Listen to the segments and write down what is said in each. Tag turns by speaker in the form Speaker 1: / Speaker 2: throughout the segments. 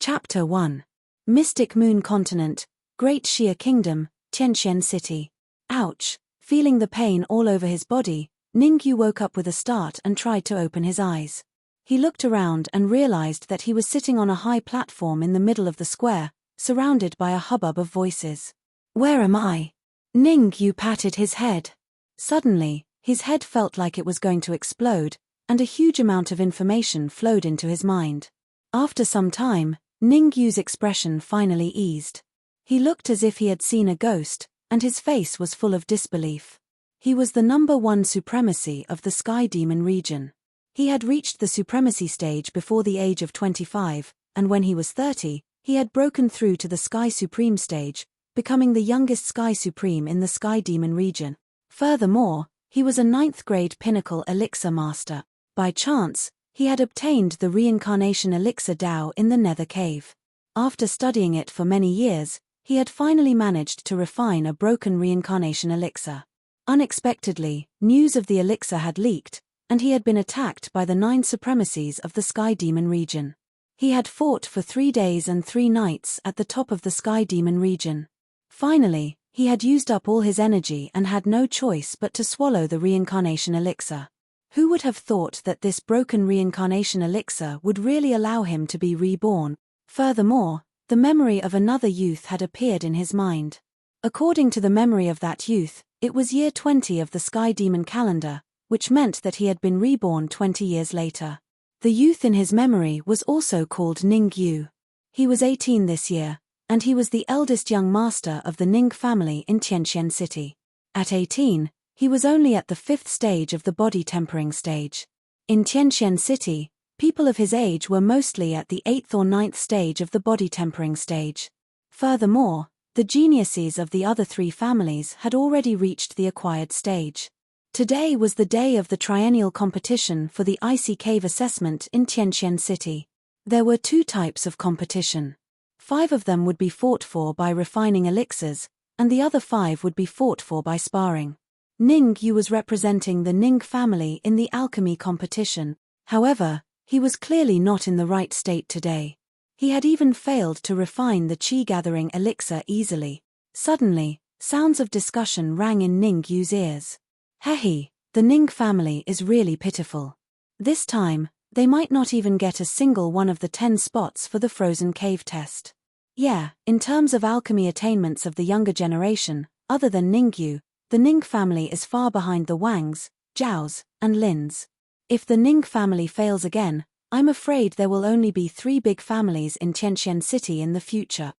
Speaker 1: Chapter 1. Mystic Moon Continent, Great Xia Kingdom, Tianqian City. Ouch! Feeling the pain all over his body, Ningyu woke up with a start and tried to open his eyes. He looked around and realized that he was sitting on a high platform in the middle of the square, surrounded by a hubbub of voices. Where am I? Ningyu patted his head. Suddenly, his head felt like it was going to explode, and a huge amount of information flowed into his mind. After some time, Ningyu's expression finally eased. He looked as if he had seen a ghost, and his face was full of disbelief. He was the #1 supremacy of the Sky Demon region. He had reached the supremacy stage before the age of 25, and when he was 30, he had broken through to the Sky Supreme stage, becoming the youngest Sky Supreme in the Sky Demon region. Furthermore, he was a 9th grade pinnacle elixir master. By chance, he had obtained the reincarnation elixir Dao in the Nether Cave. After studying it for many years, he had finally managed to refine a broken reincarnation elixir. Unexpectedly, news of the elixir had leaked, and he had been attacked by the 9 supremacies of the Sky Demon region. He had fought for 3 days and 3 nights at the top of the Sky Demon region. Finally, he had used up all his energy and had no choice but to swallow the reincarnation elixir. Who would have thought that this broken reincarnation elixir would really allow him to be reborn? Furthermore, the memory of another youth had appeared in his mind. According to the memory of that youth, it was year 20 of the Sky Demon calendar, which meant that he had been reborn 20 years later. The youth in his memory was also called Ningyu. He was 18 this year, and he was the eldest young master of the Ning family in Tianqian City. At 18, he was only at the 5th stage of the body tempering stage. In Tianqian City, people of his age were mostly at the 8th or 9th stage of the body tempering stage. Furthermore, the geniuses of the other 3 families had already reached the acquired stage. Today was the day of the triennial competition for the Icy Cave assessment in Tianqian City. There were 2 types of competition. 5 of them would be fought for by refining elixirs, and the other 5 would be fought for by sparring. Ningyu was representing the Ning family in the alchemy competition. However, he was clearly not in the right state today. He had even failed to refine the chi-gathering elixir easily. Suddenly, sounds of discussion rang in Ningyu's ears. Hehe, the Ning family is really pitiful. This time, they might not even get a single one of the 10 spots for the frozen cave test. Yeah, in terms of alchemy attainments of the younger generation, other than Ningyu, the Ning family is far behind the Wangs, Zhaos, and Lins. If the Ning family fails again, I'm afraid there will only be 3 big families in Tianqian City in the future.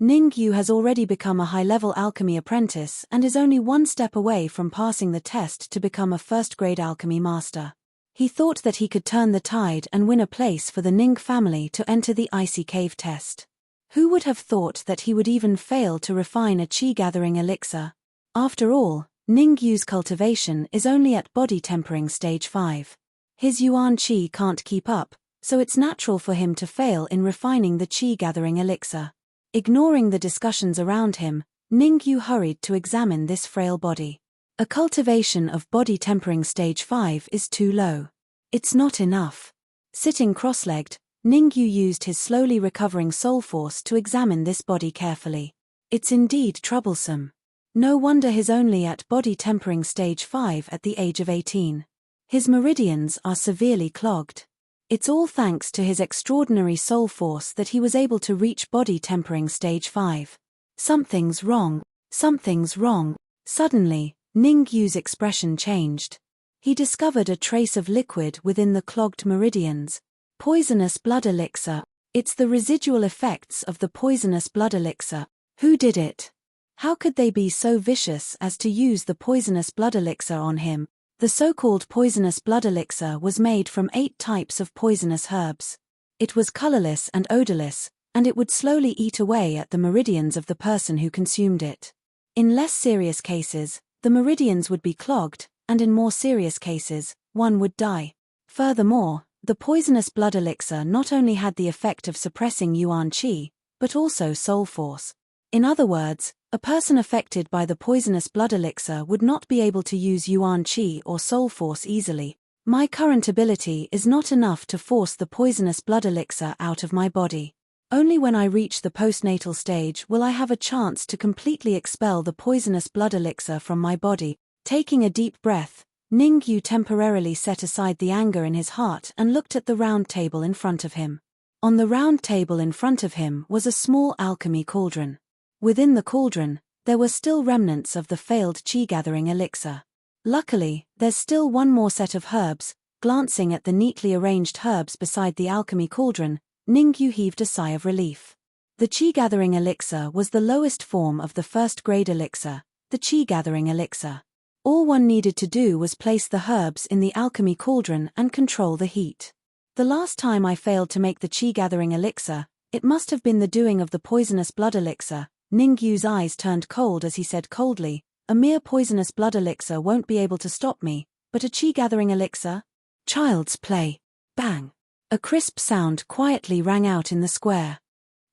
Speaker 1: Ningyu has already become a high-level alchemy apprentice and is only 1 step away from passing the test to become a 1st-grade alchemy master. He thought that he could turn the tide and win a place for the Ning family to enter the Icy Cave test. Who would have thought that he would even fail to refine a chi-gathering elixir? After all, Ningyu's cultivation is only at body tempering stage 5. His yuan qi can't keep up, so it's natural for him to fail in refining the chi-gathering elixir. Ignoring the discussions around him, Ningyu hurried to examine this frail body. A cultivation of body tempering stage 5 is too low. It's not enough. Sitting cross-legged, Ningyu used his slowly recovering soul force to examine this body carefully. It's indeed troublesome. No wonder he's only at body tempering stage 5 at the age of 18. His meridians are severely clogged. It's all thanks to his extraordinary soul force that he was able to reach body tempering stage 5. Something's wrong. Something's wrong. Suddenly, Ningyu's expression changed. He discovered a trace of liquid within the clogged meridians. Poisonous blood elixir. It's the residual effects of the poisonous blood elixir. Who did it? How could they be so vicious as to use the poisonous blood elixir on him? The so-called poisonous blood elixir was made from 8 types of poisonous herbs. It was colorless and odorless, and it would slowly eat away at the meridians of the person who consumed it. In less serious cases, the meridians would be clogged, and in more serious cases, one would die. Furthermore, the poisonous blood elixir not only had the effect of suppressing yuan qi, but also soul force. In other words, a person affected by the poisonous blood elixir would not be able to use yuan qi or soul force easily. My current ability is not enough to force the poisonous blood elixir out of my body. Only when I reach the postnatal stage will I have a chance to completely expel the poisonous blood elixir from my body. Taking a deep breath, Ningyu temporarily set aside the anger in his heart and looked at the round table in front of him. On the round table in front of him was a small alchemy cauldron. Within the cauldron, there were still remnants of the failed chi-gathering elixir. Luckily, there's still one more set of herbs. Glancing at the neatly arranged herbs beside the alchemy cauldron, Ningyu heaved a sigh of relief. The chi-gathering elixir was the lowest form of the first-grade elixir, the chi-gathering elixir. All one needed to do was place the herbs in the alchemy cauldron and control the heat. The last time I failed to make the chi-gathering elixir, it must have been the doing of the poisonous blood elixir. Ningyu's eyes turned cold as he said coldly, a mere poisonous blood elixir won't be able to stop me, but a chi-gathering elixir? Child's play. Bang! A crisp sound quietly rang out in the square.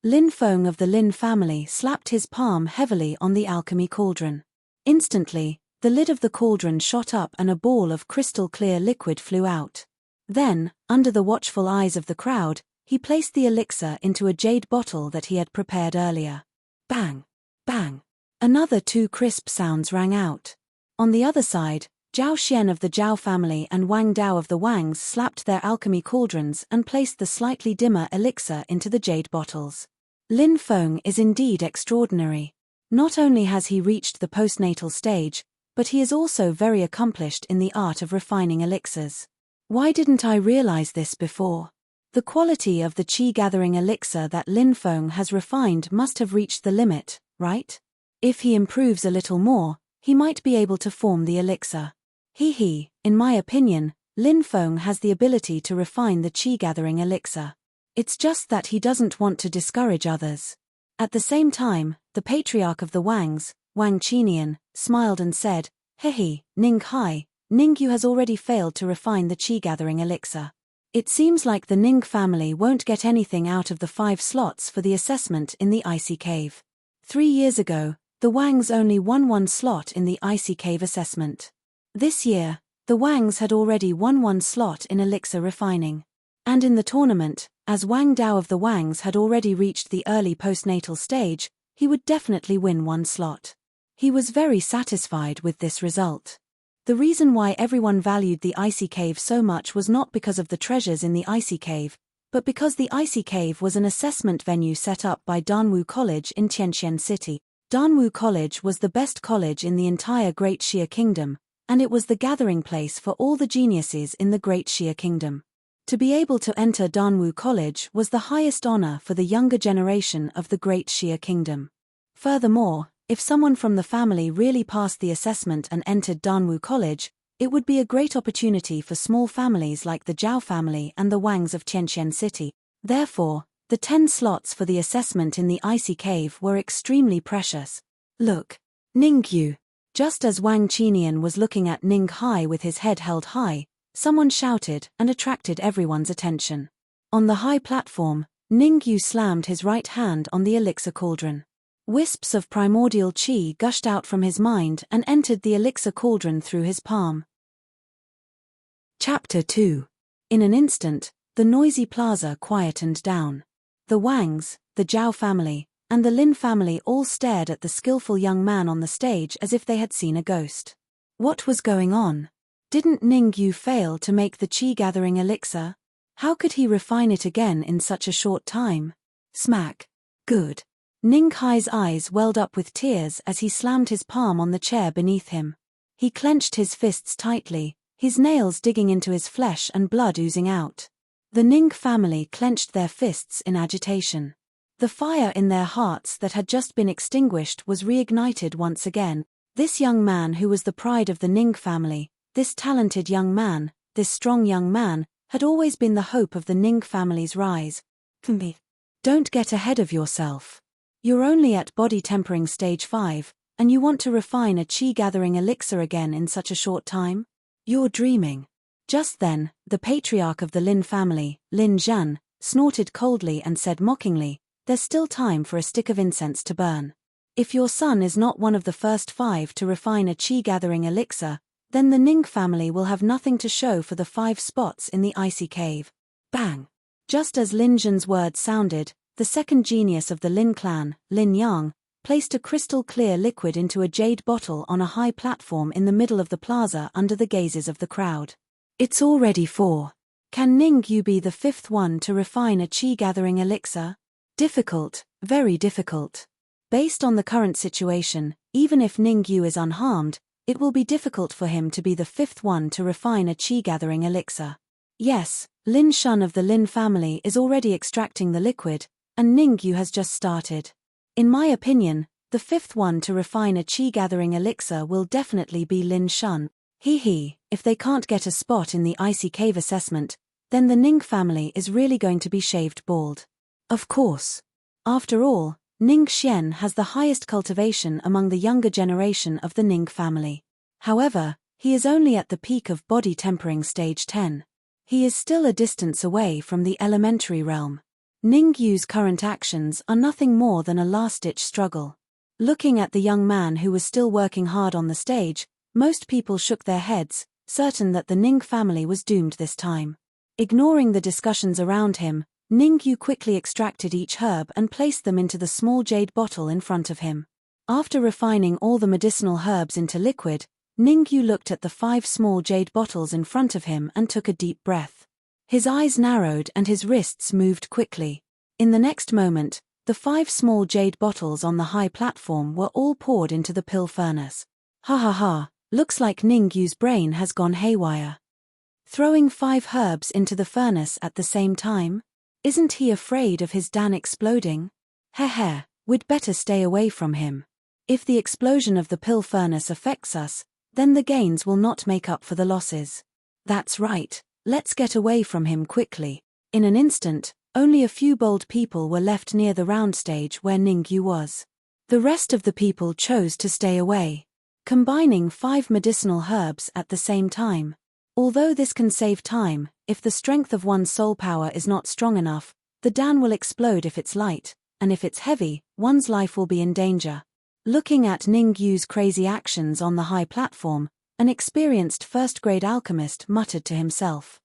Speaker 1: Lin Feng of the Lin family slapped his palm heavily on the alchemy cauldron. Instantly, the lid of the cauldron shot up and a ball of crystal-clear liquid flew out. Then, under the watchful eyes of the crowd, he placed the elixir into a jade bottle that he had prepared earlier. Bang! Bang! Another two crisp sounds rang out. On the other side, Zhao Xian of the Zhao family and Wang Dao of the Wangs slapped their alchemy cauldrons and placed the slightly dimmer elixir into the jade bottles. Lin Feng is indeed extraordinary. Not only has he reached the postnatal stage, but he is also very accomplished in the art of refining elixirs. Why didn't I realize this before? The quality of the chi-gathering elixir that Lin Feng has refined must have reached the limit, right? If he improves a little more, he might be able to form the elixir. In my opinion, Lin Feng has the ability to refine the chi-gathering elixir. It's just that he doesn't want to discourage others. At the same time, the patriarch of the Wangs, Wang Qinian, smiled and said, Ning Hai, Ningyu has already failed to refine the chi-gathering elixir. It seems like the Ning family won't get anything out of the 5 slots for the assessment in the icy cave. 3 years ago, the Wangs only won 1 slot in the icy cave assessment. This year, the Wangs had already won 1 slot in elixir refining. And in the tournament, as Wang Dao of the Wangs had already reached the early postnatal stage, he would definitely win 1 slot. He was very satisfied with this result. The reason why everyone valued the icy cave so much was not because of the treasures in the icy cave, but because the icy cave was an assessment venue set up by Danwu College in Tianqian City. Danwu College was the best college in the entire Great Xia Kingdom, and it was the gathering place for all the geniuses in the Great Xia Kingdom. To be able to enter Danwu College was the highest honor for the younger generation of the Great Xia Kingdom. Furthermore, if someone from the family really passed the assessment and entered Danwu College, it would be a great opportunity for small families like the Zhao family and the Wangs of Tianqian City. Therefore, the 10 slots for the assessment in the icy cave were extremely precious. Look, Ningyu. Just as Wang Qinian was looking at Ning Hai with his head held high, someone shouted and attracted everyone's attention. On the high platform, Ningyu slammed his right hand on the elixir cauldron. Wisps of primordial chi gushed out from his mind and entered the elixir cauldron through his palm. Chapter 2. In an instant, the noisy plaza quietened down. The Wangs, the Zhao family, and the Lin family all stared at the skillful young man on the stage as if they had seen a ghost. What was going on? Didn't Ningyu fail to make the chi-gathering elixir? How could he refine it again in such a short time? Smack. Good. Ning Hai's eyes welled up with tears as he slammed his palm on the chair beneath him. He clenched his fists tightly, his nails digging into his flesh and blood oozing out. The Ning family clenched their fists in agitation. The fire in their hearts that had just been extinguished was reignited once again. This young man who was the pride of the Ning family, this talented young man, this strong young man, had always been the hope of the Ning family's rise. Don't get ahead of yourself. You're only at body tempering stage 5, and you want to refine a chi-gathering elixir again in such a short time? You're dreaming. Just then, the patriarch of the Lin family, Lin Zhan, snorted coldly and said mockingly, "There's still time for a stick of incense to burn. If your son is not one of the first 5 to refine a chi-gathering elixir, then the Ning family will have nothing to show for the 5 spots in the icy cave." Bang! Just as Lin Zhan's words sounded, the second genius of the Lin clan, Lin Yang, placed a crystal-clear liquid into a jade bottle on a high platform in the middle of the plaza under the gazes of the crowd. It's all ready for. Can Ning Yu be the fifth one to refine a qi-gathering elixir? Difficult, very difficult. Based on the current situation, even if Ning Yu is unharmed, it will be difficult for him to be the fifth one to refine a qi-gathering elixir. Yes, Lin Shun of the Lin family is already extracting the liquid, and Ning Yu has just started. In my opinion, the fifth one to refine a qi-gathering elixir will definitely be Lin Shun. If they can't get a spot in the icy cave assessment, then the Ning family is really going to be shaved bald. Of course. After all, Ning Xian has the highest cultivation among the younger generation of the Ning family. However, he is only at the peak of body tempering stage 10. He is still a distance away from the elementary realm. Ning Yu's current actions are nothing more than a last-ditch struggle. Looking at the young man who was still working hard on the stage, most people shook their heads, certain that the Ning family was doomed this time. Ignoring the discussions around him, Ning Yu quickly extracted each herb and placed them into the small jade bottle in front of him. After refining all the medicinal herbs into liquid, Ning Yu looked at the 5 small jade bottles in front of him and took a deep breath. His eyes narrowed and his wrists moved quickly. In the next moment, the 5 small jade bottles on the high platform were all poured into the pill furnace. Ha, looks like Ning Yu's brain has gone haywire. Throwing 5 herbs into the furnace at the same time? Isn't he afraid of his Dan exploding? We'd better stay away from him. If the explosion of the pill furnace affects us, then the gains will not make up for the losses. That's right. Let's get away from him quickly. In an instant, only a few bold people were left near the round stage where Ning Yu was. The rest of the people chose to stay away. Combining 5 medicinal herbs at the same time. Although this can save time, if the strength of one's soul power is not strong enough, the Dan will explode if it's light, and if it's heavy, one's life will be in danger. Looking at Ning Yu's crazy actions on the high platform, an experienced first-grade alchemist muttered to himself.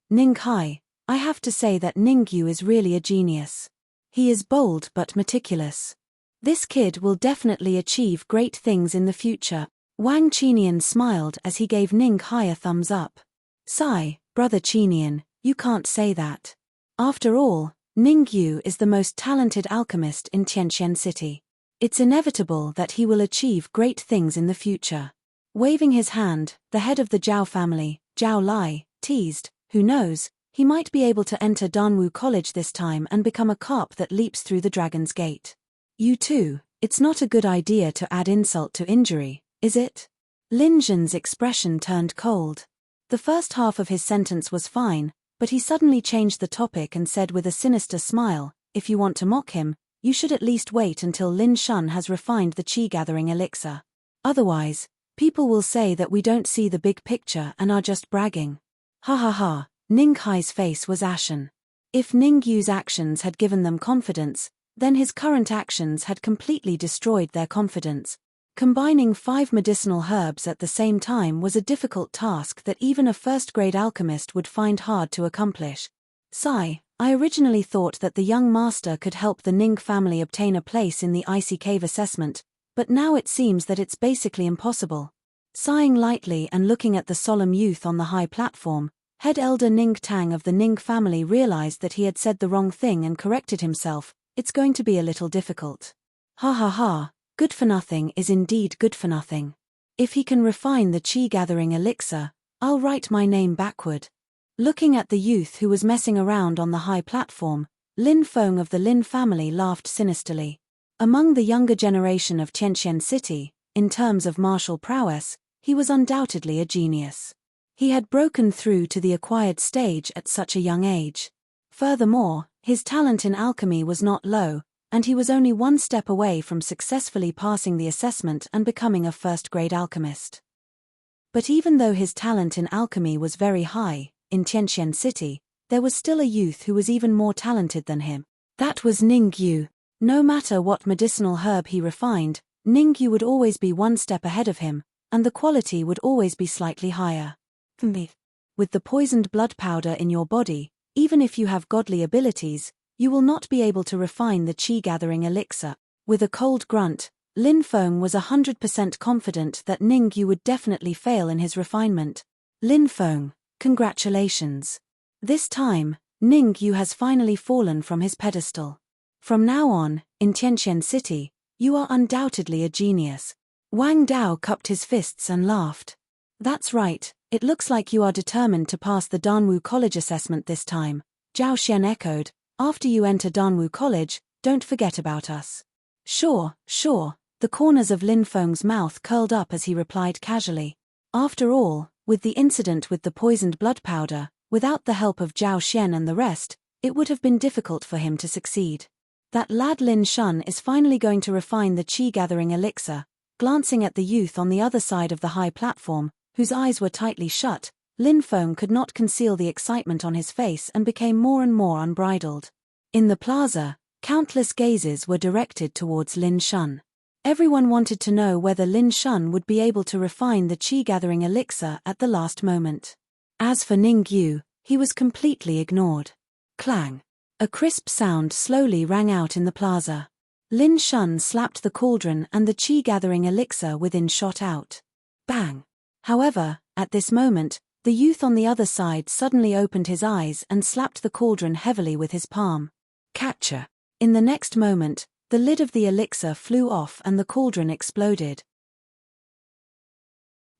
Speaker 1: Ning Hai, I have to say that Ning Yu is really a genius. He is bold but meticulous. This kid will definitely achieve great things in the future. Wang Qinian smiled as he gave Ning Hai a thumbs up. Sigh, brother Qinian, you can't say that. After all, Ning Yu is the most talented alchemist in Tianqian City. It's inevitable that he will achieve great things in the future. Waving his hand, the head of the Zhao family, Zhao Lai, teased, who knows, he might be able to enter Danwu College this time and become a carp that leaps through the Dragon's Gate. You too, it's not a good idea to add insult to injury, is it? Lin Zhen's expression turned cold. The first half of his sentence was fine, but he suddenly changed the topic and said with a sinister smile, if you want to mock him, you should at least wait until Lin Shun has refined the qi-gathering elixir. Otherwise, people will say that we don't see the big picture and are just bragging. Ning Hai's face was ashen. If Ning Yu's actions had given them confidence, then his current actions had completely destroyed their confidence. Combining 5 medicinal herbs at the same time was a difficult task that even a first-grade alchemist would find hard to accomplish. Sigh, I originally thought that the young master could help the Ning family obtain a place in the icy cave assessment, but now it seems that it's basically impossible. Sighing lightly and looking at the solemn youth on the high platform, head elder Ning Tang of the Ning family realized that he had said the wrong thing and corrected himself. It's going to be a little difficult. Good for nothing is indeed good for nothing. If he can refine the qi-gathering elixir, I'll write my name backward. Looking at the youth who was messing around on the high platform, Lin Feng of the Lin family laughed sinisterly. Among the younger generation of Tianqian City, in terms of martial prowess, he was undoubtedly a genius. He had broken through to the acquired stage at such a young age. Furthermore, his talent in alchemy was not low, and he was only one step away from successfully passing the assessment and becoming a first-grade alchemist. But even though his talent in alchemy was very high, in Tianqian City, there was still a youth who was even more talented than him. That was Ning Yu. No matter what medicinal herb he refined, Ning Yu would always be one step ahead of him, and the quality would always be slightly higher. With the poisoned blood powder in your body, even if you have godly abilities, You will not be able to refine the qi-gathering elixir. With a cold grunt, Lin Feng was 100% confident that Ningyu would definitely fail in his refinement. Lin Feng, congratulations. This time, Ningyu has finally fallen from his pedestal. From now on, in Tianqian City, you are undoubtedly a genius. Wang Dao cupped his fists and laughed. That's right, it looks like you are determined to pass the Danwu College assessment this time. Zhao Xian echoed, after you enter Danwu College, don't forget about us. Sure. The corners of Lin Feng's mouth curled up as he replied casually. After all, with the incident with the poisoned blood powder, without the help of Zhao Xian and the rest, it would have been difficult for him to succeed. That lad Lin Shun is finally going to refine the qi-gathering elixir. Glancing at the youth on the other side of the high platform, whose eyes were tightly shut, Lin Feng could not conceal the excitement on his face and became more and more unbridled. In the plaza, countless gazes were directed towards Lin Shun. Everyone wanted to know whether Lin Shun would be able to refine the qi-gathering elixir at the last moment. As for Ningyu, he was completely ignored. Clang! A crisp sound slowly rang out in the plaza. Lin Shun slapped the cauldron and the qi-gathering elixir within shot out. Bang! However, at this moment, the youth on the other side suddenly opened his eyes and slapped the cauldron heavily with his palm. Catcher! In the next moment, the lid of the elixir flew off and the cauldron exploded.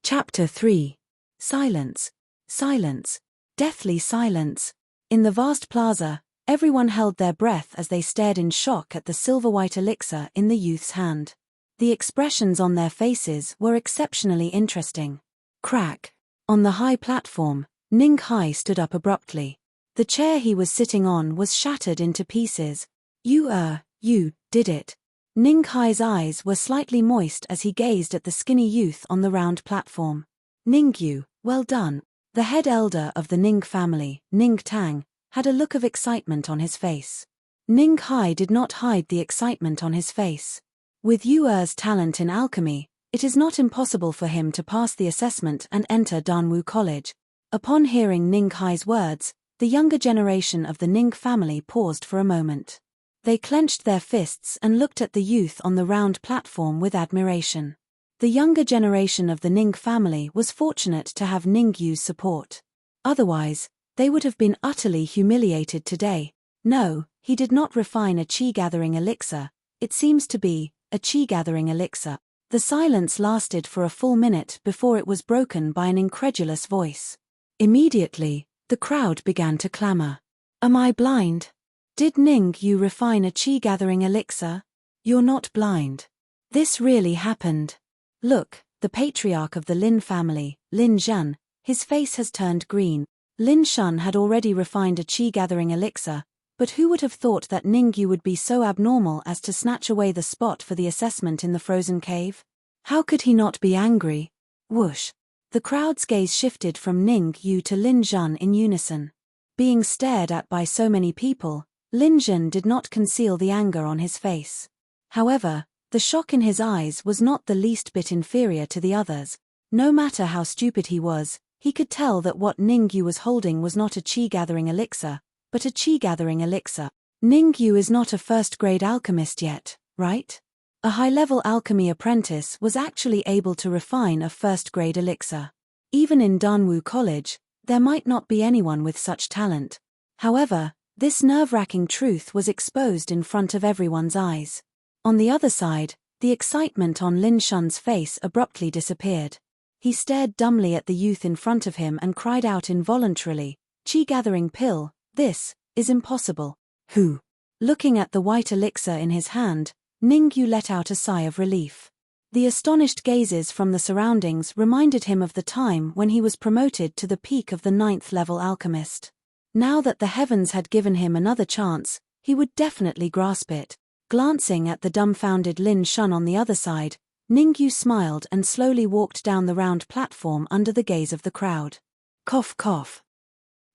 Speaker 1: Chapter 3. Silence. Silence. Deathly silence. In the vast plaza, everyone held their breath as they stared in shock at the silver-white elixir in the youth's hand. The expressions on their faces were exceptionally interesting. Crack. On the high platform, Ning Hai stood up abruptly. The chair he was sitting on was shattered into pieces. You did it. Ning Hai's eyes were slightly moist as he gazed at the skinny youth on the round platform. Ningyu, well done. The head elder of the Ning family, Ning Tang, had a look of excitement on his face. Ning Hai did not hide the excitement on his face. With Yuer's talent in alchemy, it is not impossible for him to pass the assessment and enter Danwu College. Upon hearing Ning Hai's words, the younger generation of the Ning family paused for a moment. They clenched their fists and looked at the youth on the round platform with admiration. The younger generation of the Ning family was fortunate to have Ningyu's support. Otherwise, they would have been utterly humiliated today. No, he did not refine a qi-gathering elixir. It seems to be a qi-gathering elixir. The silence lasted for a full minute before it was broken by an incredulous voice. Immediately, the crowd began to clamor. Am I blind? Did Ningyu refine a qi-gathering elixir? You're not blind. This really happened. Look, the patriarch of the Lin family, Lin Zhan, his face has turned green. Lin Shun had already refined a qi-gathering elixir, but who would have thought that Ningyu would be so abnormal as to snatch away the spot for the assessment in the frozen cave? How could he not be angry? Whoosh! The crowd's gaze shifted from Ningyu to Lin Zhan in unison. Being stared at by so many people, Lin Zhan did not conceal the anger on his face. However, the shock in his eyes was not the least bit inferior to the others. No matter how stupid he was, he could tell that what Ningyu was holding was not a qi-gathering elixir, but a qi-gathering elixir. Ningyu is not a first-grade alchemist yet, right? A high-level alchemy apprentice was actually able to refine a first-grade elixir. Even in Danwu College, there might not be anyone with such talent. However, this nerve-wracking truth was exposed in front of everyone's eyes. On the other side, the excitement on Lin Shun's face abruptly disappeared. He stared dumbly at the youth in front of him and cried out involuntarily, "Qi-gathering pill, this is impossible." Who? Looking at the white elixir in his hand, Ningyu let out a sigh of relief. The astonished gazes from the surroundings reminded him of the time when he was promoted to the peak of the 9th-level alchemist. Now that the heavens had given him another chance, he would definitely grasp it. Glancing at the dumbfounded Lin Shun on the other side, Ningyu smiled and slowly walked down the round platform under the gaze of the crowd. Cough cough.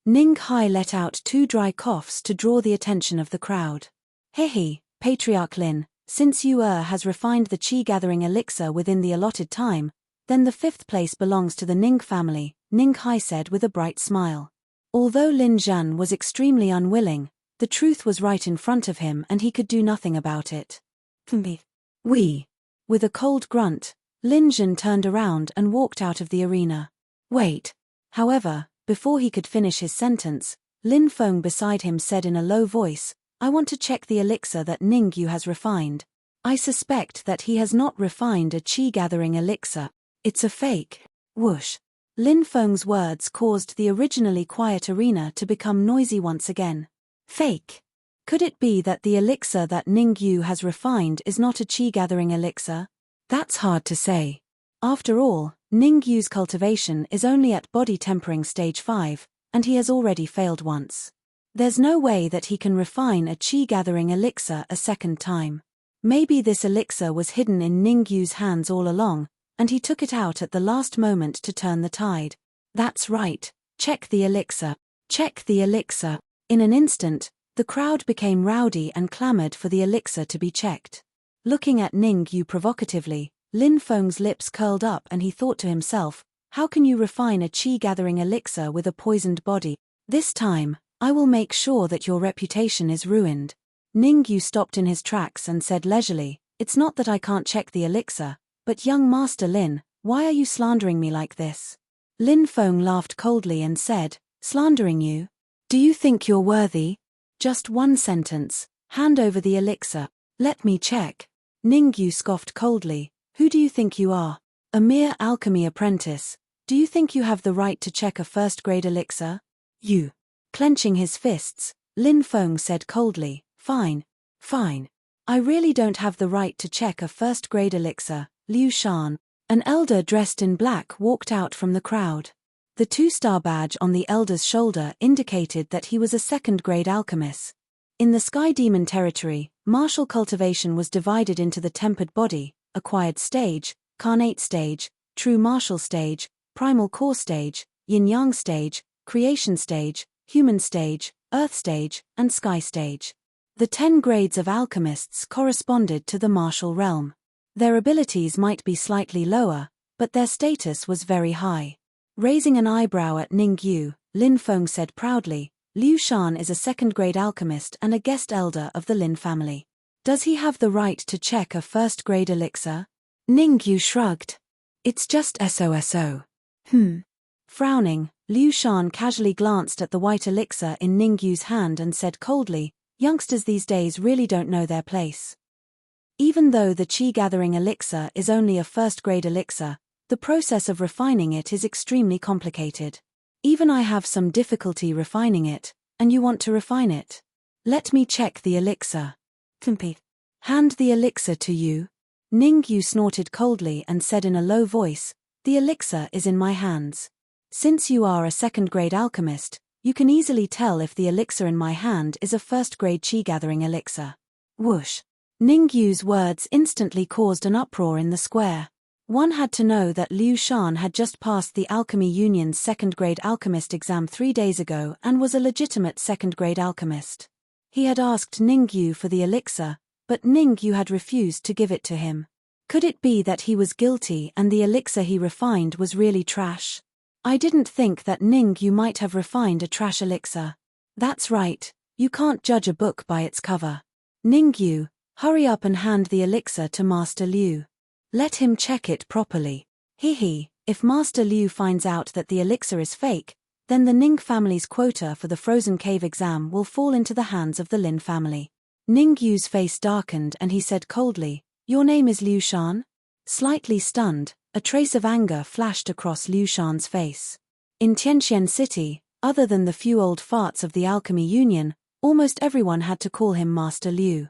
Speaker 1: Ning Hai let out 2 dry coughs to draw the attention of the crowd. Hehe, Patriarch Lin, since Yuer has refined the qi-gathering elixir within the allotted time, then the 5th place belongs to the Ning family, Ning Hai said with a bright smile. Although Lin Zhan was extremely unwilling, The truth was right in front of him and he could do nothing about it. We. With a cold grunt, Lin Zhen turned around and walked out of the arena. Wait. However, before he could finish his sentence, Lin Feng beside him said in a low voice, I want to check the elixir that Ningyu has refined. I suspect that he has not refined a qi-gathering elixir. It's a fake. Whoosh. Lin Feng's words caused the originally quiet arena to become noisy once again. Fake. Could it be that the elixir that Ningyu has refined is not a qi-gathering elixir? That's hard to say. After all, Ningyu's cultivation is only at body tempering stage 5, and he has already failed once. There's no way that he can refine a qi-gathering elixir a second time. Maybe this elixir was hidden in Ningyu's hands all along, and he took it out at the last moment to turn the tide. That's right. Check the elixir. Check the elixir. In an instant, the crowd became rowdy and clamored for the elixir to be checked. Looking at Ningyu provocatively, Lin Feng's lips curled up and he thought to himself, how can you refine a qi-gathering elixir with a poisoned body? This time, I will make sure that your reputation is ruined. Ningyu stopped in his tracks and said leisurely, it's not that I can't check the elixir, but young Master Lin, why are you slandering me like this? Lin Feng laughed coldly and said, slandering you? Do you think you're worthy? Just one sentence, hand over the elixir. Let me check. Ningyu scoffed coldly, who do you think you are? A mere alchemy apprentice. Do you think you have the right to check a first-grade elixir? You. Clenching his fists, Lin Feng said coldly, fine. Fine. I really don't have the right to check a first-grade elixir, Liu Shan. An elder dressed in black walked out from the crowd. The 2-star badge on the elder's shoulder indicated that he was a second-grade alchemist. In the Sky Demon territory, martial cultivation was divided into the tempered body, acquired stage, carnate stage, true martial stage, primal core stage, yin-yang stage, creation stage, human stage, earth stage, and sky stage. The 10 grades of alchemists corresponded to the martial realm. Their abilities might be slightly lower, but their status was very high. Raising an eyebrow at Ningyu, Lin Feng said proudly, Liu Shan is a second-grade alchemist and a guest elder of the Lin family. Does he have the right to check a first-grade elixir? Ningyu shrugged. It's just SOSO. Frowning, Liu Shan casually glanced at the white elixir in Ningyu's hand and said coldly, youngsters these days really don't know their place. Even though the qi-gathering elixir is only a first-grade elixir, the process of refining it is extremely complicated. Even I have some difficulty refining it, and you want to refine it. Let me check the elixir. Hand the elixir to you. Ningyu snorted coldly and said in a low voice, the elixir is in my hands. Since you are a second-grade alchemist, you can easily tell if the elixir in my hand is a first-grade qi-gathering elixir. Whoosh. Ningyu's words instantly caused an uproar in the square. One had to know that Liu Shan had just passed the Alchemy Union's second-grade alchemist exam 3 days ago and was a legitimate second-grade alchemist. He had asked Ningyu for the elixir, but Ningyu had refused to give it to him. Could it be that he was guilty and the elixir he refined was really trash? I didn't think that Ningyu might have refined a trash elixir. That's right, you can't judge a book by its cover. Ningyu, hurry up and hand the elixir to Master Liu. Let him check it properly. If Master Liu finds out that the elixir is fake, then the Ning family's quota for the Frozen Cave exam will fall into the hands of the Lin family. Ningyu's face darkened and he said coldly, your name is Liu Shan? Slightly stunned, a trace of anger flashed across Liu Shan's face. In Tianqian City, other than the few old farts of the Alchemy Union, almost everyone had to call him Master Liu.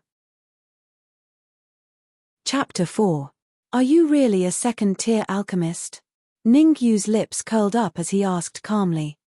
Speaker 1: Chapter 4. Are you really a second-tier alchemist? Ningyu's lips curled up as he asked calmly.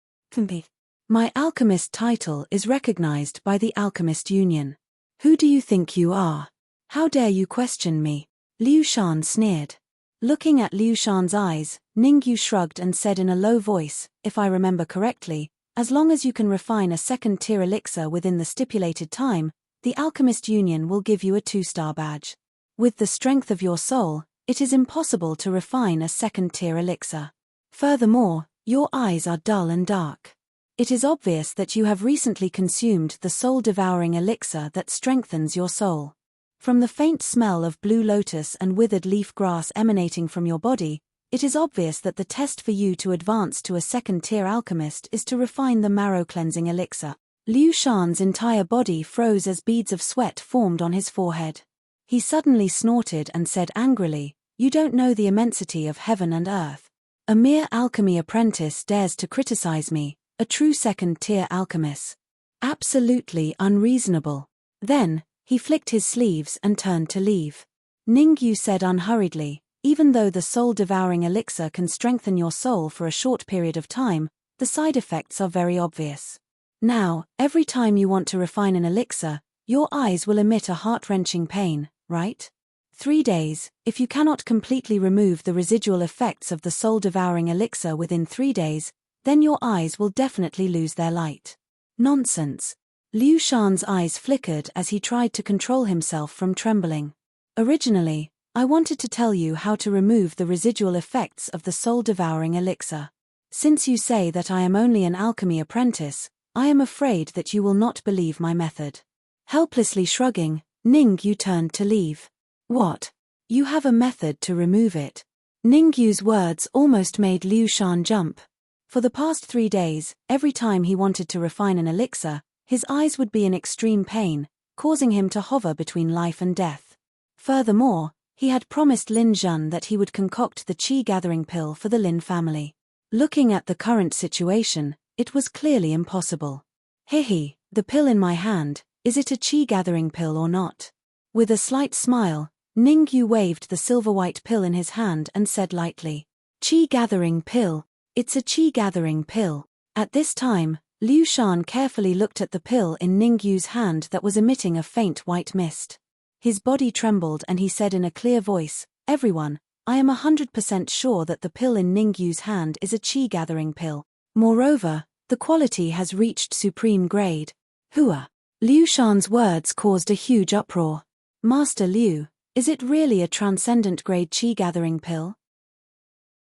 Speaker 1: My alchemist title is recognized by the Alchemist Union. Who do you think you are? How dare you question me? Liu Shan sneered. Looking at Liu Shan's eyes, Ningyu shrugged and said in a low voice, if I remember correctly, as long as you can refine a second-tier elixir within the stipulated time, the Alchemist Union will give you a 2-star badge. With the strength of your soul, it is impossible to refine a second-tier elixir. Furthermore, your eyes are dull and dark. It is obvious that you have recently consumed the soul-devouring elixir that strengthens your soul. From the faint smell of blue lotus and withered leaf grass emanating from your body, it is obvious that the test for you to advance to a second-tier alchemist is to refine the marrow-cleansing elixir. Liu Shan's entire body froze as beads of sweat formed on his forehead. He suddenly snorted and said angrily, "You don't know the immensity of heaven and earth. A mere alchemy apprentice dares to criticize me, a true second-tier alchemist. Absolutely unreasonable." Then, he flicked his sleeves and turned to leave. Ningyu said unhurriedly, "Even though the soul-devouring elixir can strengthen your soul for a short period of time, the side effects are very obvious. Now, every time you want to refine an elixir, your eyes will emit a heart-wrenching pain, right? 3 days, if you cannot completely remove the residual effects of the soul-devouring elixir within 3 days, then your eyes will definitely lose their light." Nonsense. Liu Shan's eyes flickered as he tried to control himself from trembling. "Originally, I wanted to tell you how to remove the residual effects of the soul-devouring elixir. Since you say that I am only an alchemy apprentice, I am afraid that you will not believe my method." Helplessly shrugging, Ningyu turned to leave. "What? You have a method to remove it?" Ningyu's words almost made Liu Shan jump. For the past 3 days, every time he wanted to refine an elixir, his eyes would be in extreme pain, causing him to hover between life and death. Furthermore, he had promised Lin Zhen that he would concoct the qi-gathering pill for the Lin family. Looking at the current situation, it was clearly impossible. "Hehe, the pill in my hand, is it a qi-gathering pill or not?" With a slight smile, Ningyu waved the silver-white pill in his hand and said lightly, "Qi-gathering pill. It's a qi-gathering pill." At this time, Liu Shan carefully looked at the pill in Ningyu's hand that was emitting a faint white mist. His body trembled and he said in a clear voice, "Everyone, I am 100% sure that the pill in Ningyu's hand is a qi-gathering pill. Moreover, the quality has reached supreme grade." "Hua!" Liu Shan's words caused a huge uproar. "Master Liu, is it really a transcendent grade qi-gathering pill?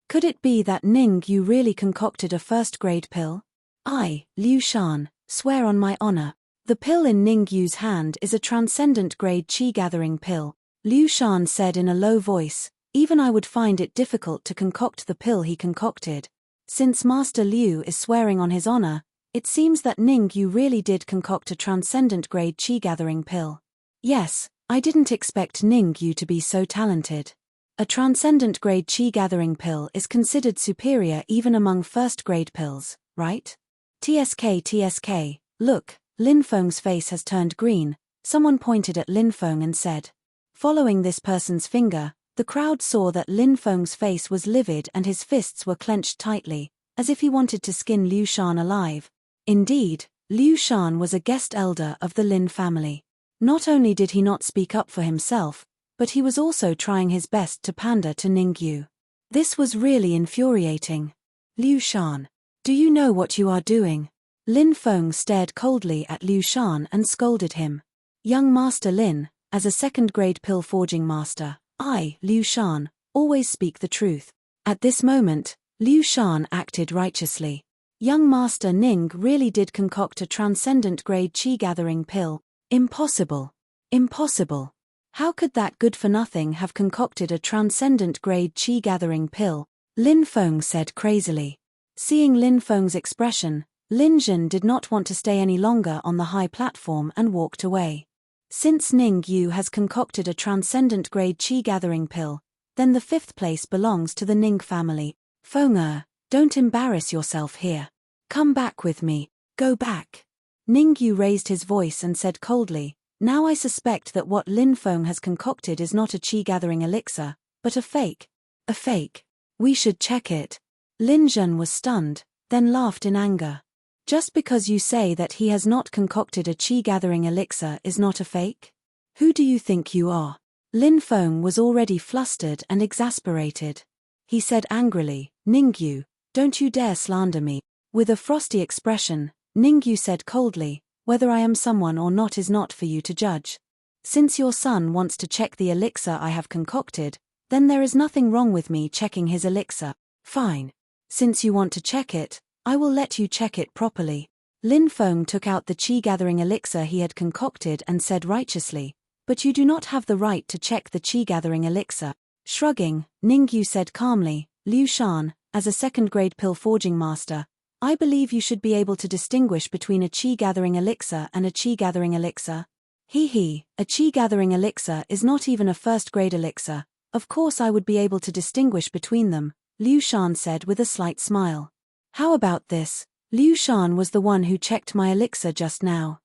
Speaker 1: Could it be that Ningyu really concocted a first-grade pill? I, Liu Shan, swear on my honor, the pill in Ningyu's hand is a transcendent grade qi-gathering pill," Liu Shan said in a low voice. "Even I would find it difficult to concoct the pill he concocted. Since Master Liu is swearing on his honor, it seems that Ningyu really did concoct a transcendent grade qi-gathering pill. Yes, I didn't expect Ningyu to be so talented. A transcendent grade qi-gathering pill is considered superior even among first-grade pills, right? TSK, look, Lin Feng's face has turned green." Someone pointed at Lin Feng and said. Following this person's finger, the crowd saw that Lin Feng's face was livid and his fists were clenched tightly, as if he wanted to skin Liu Shan alive. Indeed, Liu Shan was a guest elder of the Lin family. Not only did he not speak up for himself, but he was also trying his best to pander to Ningyu. This was really infuriating. "Liu Shan, do you know what you are doing?" Lin Feng stared coldly at Liu Shan and scolded him. "Young Master Lin, as a second-grade pill-forging master, I, Liu Shan, always speak the truth." At this moment, Liu Shan acted righteously. Young Master Ning really did concoct a transcendent-grade qi-gathering pill. Impossible. Impossible. How could that good-for-nothing have concocted a transcendent-grade qi-gathering pill? Lin Feng said crazily. Seeing Lin Feng's expression, Lin Zhen did not want to stay any longer on the high platform and walked away. Since Ningyu has concocted a transcendent-grade qi-gathering pill, then the 5th place belongs to the Ning family. "Feng, don't embarrass yourself here. Come back with me. Go back." Ningyu raised his voice and said coldly, "Now I suspect that what Lin Feng has concocted is not a qi-gathering elixir, but a fake. A fake. We should check it." Lin Zhen was stunned, then laughed in anger. "Just because you say that he has not concocted a qi-gathering elixir is not a fake? Who do you think you are?" Lin Feng was already flustered and exasperated. He said angrily, "Ningyu, don't you dare slander me." With a frosty expression, Ningyu said coldly, "Whether I am someone or not is not for you to judge. Since your son wants to check the elixir I have concocted, then there is nothing wrong with me checking his elixir. Fine. Since you want to check it, I will let you check it properly. Lin Feng took out the qi-gathering elixir he had concocted and said righteously, but you do not have the right to check the qi-gathering elixir. Shrugging, Ningyu said calmly, Liu Shan, as a second-grade pill-forging master, I believe you should be able to distinguish between a qi-gathering elixir and a qi-gathering elixir. A qi-gathering elixir is not even a first-grade elixir. Of course I would be able to distinguish between them, Liu Shan said with a slight smile. How about this? Liu Shan was the one who checked my elixir just now.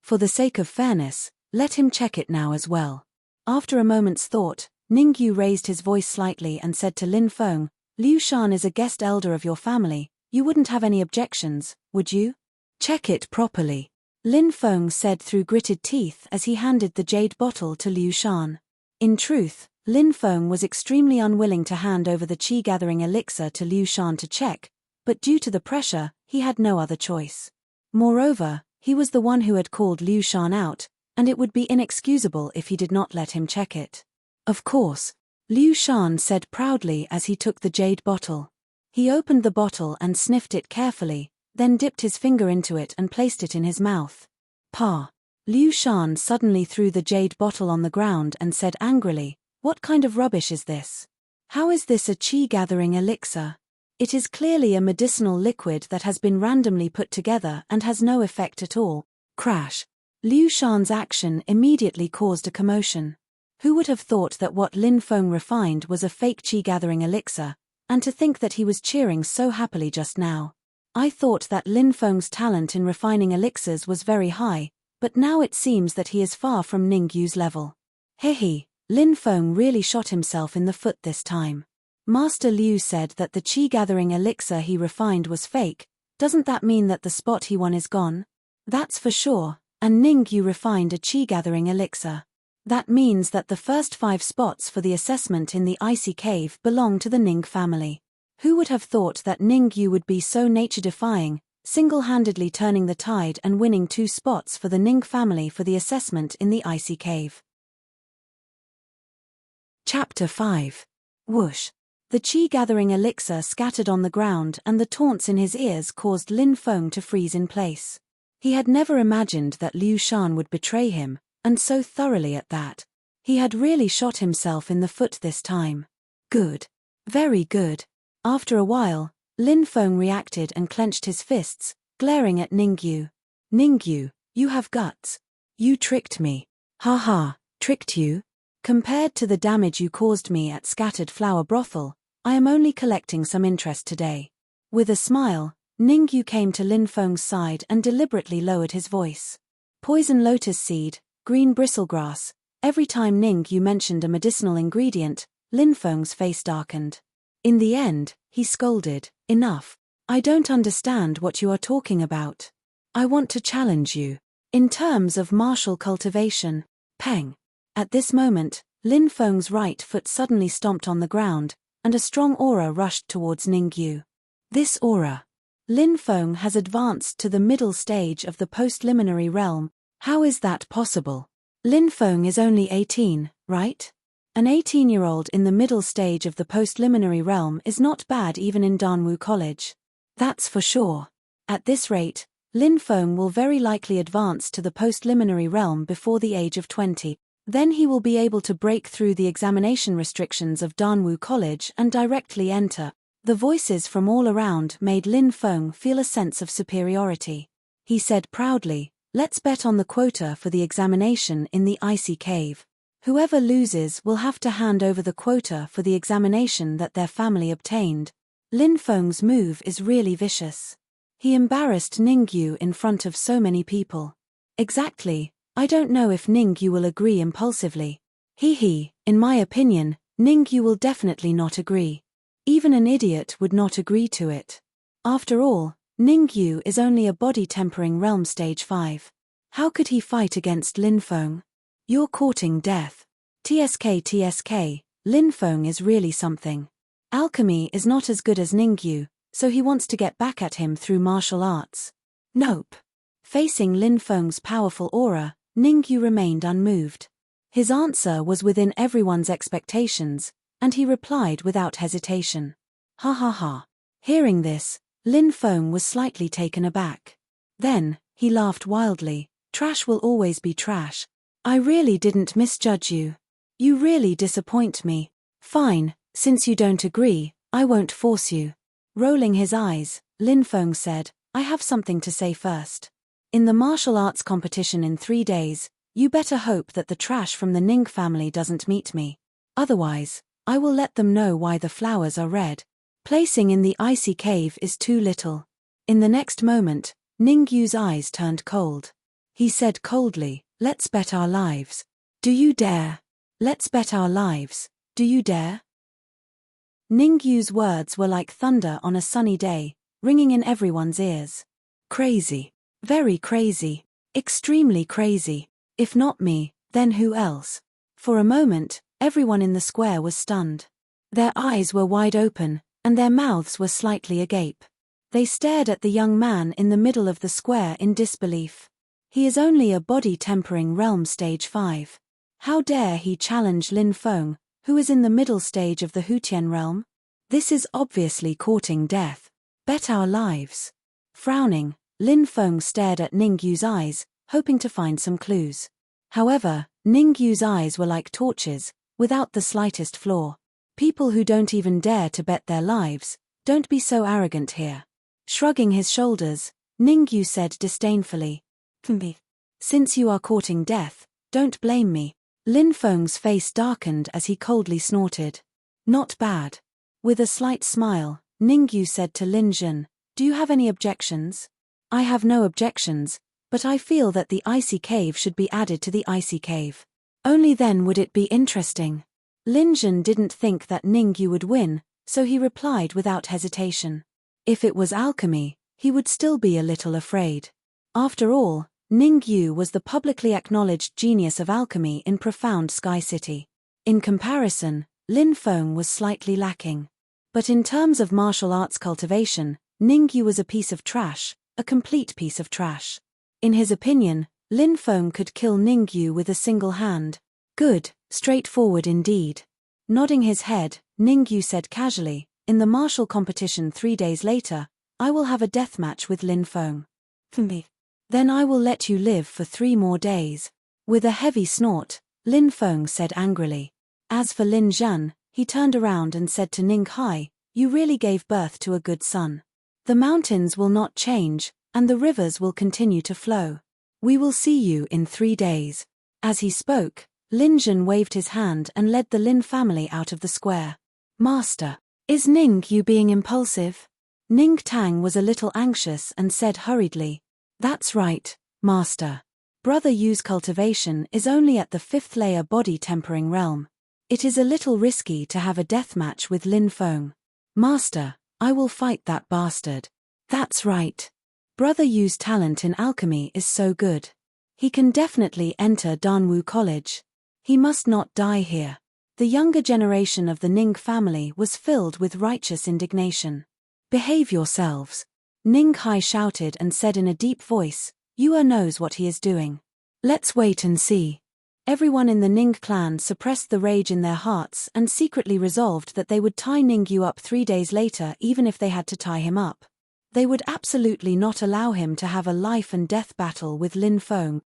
Speaker 1: For the sake of fairness, let him check it now as well. After a moment's thought, Ningyu raised his voice slightly and said to Lin Feng, Liu Shan is a guest elder of your family, you wouldn't have any objections, would you? Check it properly. Lin Feng said through gritted teeth as he handed the jade bottle to Liu Shan. In truth, Lin Feng was extremely unwilling to hand over the qi-gathering elixir to Liu Shan to check, but due to the pressure, he had no other choice. Moreover, he was the one who had called Liu Shan out, and it would be inexcusable if he did not let him check it. Of course, Liu Shan said proudly as he took the jade bottle. He opened the bottle and sniffed it carefully, then dipped his finger into it and placed it in his mouth. Pa! Liu Shan suddenly threw the jade bottle on the ground and said angrily, what kind of rubbish is this? How is this a qi-gathering elixir? It is clearly a medicinal liquid that has been randomly put together and has no effect at all. Crash! Liu Shan's action immediately caused a commotion. Who would have thought that what Lin Feng refined was a fake qi-gathering elixir, and to think that he was cheering so happily just now. I thought that Lin Feng's talent in refining elixirs was very high, but now it seems that he is far from Ningyu's level. Lin Feng really shot himself in the foot this time. Master Liu said that the qi-gathering elixir he refined was fake. Doesn't that mean that the spot he won is gone? That's for sure, and Ningyu refined a qi-gathering elixir. That means that the first 5 spots for the assessment in the icy cave belong to the Ning family. Who would have thought that Ningyu would be so nature-defying, single-handedly turning the tide and winning 2 spots for the Ning family for the assessment in the icy cave? Chapter 5. Whoosh. The qi-gathering elixir scattered on the ground and the taunts in his ears caused Lin Feng to freeze in place. He had never imagined that Liu Shan would betray him, and so thoroughly at that. He had really shot himself in the foot this time. Good. Very good. After a while, Lin Feng reacted and clenched his fists, glaring at Ningyu. Ningyu, you have guts. You tricked me. Ha ha, tricked you? Compared to the damage you caused me at Scattered Flower Brothel, I am only collecting some interest today. With a smile, Ningyu came to Lin Feng's side and deliberately lowered his voice. Poison lotus seed, green bristlegrass. Every time Ningyu mentioned a medicinal ingredient, Lin Feng's face darkened. In the end, he scolded, enough. I don't understand what you are talking about. I want to challenge you. In terms of martial cultivation, peng. At this moment, Lin Feng's right foot suddenly stomped on the ground, and a strong aura rushed towards Ningyu. This aura. Lin Feng has advanced to the middle stage of the postliminary realm. How is that possible? Lin Feng is only 18, right? An 18-year-old in the middle stage of the postliminary realm is not bad even in Danwu College. That's for sure. At this rate, Lin Feng will very likely advance to the postliminary realm before the age of 20. Then he will be able to break through the examination restrictions of Danwu College and directly enter. The voices from all around made Lin Feng feel a sense of superiority. He said proudly, let's bet on the quota for the examination in the icy cave. Whoever loses will have to hand over the quota for the examination that their family obtained. Lin Feng's move is really vicious. He embarrassed Ningyu in front of so many people. Exactly, I don't know if Ningyu will agree impulsively. In my opinion, Ningyu will definitely not agree. Even an idiot would not agree to it. After all, Ningyu is only a body-tempering realm stage 5. How could he fight against Lin Feng? You're courting death. TSK, Lin Feng is really something. Alchemy is not as good as Ningyu, so he wants to get back at him through martial arts. Nope. Facing Lin Feng's powerful aura, Ningyu remained unmoved. His answer was within everyone's expectations, and he replied without hesitation. Ha ha ha. Hearing this, Lin Feng was slightly taken aback. Then, he laughed wildly. Trash will always be trash. I really didn't misjudge you. You really disappoint me. Fine, since you don't agree, I won't force you. Rolling his eyes, Lin Feng said, I have something to say first. In the martial arts competition in 3 days, you better hope that the trash from the Ning family doesn't meet me. Otherwise, I will let them know why the flowers are red. Placing in the icy cave is too little. In the next moment, Ning Yu's eyes turned cold. He said coldly, let's bet our lives. Do you dare? Let's bet our lives. Do you dare? Ning Yu's words were like thunder on a sunny day, ringing in everyone's ears. Crazy. Very crazy. Extremely crazy. If not me, then who else? For a moment, everyone in the square was stunned. Their eyes were wide open, and their mouths were slightly agape. They stared at the young man in the middle of the square in disbelief. He is only a body-tempering realm stage 5. How dare he challenge Lin Feng, who is in the middle stage of the Hutian realm? This is obviously courting death. Bet our lives. Frowning, Lin Feng stared at Ning Yu's eyes, hoping to find some clues. However, Ning Yu's eyes were like torches, without the slightest flaw. People who don't even dare to bet their lives, don't be so arrogant here. Shrugging his shoulders, Ning Yu said disdainfully, Since you are courting death, don't blame me. Lin Feng's face darkened as he coldly snorted. Not bad. With a slight smile, Ning Yu said to Lin Zhen, do you have any objections? I have no objections, but I feel that the icy cave should be added to the icy cave. Only then would it be interesting. Lin Zhen didn't think that Ning Yu would win, so he replied without hesitation. If it was alchemy, he would still be a little afraid. After all, Ning Yu was the publicly acknowledged genius of alchemy in profound Sky City. In comparison, Lin Feng was slightly lacking. But in terms of martial arts cultivation, Ning Yu was a piece of trash, a complete piece of trash. In his opinion, Lin Feng could kill Ning Yu with a single hand. Good, straightforward indeed. Nodding his head, Ning Yu said casually, in the martial competition 3 days later, I will have a deathmatch with Lin Feng. Then I will let you live for 3 more days. With a heavy snort, Lin Feng said angrily. As for Lin Zhen, he turned around and said to Ning Hai, you really gave birth to a good son. The mountains will not change, and the rivers will continue to flow. We will see you in 3 days. As he spoke, Lin Zhen waved his hand and led the Lin family out of the square. Master, is Ning Yu being impulsive? Ning Tang was a little anxious and said hurriedly, that's right, Master. Brother Yu's cultivation is only at the 5th layer body tempering realm. It is a little risky to have a deathmatch with Lin Feng. Master, I will fight that bastard. That's right. Brother Yu's talent in alchemy is so good. He can definitely enter Danwu College. He must not die here. The younger generation of the Ning family was filled with righteous indignation. Behave yourselves. Ning Hai shouted and said in a deep voice, Yue knows what he is doing. Let's wait and see. Everyone in the Ning clan suppressed the rage in their hearts and secretly resolved that they would tie Ning Yu up 3 days later even if they had to tie him up. They would absolutely not allow him to have a life and death battle with Lin Feng.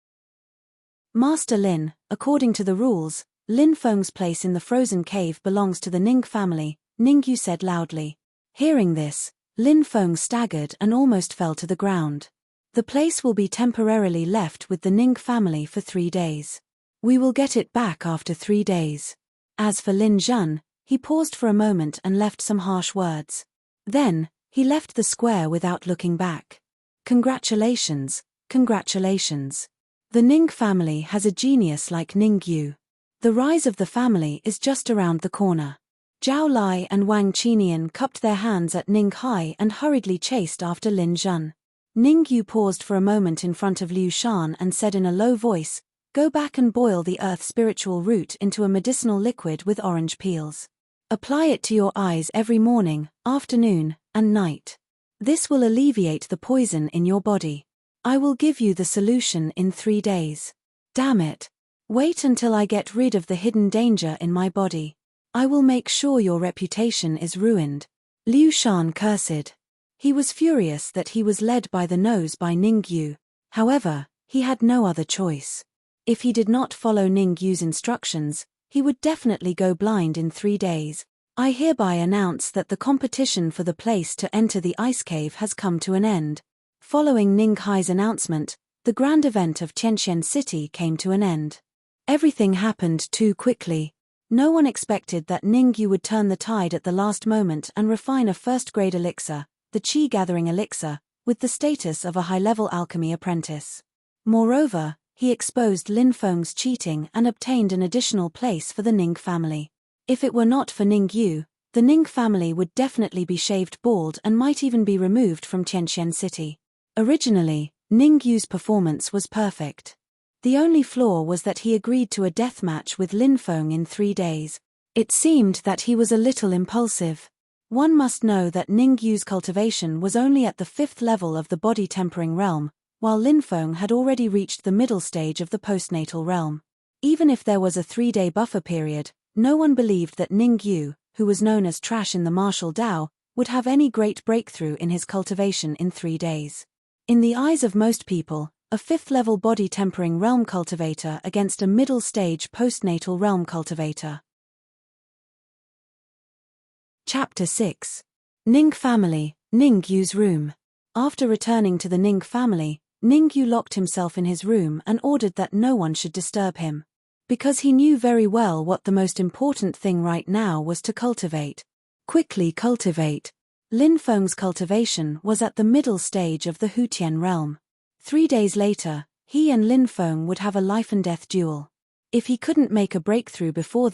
Speaker 1: Master Lin, according to the rules, Lin Feng's place in the frozen cave belongs to the Ning family, Ning Yu said loudly. Hearing this, Lin Feng staggered and almost fell to the ground. The place will be temporarily left with the Ning family for 3 days. We will get it back after 3 days. As for Lin Zhen, he paused for a moment and left some harsh words. Then, he left the square without looking back. Congratulations, congratulations. The Ning family has a genius like Ning Yu. The rise of the family is just around the corner. Zhao Lai and Wang Qinian cupped their hands at Ning Hai and hurriedly chased after Lin Zhen. Ning Yu paused for a moment in front of Liu Shan and said in a low voice, go back and boil the earth spiritual root into a medicinal liquid with orange peels. Apply it to your eyes every morning, afternoon, and night. This will alleviate the poison in your body. I will give you the solution in 3 days. Damn it. Wait until I get rid of the hidden danger in my body. I will make sure your reputation is ruined. Liu Shan cursed. He was furious that he was led by the nose by Ningyu. However, he had no other choice. If he did not follow Ningyu's instructions, he would definitely go blind in 3 days. I hereby announce that the competition for the place to enter the ice cave has come to an end. Following Ning Hai's announcement, the grand event of Tianqian City came to an end. Everything happened too quickly. No one expected that Ningyu would turn the tide at the last moment and refine a first-grade elixir, the Qi-gathering elixir, with the status of a high-level alchemy apprentice. Moreover, he exposed Lin Feng's cheating and obtained an additional place for the Ning family. If it were not for Ningyu, the Ning family would definitely be shaved bald and might even be removed from Tianqian City. Originally, Ningyu's performance was perfect. The only flaw was that he agreed to a death match with Lin Feng in 3 days. It seemed that he was a little impulsive. One must know that Ningyu's cultivation was only at the 5th level of the body tempering realm, while Lin Feng had already reached the middle stage of the postnatal realm. Even if there was a 3-day buffer period, no one believed that Ningyu, who was known as trash in the martial Dao, would have any great breakthrough in his cultivation in 3 days. In the eyes of most people, a 5th-level body tempering realm cultivator against a middle-stage postnatal realm cultivator. Chapter 6. Ning Family, Ningyu's Room. After returning to the Ning family, Ningyu locked himself in his room and ordered that no one should disturb him. Because he knew very well what the most important thing right now was to cultivate. Quickly cultivate. Lin Feng's cultivation was at the middle stage of the Hutian realm. 3 days later, he and Lin Feng would have a life-and-death duel. If he couldn't make a breakthrough before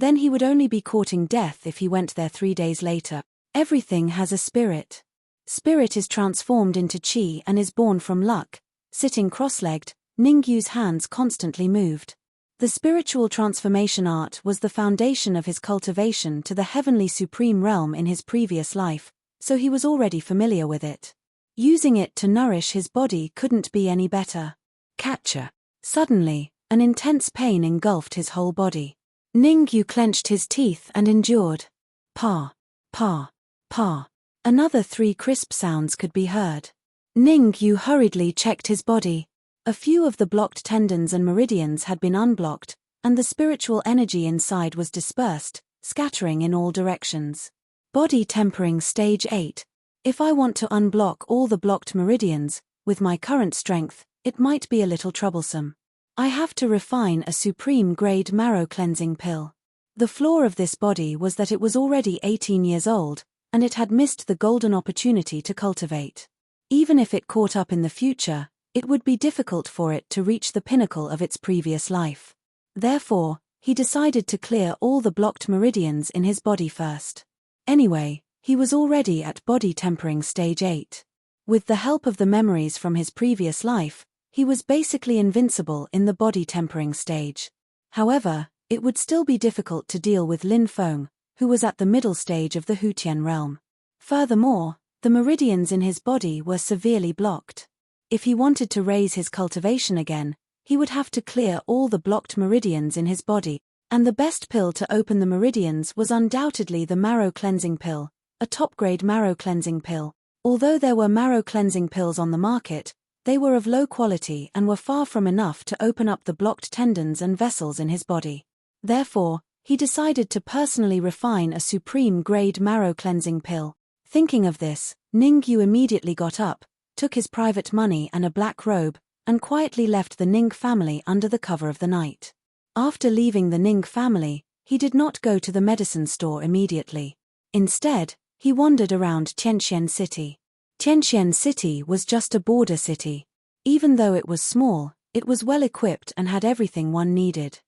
Speaker 1: then he would only be courting death if he went there 3 days later. Everything has a spirit. Spirit is transformed into Qi and is born from luck. Sitting cross-legged, Ningyu's hands constantly moved. The spiritual transformation art was the foundation of his cultivation to the heavenly supreme realm in his previous life, so he was already familiar with it. Using it to nourish his body couldn't be any better. Catcher. Suddenly, an intense pain engulfed his whole body. Ningyu clenched his teeth and endured. Pa. Pa. Pa. Another 3 crisp sounds could be heard. Ningyu hurriedly checked his body. A few of the blocked tendons and meridians had been unblocked, and the spiritual energy inside was dispersed, scattering in all directions. Body tempering stage 8. If I want to unblock all the blocked meridians, with my current strength, it might be a little troublesome. I have to refine a supreme-grade marrow cleansing pill. The flaw of this body was that it was already 18 years old, and it had missed the golden opportunity to cultivate. Even if it caught up in the future, it would be difficult for it to reach the pinnacle of its previous life. Therefore, he decided to clear all the blocked meridians in his body first. Anyway, he was already at body tempering stage 8. With the help of the memories from his previous life, he was basically invincible in the body tempering stage. However, it would still be difficult to deal with Lin Feng, who was at the middle stage of the Hutian realm. Furthermore, the meridians in his body were severely blocked. If he wanted to raise his cultivation again, he would have to clear all the blocked meridians in his body, and the best pill to open the meridians was undoubtedly the marrow cleansing pill, a top-grade marrow cleansing pill. Although there were marrow cleansing pills on the market, they were of low quality and were far from enough to open up the blocked tendons and vessels in his body. Therefore, he decided to personally refine a supreme-grade marrow cleansing pill. Thinking of this, Ningyu immediately got up, took his private money and a black robe, and quietly left the Ning family under the cover of the night. After leaving the Ning family, he did not go to the medicine store immediately. Instead, he wandered around Tianqian City. Tianqian City was just a border city. Even though it was small, it was well equipped and had everything one needed.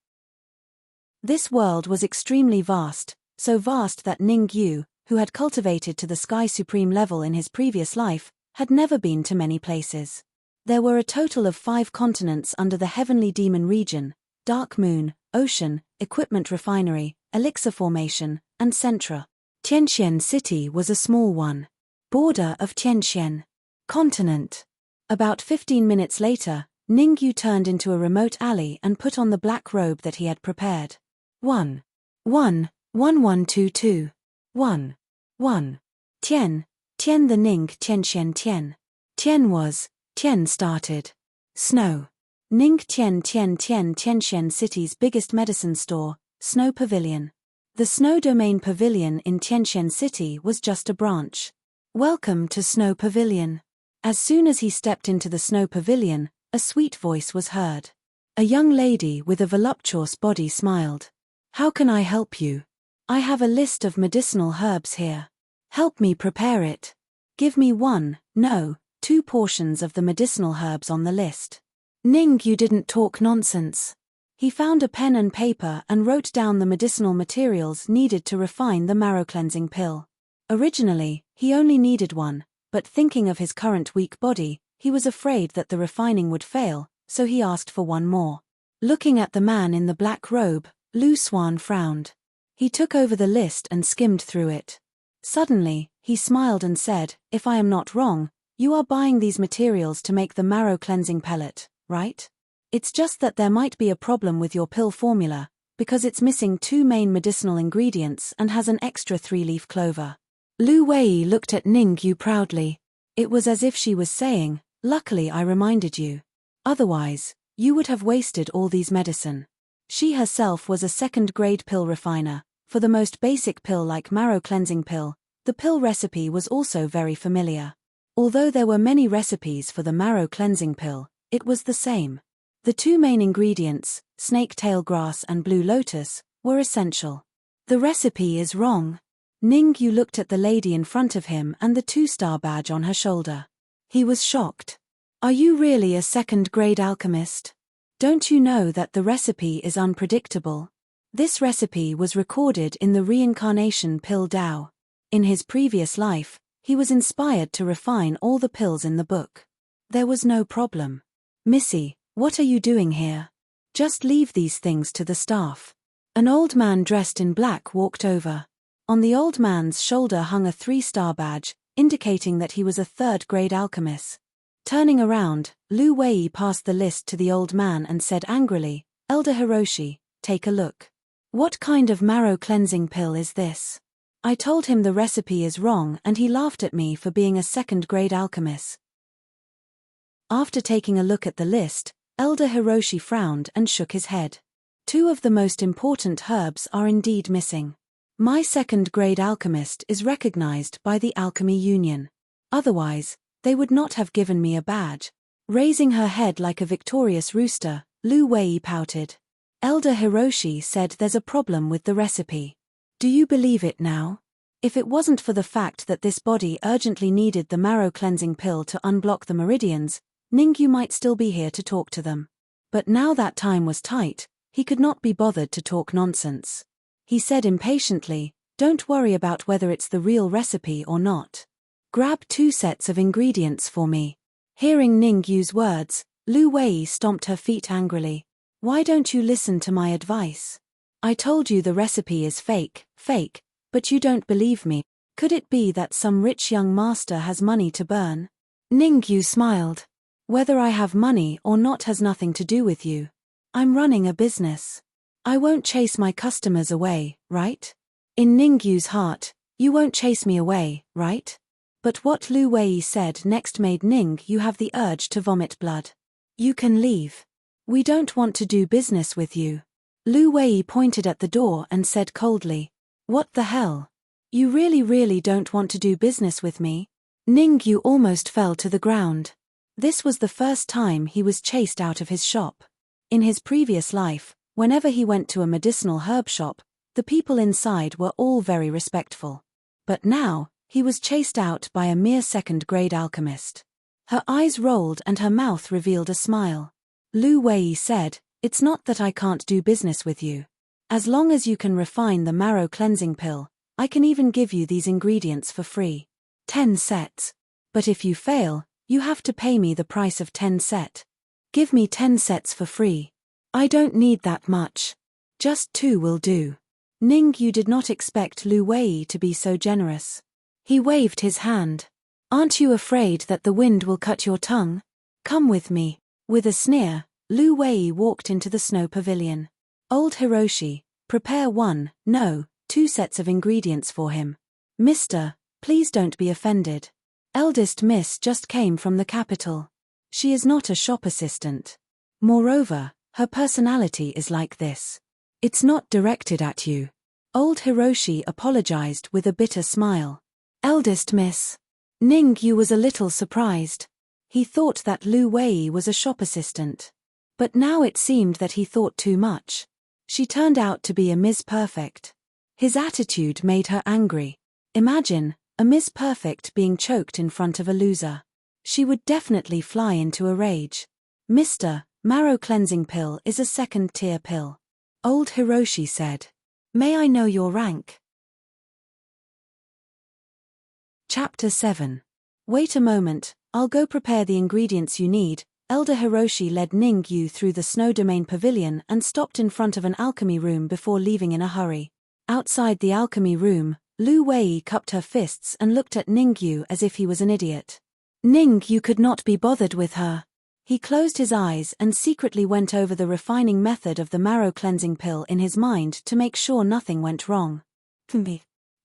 Speaker 1: This world was extremely vast, so vast that Ningyu, who had cultivated to the Sky Supreme level in his previous life, had never been to many places. There were a total of 5 continents under the Heavenly Demon region: Dark Moon, Ocean, Equipment Refinery, Elixir Formation, and Centra. Tianqian City was a small one. Border of Tianqian. Continent. About 15 minutes later, Ningyu turned into a remote alley and put on the black robe that he had prepared. 1-1-1-1-2-2. 1-1. Tian. Tian the Ning Tianxian Tian. Tian was, Tian started. Snow. Ning Tian Tian Tian Tianxian City's biggest medicine store, Snow Pavilion. The Snow Domain Pavilion in Tianxian City was just a branch. Welcome to Snow Pavilion. As soon as he stepped into the Snow Pavilion, a sweet voice was heard. A young lady with a voluptuous body smiled. How can I help you? I have a list of medicinal herbs here. Help me prepare it. Give me 2 portions of the medicinal herbs on the list. Ning Yu didn't talk nonsense. He found a pen and paper and wrote down the medicinal materials needed to refine the marrow-cleansing pill. Originally, he only needed 1, but thinking of his current weak body, he was afraid that the refining would fail, so he asked for 1 more. Looking at the man in the black robe, Lu Xuan frowned. He took over the list and skimmed through it. Suddenly, he smiled and said, "If I am not wrong, you are buying these materials to make the marrow-cleansing pellet, right? It's just that there might be a problem with your pill formula, because it's missing 2 main medicinal ingredients and has an extra 3-leaf clover." Lu Wei looked at Ning Yu proudly. It was as if she was saying, "Luckily I reminded you. Otherwise, you would have wasted all these medicine." She herself was a second-grade pill refiner. For the most basic pill like marrow-cleansing pill, the pill recipe was also very familiar. Although there were many recipes for the marrow-cleansing pill, it was the same. The 2 main ingredients, snake-tail grass and blue lotus, were essential. The recipe is wrong. Ning Yu looked at the lady in front of him and the 2-star badge on her shoulder. He was shocked. Are you really a second-grade alchemist? Don't you know that the recipe is unpredictable? This recipe was recorded in the reincarnation pill Dao. In his previous life, he was inspired to refine all the pills in the book. There was no problem. "Missy, what are you doing here? Just leave these things to the staff." An old man dressed in black walked over. On the old man's shoulder hung a 3-star badge, indicating that he was a 3rd-grade alchemist. Turning around, Lu Wei passed the list to the old man and said angrily, "Elder Hiroshi, take a look. What kind of marrow-cleansing pill is this?" I told him the recipe is wrong and he laughed at me for being a 2nd-grade alchemist. After taking a look at the list, Elder Hiroshi frowned and shook his head. 2 of the most important herbs are indeed missing. My 2nd-grade alchemist is recognized by the Alchemy Union. Otherwise, they would not have given me a badge. Raising her head like a victorious rooster, Lu Wei pouted. Elder Hiroshi said there's a problem with the recipe. Do you believe it now? If it wasn't for the fact that this body urgently needed the marrow-cleansing pill to unblock the meridians, Ning Yu might still be here to talk to them. But now that time was tight, he could not be bothered to talk nonsense. He said impatiently, "Don't worry about whether it's the real recipe or not. Grab 2 sets of ingredients for me." Hearing Ning Yu's words, Lu Wei stomped her feet angrily. "Why don't you listen to my advice? I told you the recipe is fake, but you don't believe me. Could it be that some rich young master has money to burn?" Ning Yu smiled. "Whether I have money or not has nothing to do with you. I'm running a business. I won't chase my customers away, right?" In Ning Yu's heart, "You won't chase me away, right?" But what Lu Wei said next made Ning Yu have the urge to vomit blood. "You can leave. We don't want to do business with you." Lu Wei pointed at the door and said coldly, "What the hell? You really don't want to do business with me?" Ning Yu almost fell to the ground. This was the first time he was chased out of his shop. In his previous life, whenever he went to a medicinal herb shop, the people inside were all very respectful. But now, he was chased out by a mere 2nd-grade alchemist. Her eyes rolled and her mouth revealed a smile. Lu Wei said, "It's not that I can't do business with you. As long as you can refine the marrow-cleansing pill, I can even give you these ingredients for free. 10 sets. But if you fail, you have to pay me the price of 10 sets. Give me 10 sets for free. I don't need that much. Just 2 will do." Ning Yu did not expect Lu Wei to be so generous. He waved his hand. "Aren't you afraid that the wind will cut your tongue? Come with me." With a sneer, Lu Wei walked into the Snow Pavilion. "Old Hiroshi, prepare 2 sets of ingredients for him. Mr. Please don't be offended. Eldest Miss just came from the capital. She is not a shop assistant. Moreover, her personality is like this. It's not directed at you. Old Hiroshi apologized with a bitter smile. Eldest Miss. Ningyu was a little surprised. He thought that Lu Wei was a shop assistant. But now it seemed that he thought too much. She turned out to be a Miss Perfect. His attitude made her angry. Imagine, a Miss Perfect being choked in front of a loser. She would definitely fly into a rage. Mr. Marrow cleansing pill is a second-tier pill. Old Hiroshi said. May I know your rank? Chapter 7. Wait a moment, I'll go prepare the ingredients you need. Elder Hiroshi led Ningyu through the snow domain pavilion and stopped in front of an alchemy room before leaving in a hurry. Outside the alchemy room, Lu Wei cupped her fists and looked at Ningyu as if he was an idiot. Ningyu could not be bothered with her. He closed his eyes and secretly went over the refining method of the marrow cleansing pill in his mind to make sure nothing went wrong.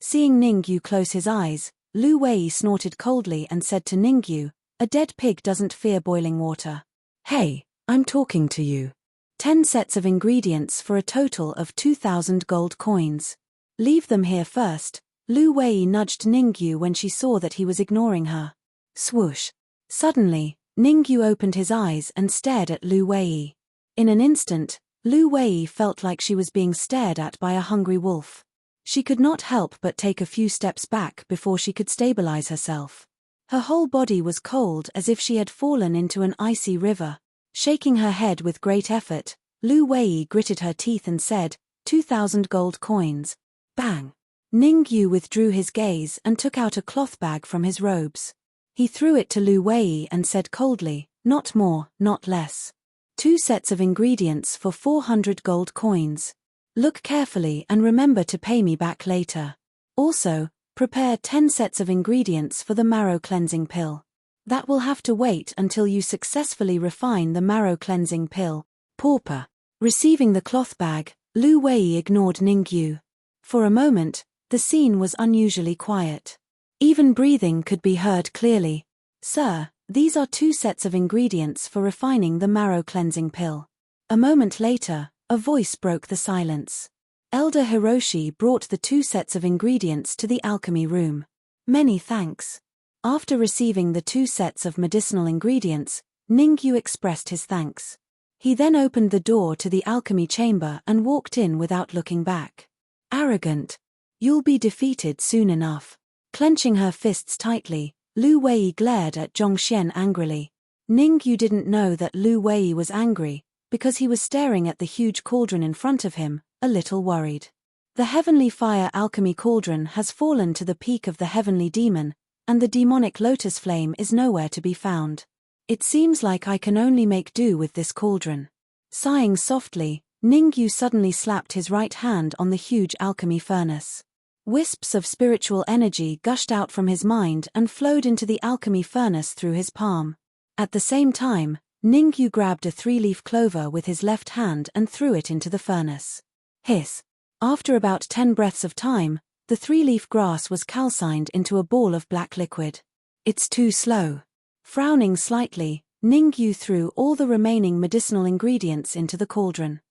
Speaker 1: Seeing Ningyu close his eyes, Lu Wei snorted coldly and said to Ningyu, a dead pig doesn't fear boiling water. Hey, I'm talking to you. 10 sets of ingredients for a total of 2,000 gold coins. Leave them here first. Lu Wei nudged Ningyu when she saw that he was ignoring her. Swoosh. Suddenly, Ningyu opened his eyes and stared at Lu Wei. In an instant, Lu Wei felt like she was being stared at by a hungry wolf. She could not help but take a few steps back before she could stabilize herself. Her whole body was cold as if she had fallen into an icy river. Shaking her head with great effort, Lu Wei gritted her teeth and said, 2,000 gold coins. Bang! Ningyu withdrew his gaze and took out a cloth bag from his robes. He threw it to Lu Wei and said coldly, not more, not less. 2 sets of ingredients for 400 gold coins. Look carefully and remember to pay me back later. Also, prepare 10 sets of ingredients for the marrow cleansing pill. That will have to wait until you successfully refine the marrow cleansing pill. Pauper. Receiving the cloth bag, Lu Wei ignored Ningyu. For a moment, the scene was unusually quiet. Even breathing could be heard clearly. Sir, these are 2 sets of ingredients for refining the marrow cleansing pill. A moment later, a voice broke the silence. Elder Hiroshi brought the 2 sets of ingredients to the alchemy room. Many thanks. After receiving the 2 sets of medicinal ingredients, Ningyu expressed his thanks. He then opened the door to the alchemy chamber and walked in without looking back. Arrogant. You'll be defeated soon enough. Clenching her fists tightly, Lu Wei glared at Zhongxian angrily. Ningyu didn't know that Lu Wei was angry, because he was staring at the huge cauldron in front of him, a little worried. The heavenly fire alchemy cauldron has fallen to the peak of the heavenly demon, and the demonic lotus flame is nowhere to be found. It seems like I can only make do with this cauldron. Sighing softly, Ningyu suddenly slapped his right hand on the huge alchemy furnace. Wisps of spiritual energy gushed out from his mind and flowed into the alchemy furnace through his palm. At the same time, Ningyu grabbed a 3-leaf clover with his left hand and threw it into the furnace. Hiss. After about 10 breaths of time, the 3-leaf grass was calcined into a ball of black liquid. It's too slow. Frowning slightly, Ningyu threw all the remaining medicinal ingredients into the cauldron.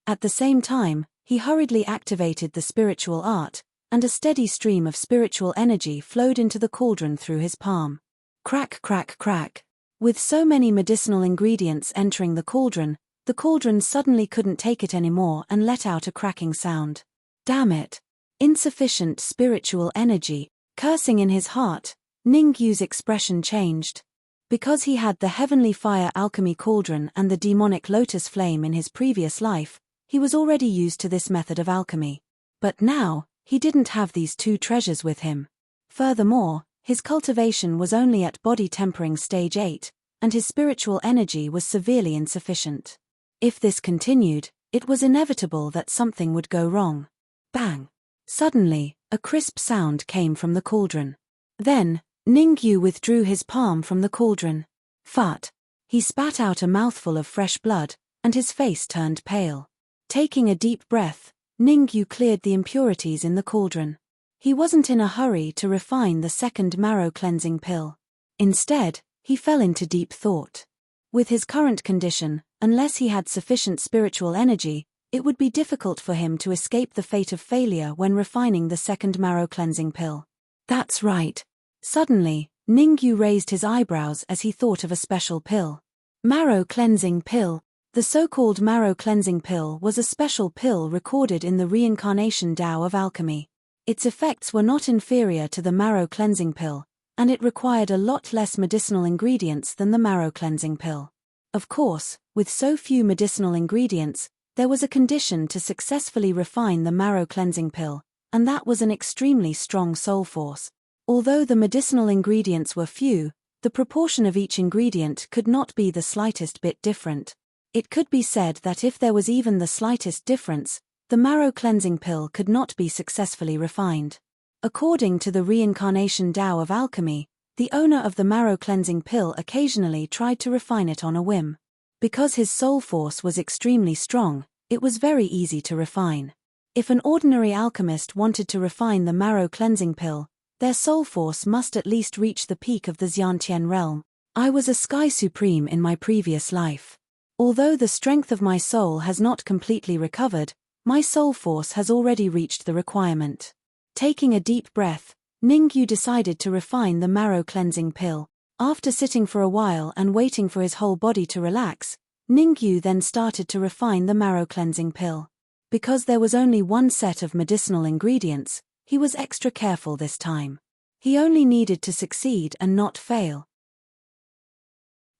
Speaker 1: At the same time, he hurriedly activated the spiritual art, and a steady stream of spiritual energy flowed into the cauldron through his palm. Crack, crack, crack. With so many medicinal ingredients entering the cauldron suddenly couldn't take it anymore and let out a cracking sound. Damn it. Insufficient spiritual energy. Cursing in his heart, Ningyu's expression changed. Because he had the heavenly fire alchemy cauldron and the demonic lotus flame in his previous life, he was already used to this method of alchemy. But now, he didn't have these 2 treasures with him. Furthermore, his cultivation was only at body tempering stage 8, and his spiritual energy was severely insufficient. If this continued, it was inevitable that something would go wrong. Bang! Suddenly, a crisp sound came from the cauldron. Then, Ningyu withdrew his palm from the cauldron. Fart! He spat out a mouthful of fresh blood, and his face turned pale. Taking a deep breath, Ningyu cleared the impurities in the cauldron. He wasn't in a hurry to refine the second marrow-cleansing pill. Instead, he fell into deep thought. With his current condition, unless he had sufficient spiritual energy, it would be difficult for him to escape the fate of failure when refining the second marrow-cleansing pill. That's right. Suddenly, Ningyu raised his eyebrows as he thought of a special pill. Marrow-cleansing pill. The so-called marrow-cleansing pill was a special pill recorded in the reincarnation Tao of alchemy. Its effects were not inferior to the marrow-cleansing pill, and it required a lot less medicinal ingredients than the marrow-cleansing pill. Of course, with so few medicinal ingredients, there was a condition to successfully refine the marrow-cleansing pill, and that was an extremely strong soul force. Although the medicinal ingredients were few, the proportion of each ingredient could not be the slightest bit different. It could be said that if there was even the slightest difference, the marrow-cleansing pill could not be successfully refined. According to the reincarnation Tao of alchemy, the owner of the marrow-cleansing pill occasionally tried to refine it on a whim. Because his soul force was extremely strong, it was very easy to refine. If an ordinary alchemist wanted to refine the marrow-cleansing pill, their soul force must at least reach the peak of the Xiantian realm. I was a sky supreme in my previous life. Although the strength of my soul has not completely recovered, my soul force has already reached the requirement. Taking a deep breath, Ningyu decided to refine the marrow-cleansing pill. After sitting for a while and waiting for his whole body to relax, Ningyu then started to refine the marrow-cleansing pill. Because there was only one set of medicinal ingredients, he was extra careful this time. He only needed to succeed and not fail.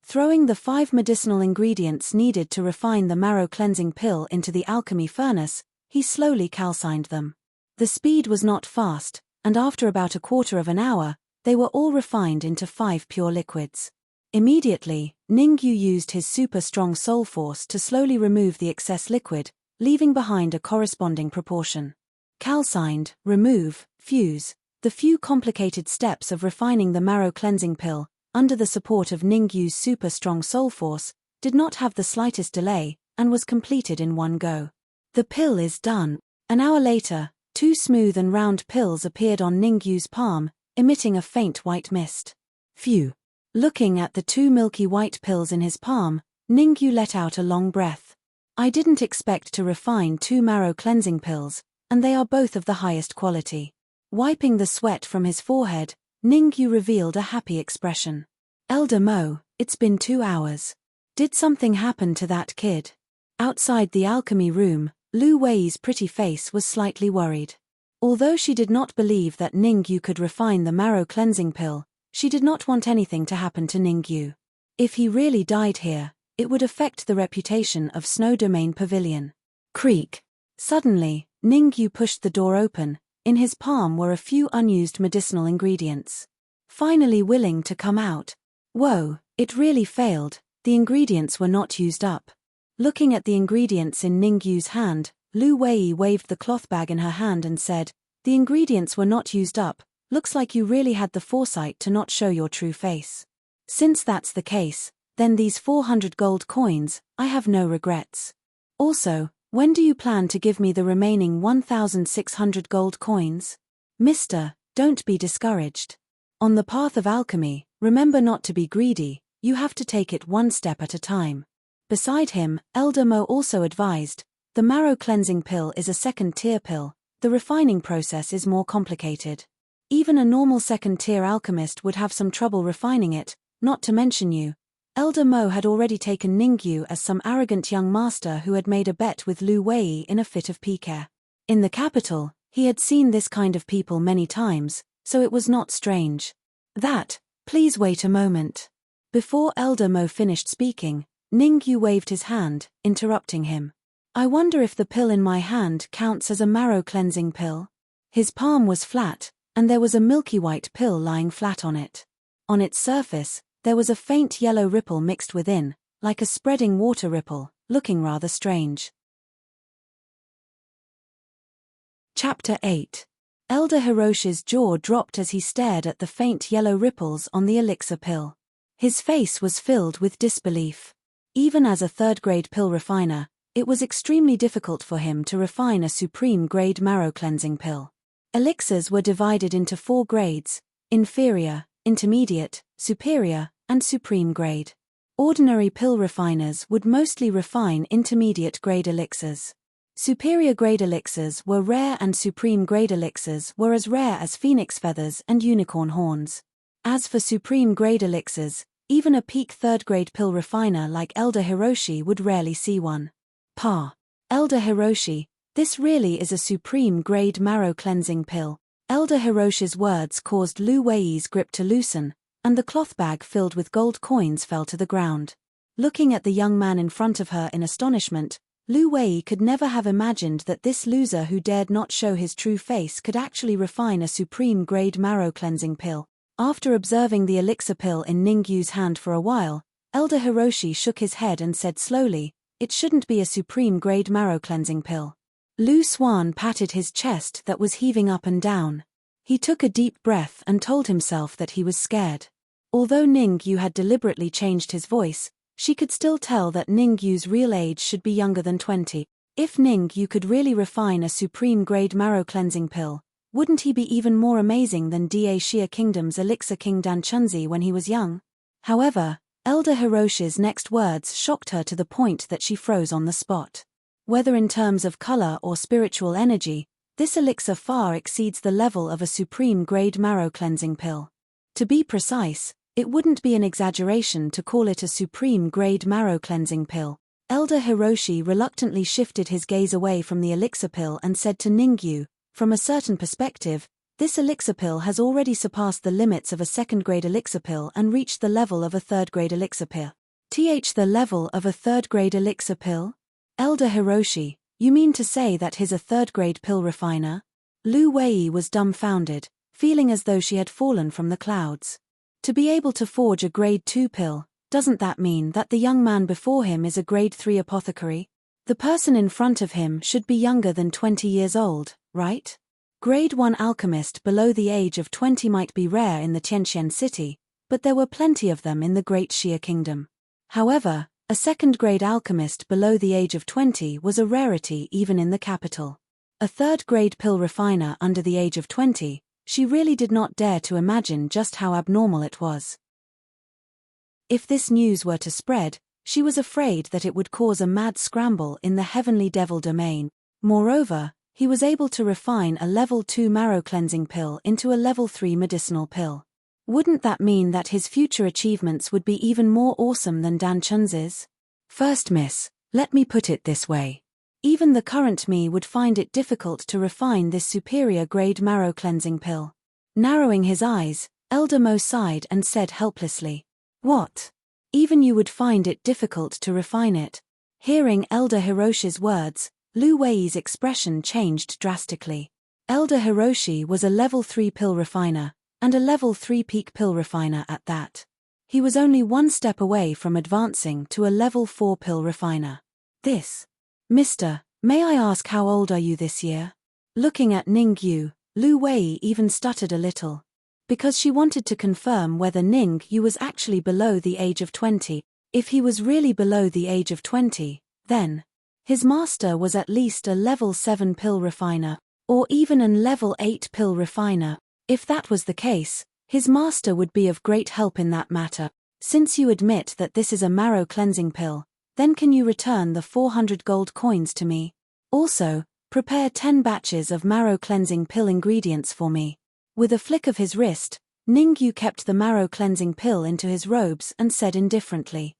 Speaker 1: Throwing the 5 medicinal ingredients needed to refine the marrow-cleansing pill into the alchemy furnace, he slowly calcined them. The speed was not fast, and after about a quarter of an hour, they were all refined into 5 pure liquids. Immediately, Ningyu used his super-strong soul force to slowly remove the excess liquid, leaving behind a corresponding proportion. Calcined, remove, fuse, the few complicated steps of refining the marrow-cleansing pill, under the support of Ningyu's super-strong soul force, did not have the slightest delay, and was completed in one go. The pill is done. An hour later, 2 smooth and round pills appeared on Ningyu's palm, emitting a faint white mist. Phew! Looking at the 2 milky white pills in his palm, Ningyu let out a long breath. I didn't expect to refine 2 marrow-cleansing pills, and they are both of the highest quality. Wiping the sweat from his forehead, Ningyu revealed a happy expression. Elder Mo, it's been 2 hours. Did something happen to that kid? Outside the alchemy room, Lu Wei's pretty face was slightly worried. Although she did not believe that Ningyu could refine the marrow-cleansing pill, she did not want anything to happen to Ningyu. If he really died here, it would affect the reputation of Snow Domain Pavilion. Creak. Suddenly, Ningyu pushed the door open. In his palm were a few unused medicinal ingredients. Finally willing to come out. Whoa, it really failed, the ingredients were not used up. Looking at the ingredients in Ningyu's hand, Lu Wei waved the cloth bag in her hand and said, "The ingredients were not used up, looks like you really had the foresight to not show your true face. Since that's the case, then these 400 gold coins, I have no regrets. Also, when do you plan to give me the remaining 1,600 gold coins? Mister, don't be discouraged. On the path of alchemy, remember not to be greedy, you have to take it one step at a time." Beside him, Elder Mo also advised, the marrow-cleansing pill is a second-tier pill, the refining process is more complicated. Even a normal second-tier alchemist would have some trouble refining it, not to mention you. Elder Mo had already taken Ningyu as some arrogant young master who had made a bet with Lu Wei in a fit of pique. In the capital, he had seen this kind of people many times, so it was not strange. Please wait a moment. Before Elder Mo finished speaking, Ningyu waved his hand, interrupting him. I wonder if the pill in my hand counts as a marrow-cleansing pill? His palm was flat, and there was a milky white pill lying flat on it. On its surface, there was a faint yellow ripple mixed within, like a spreading water ripple, looking rather strange. Chapter 8. Elder Hiroshi's jaw dropped as he stared at the faint yellow ripples on the elixir pill. His face was filled with disbelief. Even as a third-grade pill refiner, it was extremely difficult for him to refine a supreme-grade marrow-cleansing pill. Elixirs were divided into 4 grades: inferior, intermediate, superior, and supreme grade. Ordinary pill refiners would mostly refine intermediate grade elixirs. Superior grade elixirs were rare and supreme grade elixirs were as rare as phoenix feathers and unicorn horns. As for supreme grade elixirs, even a peak 3rd grade pill refiner like Elder Hiroshi would rarely see one. Elder Hiroshi, this really is a supreme grade marrow cleansing pill. Elder Hiroshi's words caused Lu Wei's grip to loosen, and the cloth bag filled with gold coins fell to the ground. Looking at the young man in front of her in astonishment, Lu Wei could never have imagined that this loser who dared not show his true face could actually refine a supreme grade marrow cleansing pill. After observing the elixir pill in Ningyu's hand for a while, Elder Hiroshi shook his head and said slowly, "It shouldn't be a supreme grade marrow cleansing pill." Lu Xuan patted his chest that was heaving up and down. He took a deep breath and told himself that he was scared. Although Ningyu had deliberately changed his voice, she could still tell that Ningyu's real age should be younger than 20. If Ningyu could really refine a supreme grade marrow cleansing pill, wouldn't he be even more amazing than Da Xia Kingdom's elixir king Dan Chunzi when he was young? However, Elder Hiroshi's next words shocked her to the point that she froze on the spot. Whether in terms of color or spiritual energy, this elixir far exceeds the level of a supreme grade marrow cleansing pill. To be precise, it wouldn't be an exaggeration to call it a supreme grade marrow cleansing pill. Elder Hiroshi reluctantly shifted his gaze away from the elixir pill and said to Ningyu, "From a certain perspective, this elixir pill has already surpassed the limits of a 2nd grade elixir pill and reached the level of a 3rd grade elixir pill." The level of a 3rd grade elixir pill? Elder Hiroshi, you mean to say that he's a 3rd grade pill refiner? Lu Wei was dumbfounded, feeling as though she had fallen from the clouds. To be able to forge a grade 2 pill, doesn't that mean that the young man before him is a grade 3 apothecary? The person in front of him should be younger than 20 years old, right? Grade 1 alchemist below the age of 20 might be rare in the Tianqian city, but there were plenty of them in the Great Xia Kingdom. However, a 2nd grade alchemist below the age of 20 was a rarity even in the capital. A 3rd grade pill refiner under the age of 20, she really did not dare to imagine just how abnormal it was. If this news were to spread, she was afraid that it would cause a mad scramble in the heavenly devil domain. Moreover, he was able to refine a level 2 marrow cleansing pill into a level 3 medicinal pill. Wouldn't that mean that his future achievements would be even more awesome than Dan Chunzi's? First miss, let me put it this way. Even the current me would find it difficult to refine this superior grade marrow cleansing pill. Narrowing his eyes, Elder Mo sighed and said helplessly, "What? Even you would find it difficult to refine it?" Hearing Elder Hiroshi's words, Lu Wei's expression changed drastically. Elder Hiroshi was a level 3 pill refiner, and a level 3 peak pill refiner at that. He was only one step away from advancing to a level 4 pill refiner. Mister, may I ask how old are you this year? Looking at Ningyu, Lu Wei even stuttered a little. Because she wanted to confirm whether Ningyu was actually below the age of 20. If he was really below the age of 20, then his master was at least a level 7 pill refiner, or even an level 8 pill refiner. If that was the case, his master would be of great help in that matter. Since you admit that this is a marrow cleansing pill, then can you return the 400 gold coins to me? Also, prepare 10 batches of marrow cleansing pill ingredients for me. With a flick of his wrist, Ningyu kept the marrow cleansing pill into his robes and said indifferently,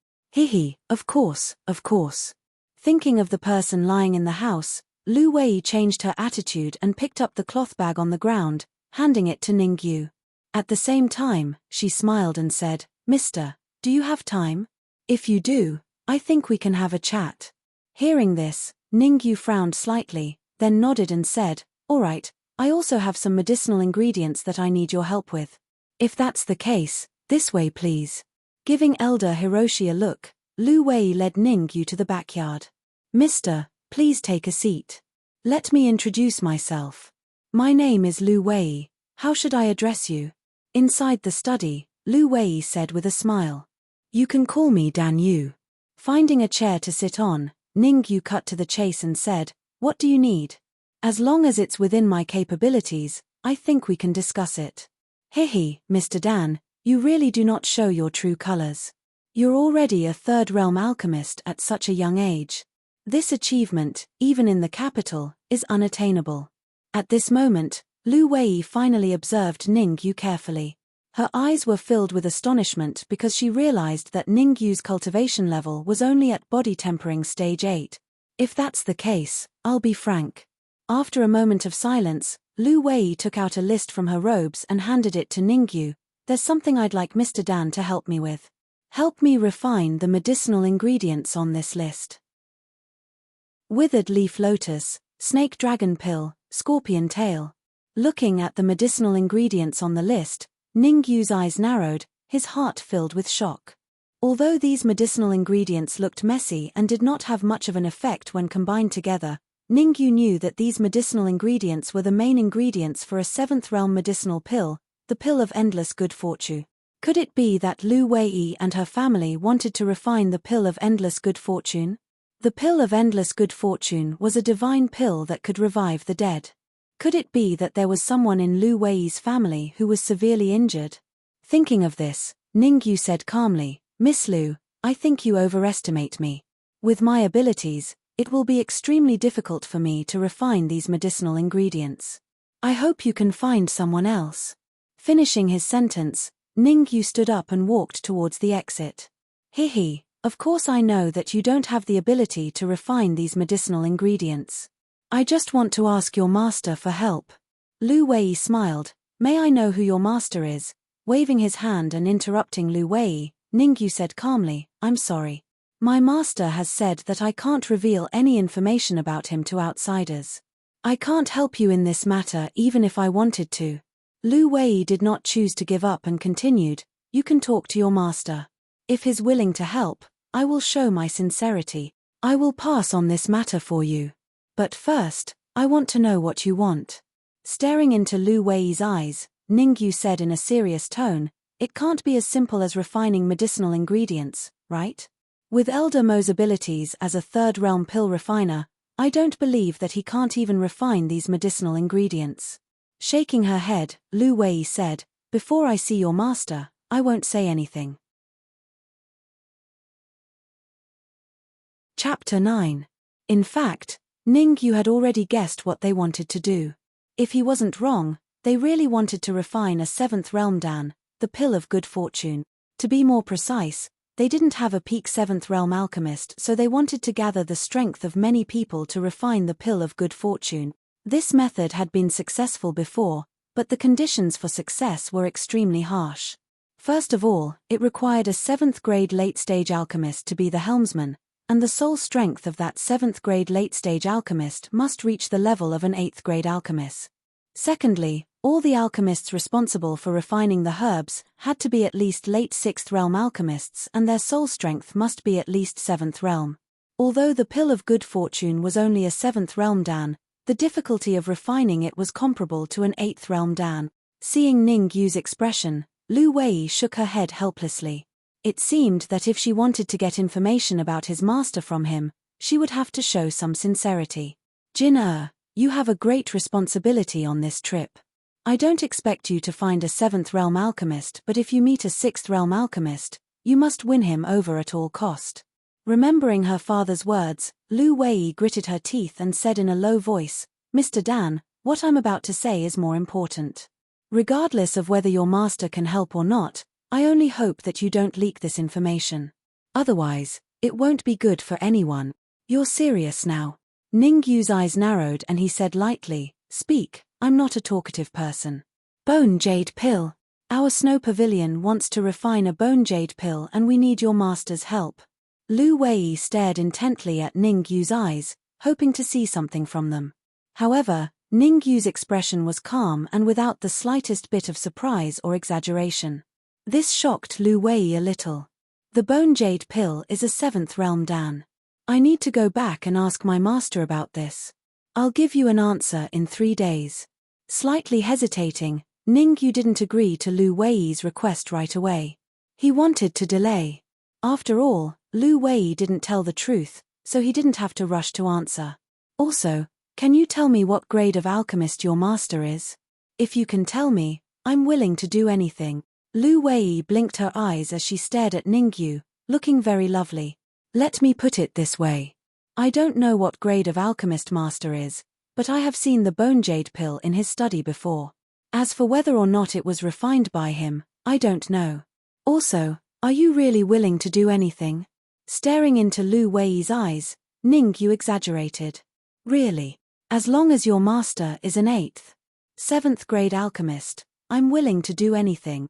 Speaker 1: Of course, of course." Thinking of the person lying in the house, Lu Wei changed her attitude and picked up the cloth bag on the ground, handing it to Ningyu. At the same time, she smiled and said, "Mister, do you have time? If you do, I think we can have a chat." Hearing this, Ningyu frowned slightly, then nodded and said, "All right, I also have some medicinal ingredients that I need your help with. If that's the case, this way please." Giving Elder Hiroshi a look, Lu Wei led Ningyu to the backyard. "Mister, please take a seat. Let me introduce myself. My name is Lu Wei. How should I address you?" Inside the study, Lu Wei said with a smile, "You can call me Dan Yu." Finding a chair to sit on, Ningyu cut to the chase and said, "What do you need?" As long as it's within my capabilities, I think we can discuss it. Hehe, Mr. Dan, you really do not show your true colors. You're already a third realm alchemist at such a young age. This achievement, even in the capital, is unattainable. At this moment, Lu Wei finally observed Ningyu carefully. Her eyes were filled with astonishment because she realized that Ningyu's cultivation level was only at body tempering stage 8. If that's the case, I'll be frank. After a moment of silence, Lu Wei took out a list from her robes and handed it to Ningyu. There's something I'd like Mr. Dan to help me with. Help me refine the medicinal ingredients on this list. Withered leaf lotus, snake dragon pill, scorpion tail. Looking at the medicinal ingredients on the list, Ningyu's eyes narrowed, his heart filled with shock. Although these medicinal ingredients looked messy and did not have much of an effect when combined together, Ningyu knew that these medicinal ingredients were the main ingredients for a 7th realm medicinal pill, the pill of endless good fortune. Could it be that Lu Wei and her family wanted to refine the pill of endless good fortune? The pill of endless good fortune was a divine pill that could revive the dead. Could it be that there was someone in Lu Wei's family who was severely injured? Thinking of this, Ningyu said calmly, Miss Lu, I think you overestimate me. With my abilities, it will be extremely difficult for me to refine these medicinal ingredients. I hope you can find someone else. Finishing his sentence, Ningyu stood up and walked towards the exit. Hehe, of course I know that you don't have the ability to refine these medicinal ingredients. I just want to ask your master for help. Lu Wei smiled. May I know who your master is? Waving his hand and interrupting Lu Wei, Ningyu said calmly, I'm sorry. My master has said that I can't reveal any information about him to outsiders. I can't help you in this matter even if I wanted to. Lu Wei did not choose to give up and continued, you can talk to your master. If he's willing to help, I will show my sincerity. I will pass on this matter for you. But first, I want to know what you want. Staring into Lu Wei's eyes, Ningyu said in a serious tone, it can't be as simple as refining medicinal ingredients, right? With Elder Mo's abilities as a 3rd realm pill refiner, I don't believe that he can't even refine these medicinal ingredients. Shaking her head, Lu Wei said, before I see your master, I won't say anything. Chapter 9. In fact, Ningyu had already guessed what they wanted to do. If he wasn't wrong, they really wanted to refine a 7th realm dan, the pill of good fortune. To be more precise, they didn't have a peak 7th realm alchemist, so they wanted to gather the strength of many people to refine the pill of good fortune. This method had been successful before, but the conditions for success were extremely harsh. First of all, it required a 7th grade late-stage alchemist to be the helmsman, and the soul strength of that 7th grade late-stage alchemist must reach the level of an 8th grade alchemist. Secondly, all the alchemists responsible for refining the herbs had to be at least late 6th realm alchemists, and their soul strength must be at least 7th realm. Although the pill of good fortune was only a 7th realm dan, the difficulty of refining it was comparable to an 8th realm dan. Seeing Ningyu's expression, Lu Wei shook her head helplessly. It seemed that if she wanted to get information about his master from him, she would have to show some sincerity. Jin you have a great responsibility on this trip. I don't expect you to find a 7th realm alchemist, but if you meet a 6th realm alchemist, you must win him over at all cost. Remembering her father's words, Lu Wei gritted her teeth and said in a low voice, Mr. Dan, what I'm about to say is more important. Regardless of whether your master can help or not, I only hope that you don't leak this information. Otherwise, it won't be good for anyone. You're serious now. Ningyu's eyes narrowed and he said lightly, speak, I'm not a talkative person. Bone jade pill. Our snow pavilion wants to refine a bone jade pill and we need your master's help. Lu Wei stared intently at Ningyu's eyes, hoping to see something from them. However, Ningyu's expression was calm and without the slightest bit of surprise or exaggeration. This shocked Lu Wei a little. The bone jade pill is a 7th realm dan. I need to go back and ask my master about this. I'll give you an answer in 3 days. Slightly hesitating, Ningyu didn't agree to Lu Wei's request right away. He wanted to delay. After all, Lu Wei didn't tell the truth, so he didn't have to rush to answer. Also, Can you tell me what grade of alchemist your master is? If you can tell me, I'm willing to do anything. Lu Wei blinked her eyes as she stared at Ningyu, looking very lovely. Let me put it this way. I don't know what grade of alchemist master is, but I have seen the bone jade pill in his study before. As for whether or not it was refined by him, I don't know. Also, are you really willing to do anything? Staring into Lu Wei's eyes, Ningyu exaggerated. Really? As long as your master is an 8th, 7th grade alchemist, I'm willing to do anything.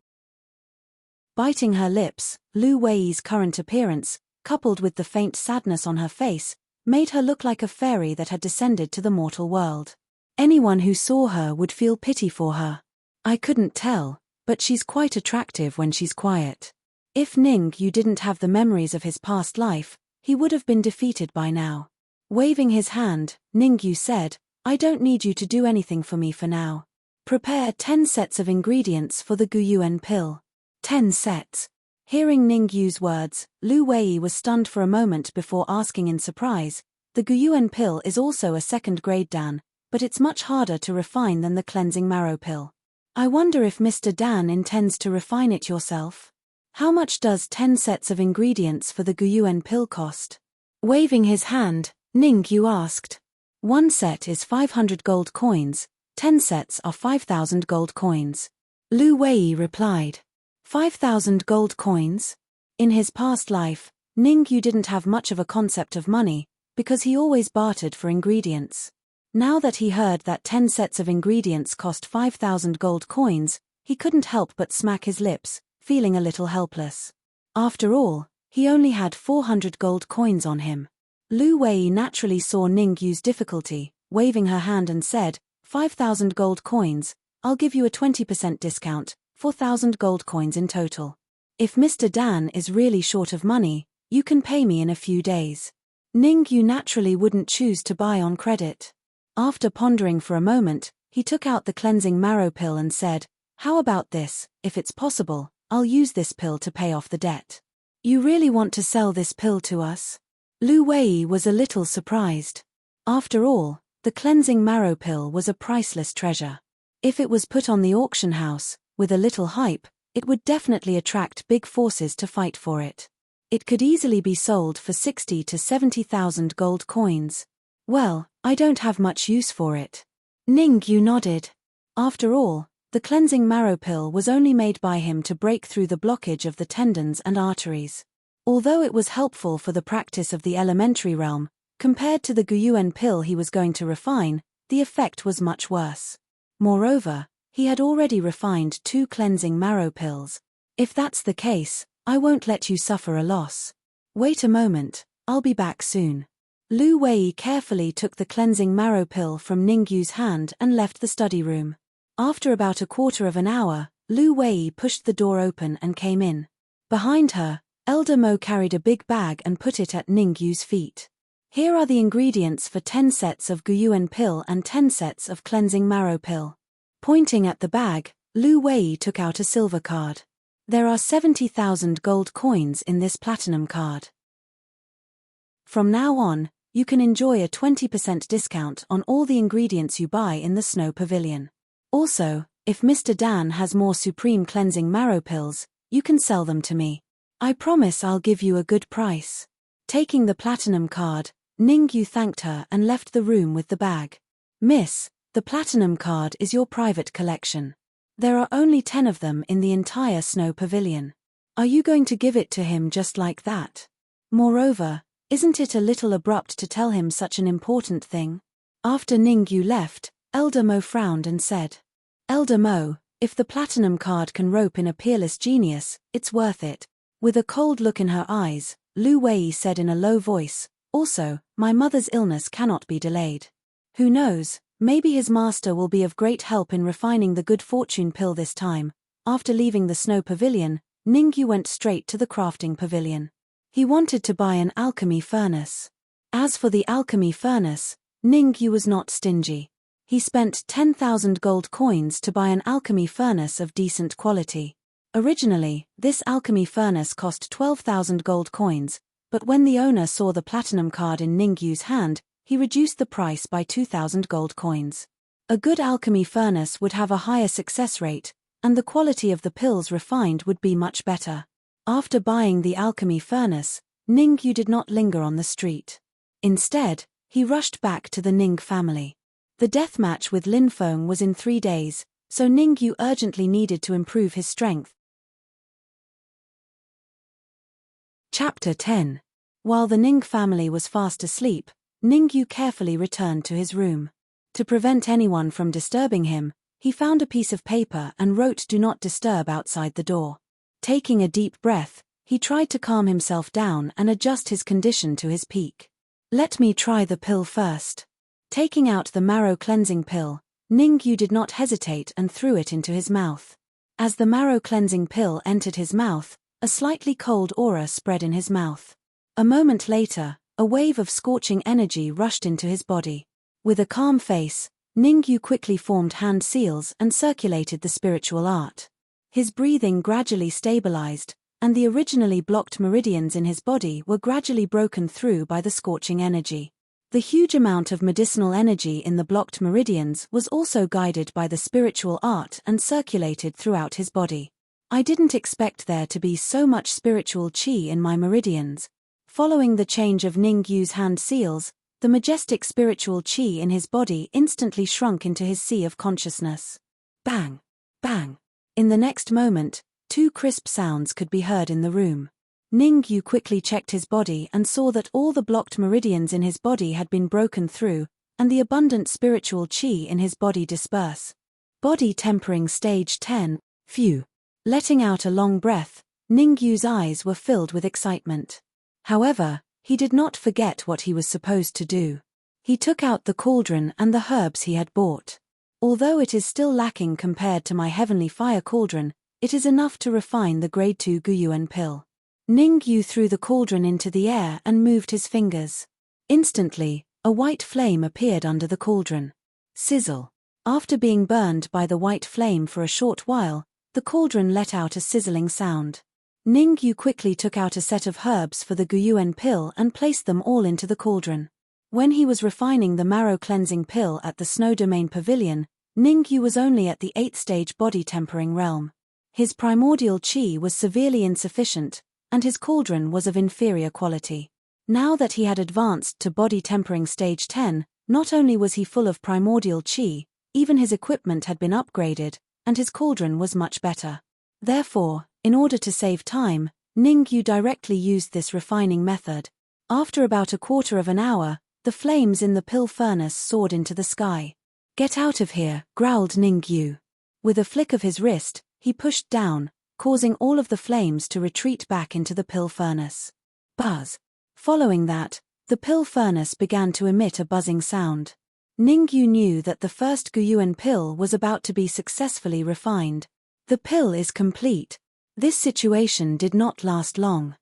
Speaker 1: Biting her lips, Lu Wei's current appearance, coupled with the faint sadness on her face, made her look like a fairy that had descended to the mortal world. Anyone who saw her would feel pity for her. I couldn't tell, but she's quite attractive when she's quiet. If Ningyu didn't have the memories of his past life, he would have been defeated by now. Waving his hand, Ningyu said, I don't need you to do anything for me for now. Prepare 10 sets of ingredients for the Guyuan pill. 10 sets. Hearing Ningyu's words, Lu Wei was stunned for a moment before asking in surprise, the Guyuan pill is also a 2nd grade Dan, but it's much harder to refine than the cleansing marrow pill. I wonder if Mr. Dan intends to refine it yourself? How much does 10 sets of ingredients for the Guyuan pill cost? Waving his hand, Ningyu asked. 1 set is 500 gold coins, 10 sets are 5,000 gold coins. Lu Wei replied. 5,000 gold coins? In his past life, Ningyu didn't have much of a concept of money, because he always bartered for ingredients. Now that he heard that 10 sets of ingredients cost 5,000 gold coins, he couldn't help but smack his lips, feeling a little helpless. After all, he only had 400 gold coins on him. Lu Wei naturally saw Ningyu's difficulty, waving her hand and said, 5,000 gold coins, I'll give you a 20% discount, 4,000 gold coins in total. If Mr. Dan is really short of money, you can pay me in a few days. Ningyu naturally wouldn't choose to buy on credit. After pondering for a moment, he took out the cleansing marrow pill and said, how about this? If it's possible, I'll use this pill to pay off the debt. You really want to sell this pill to us? Lu Wei was a little surprised. After all, the cleansing marrow pill was a priceless treasure. If it was put on the auction house, with a little hype, it would definitely attract big forces to fight for it. It could easily be sold for 60 to 70,000 gold coins. Well, I don't have much use for it. Ningyu nodded. After all, the cleansing marrow pill was only made by him to break through the blockage of the tendons and arteries. Although it was helpful for the practice of the elementary realm, compared to the Guyuan pill he was going to refine, the effect was much worse. Moreover, he had already refined 2 cleansing marrow pills. If that's the case, I won't let you suffer a loss. Wait a moment, I'll be back soon. Lu Wei carefully took the cleansing marrow pill from Ningyu's hand and left the study room. After about a quarter of an hour, Lu Wei pushed the door open and came in. Behind her, Elder Mo carried a big bag and put it at Ningyu's feet. Here are the ingredients for 10 sets of Guyuan pill and 10 sets of cleansing marrow pill. Pointing at the bag, Lu Wei took out a silver card. There are 70,000 gold coins in this platinum card. From now on, you can enjoy a 20% discount on all the ingredients you buy in the Snow Pavilion. Also, if Mr. Dan has more supreme cleansing marrow pills, you can sell them to me. I promise I'll give you a good price. Taking the platinum card, Ningyu thanked her and left the room with the bag. Miss, the platinum card is your private collection. There are only 10 of them in the entire Snow Pavilion. Are you going to give it to him just like that? Moreover, isn't it a little abrupt to tell him such an important thing? After Ningyu left, Elder Mo frowned and said, Elder Mo, if the platinum card can rope in a peerless genius, it's worth it. With a cold look in her eyes, Lu Wei said in a low voice, also, my mother's illness cannot be delayed. Who knows, maybe his master will be of great help in refining the good fortune pill this time. After leaving the Snow Pavilion, Ningyu went straight to the crafting pavilion. He wanted to buy an alchemy furnace. As for the alchemy furnace, Ningyu was not stingy. He spent 10,000 gold coins to buy an alchemy furnace of decent quality. Originally, this alchemy furnace cost 12,000 gold coins, but when the owner saw the platinum card in Ningyu's hand, he reduced the price by 2,000 gold coins. A good alchemy furnace would have a higher success rate, and the quality of the pills refined would be much better. After buying the alchemy furnace, Ningyu did not linger on the street. Instead, he rushed back to the Ning family. The death match with Lin Feng was in 3 days, so Ningyu urgently needed to improve his strength. Chapter 10. While the Ning family was fast asleep, Ningyu carefully returned to his room. To prevent anyone from disturbing him, he found a piece of paper and wrote "Do not disturb" outside the door. Taking a deep breath, he tried to calm himself down and adjust his condition to his peak. "Let me try the pill first." Taking out the marrow cleansing pill, Ningyu did not hesitate and threw it into his mouth. As the marrow cleansing pill entered his mouth, a slightly cold aura spread in his mouth. A moment later, a wave of scorching energy rushed into his body. With a calm face, Ningyu quickly formed hand seals and circulated the spiritual art. His breathing gradually stabilized, and the originally blocked meridians in his body were gradually broken through by the scorching energy. The huge amount of medicinal energy in the blocked meridians was also guided by the spiritual art and circulated throughout his body. "I didn't expect there to be so much spiritual qi in my meridians." Following the change of Ningyu's hand seals, the majestic spiritual qi in his body instantly shrunk into his sea of consciousness. Bang! Bang! In the next moment, 2 crisp sounds could be heard in the room. Ningyu quickly checked his body and saw that all the blocked meridians in his body had been broken through, and the abundant spiritual qi in his body disperse. Body tempering stage 10, phew. Letting out a long breath, Ningyu's eyes were filled with excitement. However, he did not forget what he was supposed to do. He took out the cauldron and the herbs he had bought. "Although it is still lacking compared to my heavenly fire cauldron, it is enough to refine the grade 2 Guyuan pill." Ningyu threw the cauldron into the air and moved his fingers. Instantly, a white flame appeared under the cauldron. Sizzle. After being burned by the white flame for a short while, the cauldron let out a sizzling sound. Ningyu quickly took out a set of herbs for the Guyuan pill and placed them all into the cauldron. When he was refining the marrow cleansing pill at the Snow Domain Pavilion, Ningyu was only at the 8th stage body tempering realm. His primordial qi was severely insufficient, and his cauldron was of inferior quality. Now that he had advanced to body tempering stage 10, not only was he full of primordial qi, even his equipment had been upgraded, and his cauldron was much better. Therefore, in order to save time, Ningyu directly used this refining method. After about a quarter of an hour, the flames in the pill furnace soared into the sky. "Get out of here," growled Ningyu. With a flick of his wrist, he pushed down, causing all of the flames to retreat back into the pill furnace. Buzz. Following that, the pill furnace began to emit a buzzing sound. Ningyu knew that the first Guyuan pill was about to be successfully refined. The pill is complete. This situation did not last long.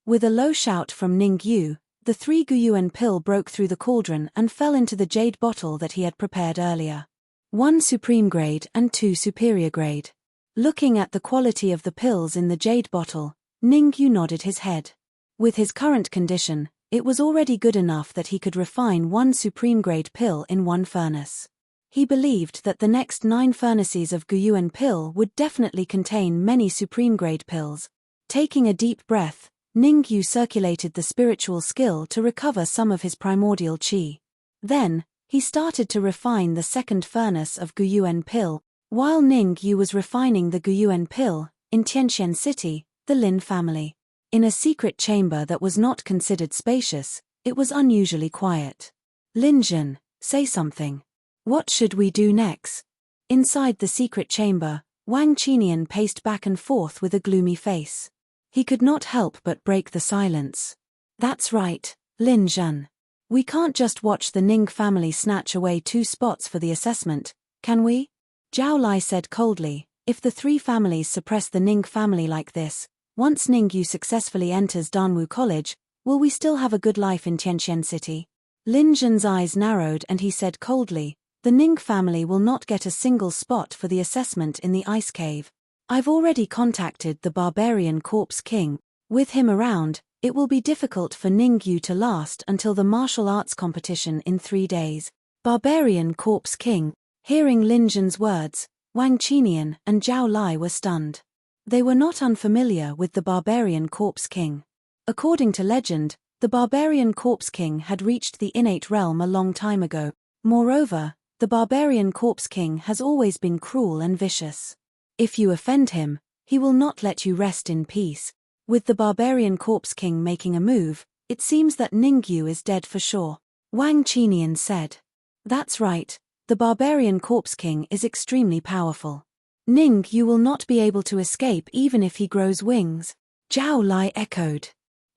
Speaker 1: With a low shout from Ningyu, the 3 Guyuan pill broke through the cauldron and fell into the jade bottle that he had prepared earlier. 1 supreme grade and 2 superior grade. Looking at the quality of the pills in the jade bottle, Ningyu nodded his head. With his current condition, it was already good enough that he could refine 1 supreme grade pill in 1 furnace. He believed that the next 9 furnaces of Guyuan pill would definitely contain many supreme grade pills. Taking a deep breath, Ningyu circulated the spiritual skill to recover some of his primordial qi. Then, he started to refine the second furnace of Guyuan pill. While Ningyu was refining the Guyuan pill, in Tianqian City, the Lin family. In a secret chamber that was not considered spacious, it was unusually quiet. "Linjun, say something. What should we do next?" Inside the secret chamber, Wang Qinian paced back and forth with a gloomy face. He could not help but break the silence. "That's right, Linjun. We can't just watch the Ning family snatch away 2 spots for the assessment, can we?" Zhao Lai said coldly, "If the 3 families suppress the Ning family like this, once Ningyu successfully enters Danwu College, will we still have a good life in Tianqian City?" Lin Zhen's eyes narrowed and he said coldly, "The Ning family will not get a single spot for the assessment in the ice cave. I've already contacted the barbarian corpse king. With him around, It will be difficult for Ningyu to last until the martial arts competition in 3 days. Barbarian Corpse King. Hearing Lin Zhen's words, Wang Qinian and Zhao Lai were stunned. They were not unfamiliar with the Barbarian Corpse King. According to legend, the Barbarian Corpse King had reached the innate realm a long time ago. Moreover, the Barbarian Corpse King has always been cruel and vicious. If you offend him, he will not let you rest in peace. With the Barbarian Corpse King making a move, it seems that Ningyu is dead for sure. Wang Qinian said. That's right, the Barbarian Corpse King is extremely powerful. Ningyu will not be able to escape even if he grows wings. Zhao Lai echoed.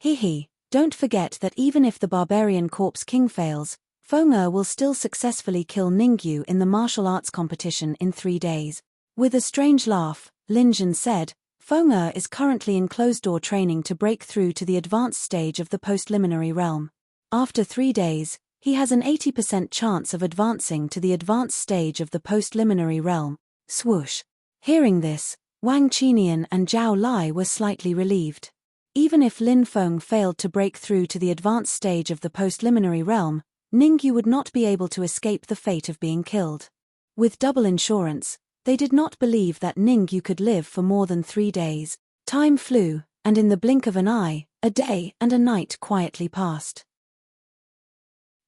Speaker 1: Hehe, don't forget that even if the Barbarian Corpse King fails, Feng will still successfully kill Ningyu in the martial arts competition in 3 days. With a strange laugh, Lin Zhen said, Feng is currently in closed-door training to break through to the advanced stage of the post-liminary realm. After 3 days, he has an 80% chance of advancing to the advanced stage of the post-liminary realm. Swoosh. Hearing this, Wang Qinian and Zhao Lai were slightly relieved. Even if Lin Feng failed to break through to the advanced stage of the post-liminary realm, Ningyu would not be able to escape the fate of being killed. With double insurance, they did not believe that Ningyu could live for more than 3 days. Time flew, and in the blink of an eye, a day and a night quietly passed.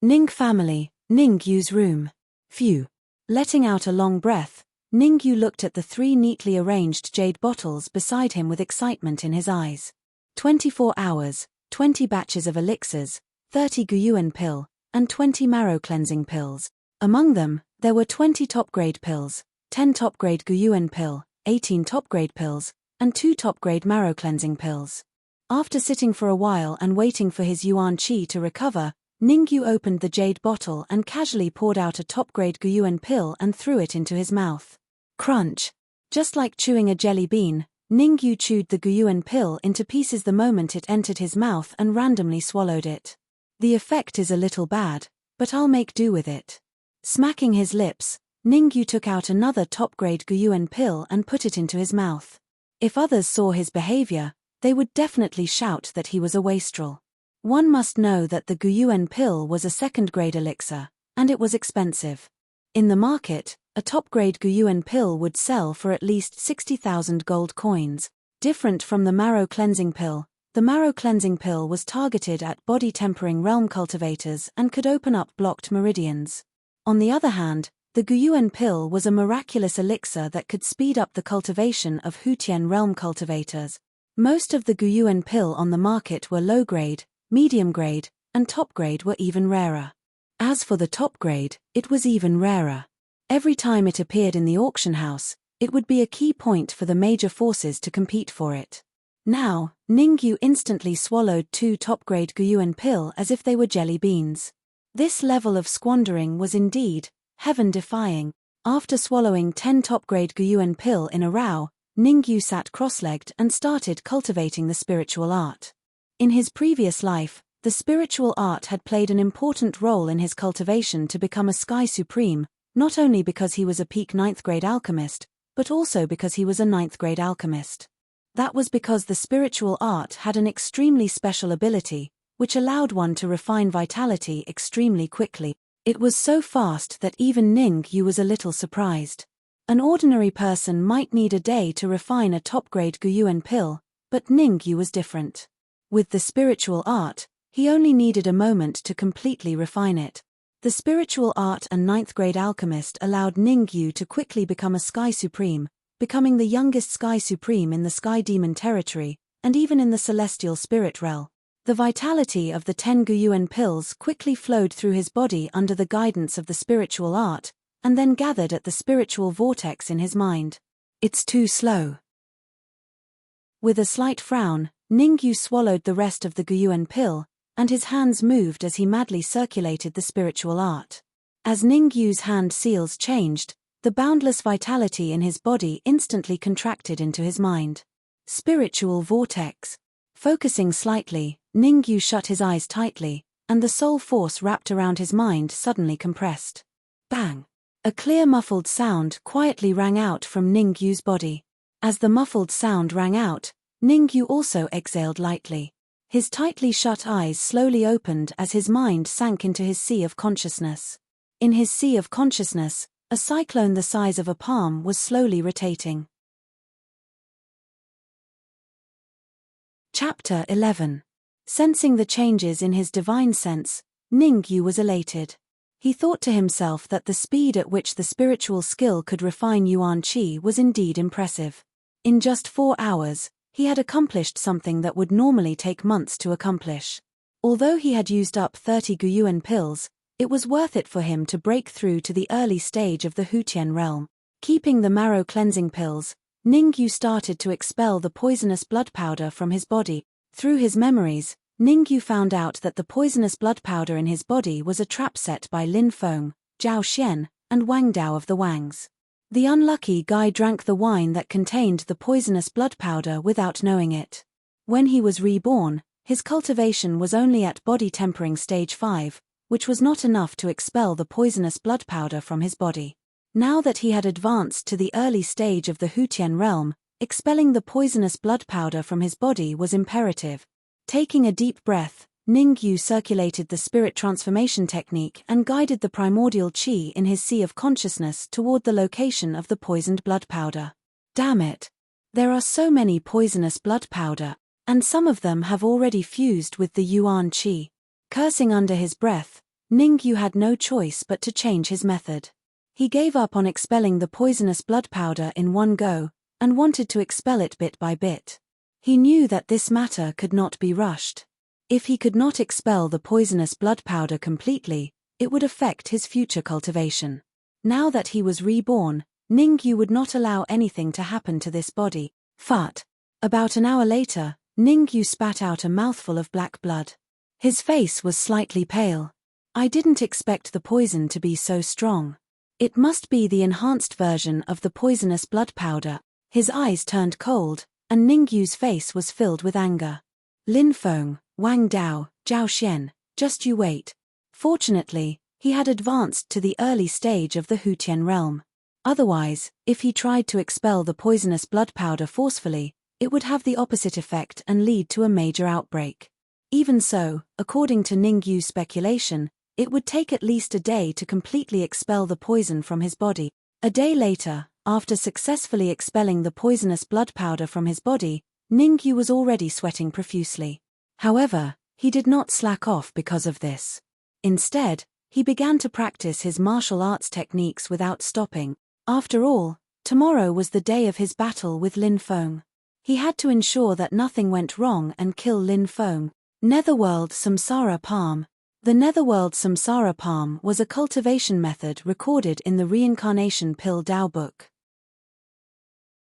Speaker 1: Ning family, Ningyu's room. Phew. Letting out a long breath, Ningyu looked at the 3 neatly arranged jade bottles beside him with excitement in his eyes. 24 hours, 20 batches of elixirs, 30 Guyuan pill, and 20 marrow cleansing pills. Among them, there were 20 top-grade pills, 10 top-grade Guyuan pill, 18 top-grade pills, and 2 top-grade marrow cleansing pills. After sitting for a while and waiting for his yuan qi to recover, Ningyu opened the jade bottle and casually poured out a top-grade Guyuan pill and threw it into his mouth. Crunch! Just like chewing a jelly bean, Ningyu chewed the Guyuan pill into pieces the moment it entered his mouth and randomly swallowed it. The effect is a little bad, but I'll make do with it. Smacking his lips, Ningyu took out another top-grade Guyuan pill and put it into his mouth. If others saw his behavior, they would definitely shout that he was a wastrel. One must know that the Guyuan pill was a second-grade elixir, and it was expensive. In the market, a top-grade Guyuan pill would sell for at least 60,000 gold coins. Different from the marrow cleansing pill, the marrow cleansing pill was targeted at body-tempering realm cultivators and could open up blocked meridians. On the other hand, the Guyuan pill was a miraculous elixir that could speed up the cultivation of Hutian realm cultivators. Most of the Guyuan pill on the market were low-grade, medium-grade, and top-grade were even rarer. As for the top-grade, it was even rarer. Every time it appeared in the auction house, it would be a key point for the major forces to compete for it. Now, Ningyu instantly swallowed 2 top-grade Guyuan pill as if they were jelly beans. This level of squandering was indeed heaven-defying. After swallowing 10 top-grade Guyuan pill in a row, Ningyu sat cross-legged and started cultivating the spiritual art. In his previous life, the spiritual art had played an important role in his cultivation to become a Sky Supreme, not only because he was a peak 9th-grade alchemist, but also because he was a 9th-grade alchemist. That was because the spiritual art had an extremely special ability, which allowed one to refine vitality extremely quickly. It was so fast that even Ningyu was a little surprised. An ordinary person might need a day to refine a top-grade Guyuan pill, but Ningyu was different. With the spiritual art, he only needed a moment to completely refine it. The spiritual art and 9th-grade alchemist allowed Ningyu to quickly become a Sky Supreme, becoming the youngest Sky Supreme in the Sky Demon territory, and even in the Celestial Spirit realm. The vitality of the 10 Guyuan pills quickly flowed through his body under the guidance of the spiritual art, and then gathered at the spiritual vortex in his mind. It's too slow. With a slight frown, Ningyu swallowed the rest of the Guyuan pill, and his hands moved as he madly circulated the spiritual art. As Ningyu's hand seals changed, the boundless vitality in his body instantly contracted into his mind. Spiritual vortex. Focusing slightly, Ningyu shut his eyes tightly, and the soul force wrapped around his mind suddenly compressed. Bang! A clear muffled sound quietly rang out from Ningyu's body. As the muffled sound rang out, Ningyu also exhaled lightly. His tightly shut eyes slowly opened as his mind sank into his sea of consciousness. In his sea of consciousness, a cyclone the size of a palm was slowly rotating. Chapter 11. Sensing the changes in his divine sense, Ningyu was elated. He thought to himself that the speed at which the spiritual skill could refine Yuan Qi was indeed impressive. In just 4 hours, he had accomplished something that would normally take months to accomplish. Although he had used up 30 Guyuan pills, it was worth it for him to break through to the early stage of the Hutian realm. Keeping the marrow cleansing pills, Ningyu started to expel the poisonous blood powder from his body. Through his memories, Ningyu found out that the poisonous blood powder in his body was a trap set by Lin Feng, Zhao Xian, and Wang Dao of the Wangs. The unlucky guy drank the wine that contained the poisonous blood powder without knowing it. When he was reborn, his cultivation was only at body tempering stage 5, which was not enough to expel the poisonous blood powder from his body. Now that he had advanced to the early stage of the Hutian realm, expelling the poisonous blood powder from his body was imperative. Taking a deep breath, Ningyu circulated the spirit transformation technique and guided the primordial qi in his sea of consciousness toward the location of the poisoned blood powder. Damn it! There are so many poisonous blood powder, and some of them have already fused with the Yuan qi. Cursing under his breath, Ningyu had no choice but to change his method. He gave up on expelling the poisonous blood powder in one go, and wanted to expel it bit by bit. He knew that this matter could not be rushed. If he could not expel the poisonous blood powder completely, it would affect his future cultivation. Now that he was reborn, Ningyu would not allow anything to happen to this body. Fart. About an hour later, Ningyu spat out a mouthful of black blood. His face was slightly pale. I didn't expect the poison to be so strong. It must be the enhanced version of the poisonous blood powder. His eyes turned cold, and Ningyu's face was filled with anger. Lin Feng, Wang Dao, Zhao Xian, just you wait. Fortunately, he had advanced to the early stage of the Hutian realm. Otherwise, if he tried to expel the poisonous blood powder forcefully, it would have the opposite effect and lead to a major outbreak. Even so, according to Ningyu's speculation, it would take at least a day to completely expel the poison from his body. A day later, after successfully expelling the poisonous blood powder from his body, Ningyu was already sweating profusely. However, he did not slack off because of this. Instead, he began to practice his martial arts techniques without stopping. After all, tomorrow was the day of his battle with Lin Feng. He had to ensure that nothing went wrong and kill Lin Feng. Netherworld Samsara Palm. The Netherworld Samsara Palm was a cultivation method recorded in the Reincarnation Pill Tao book.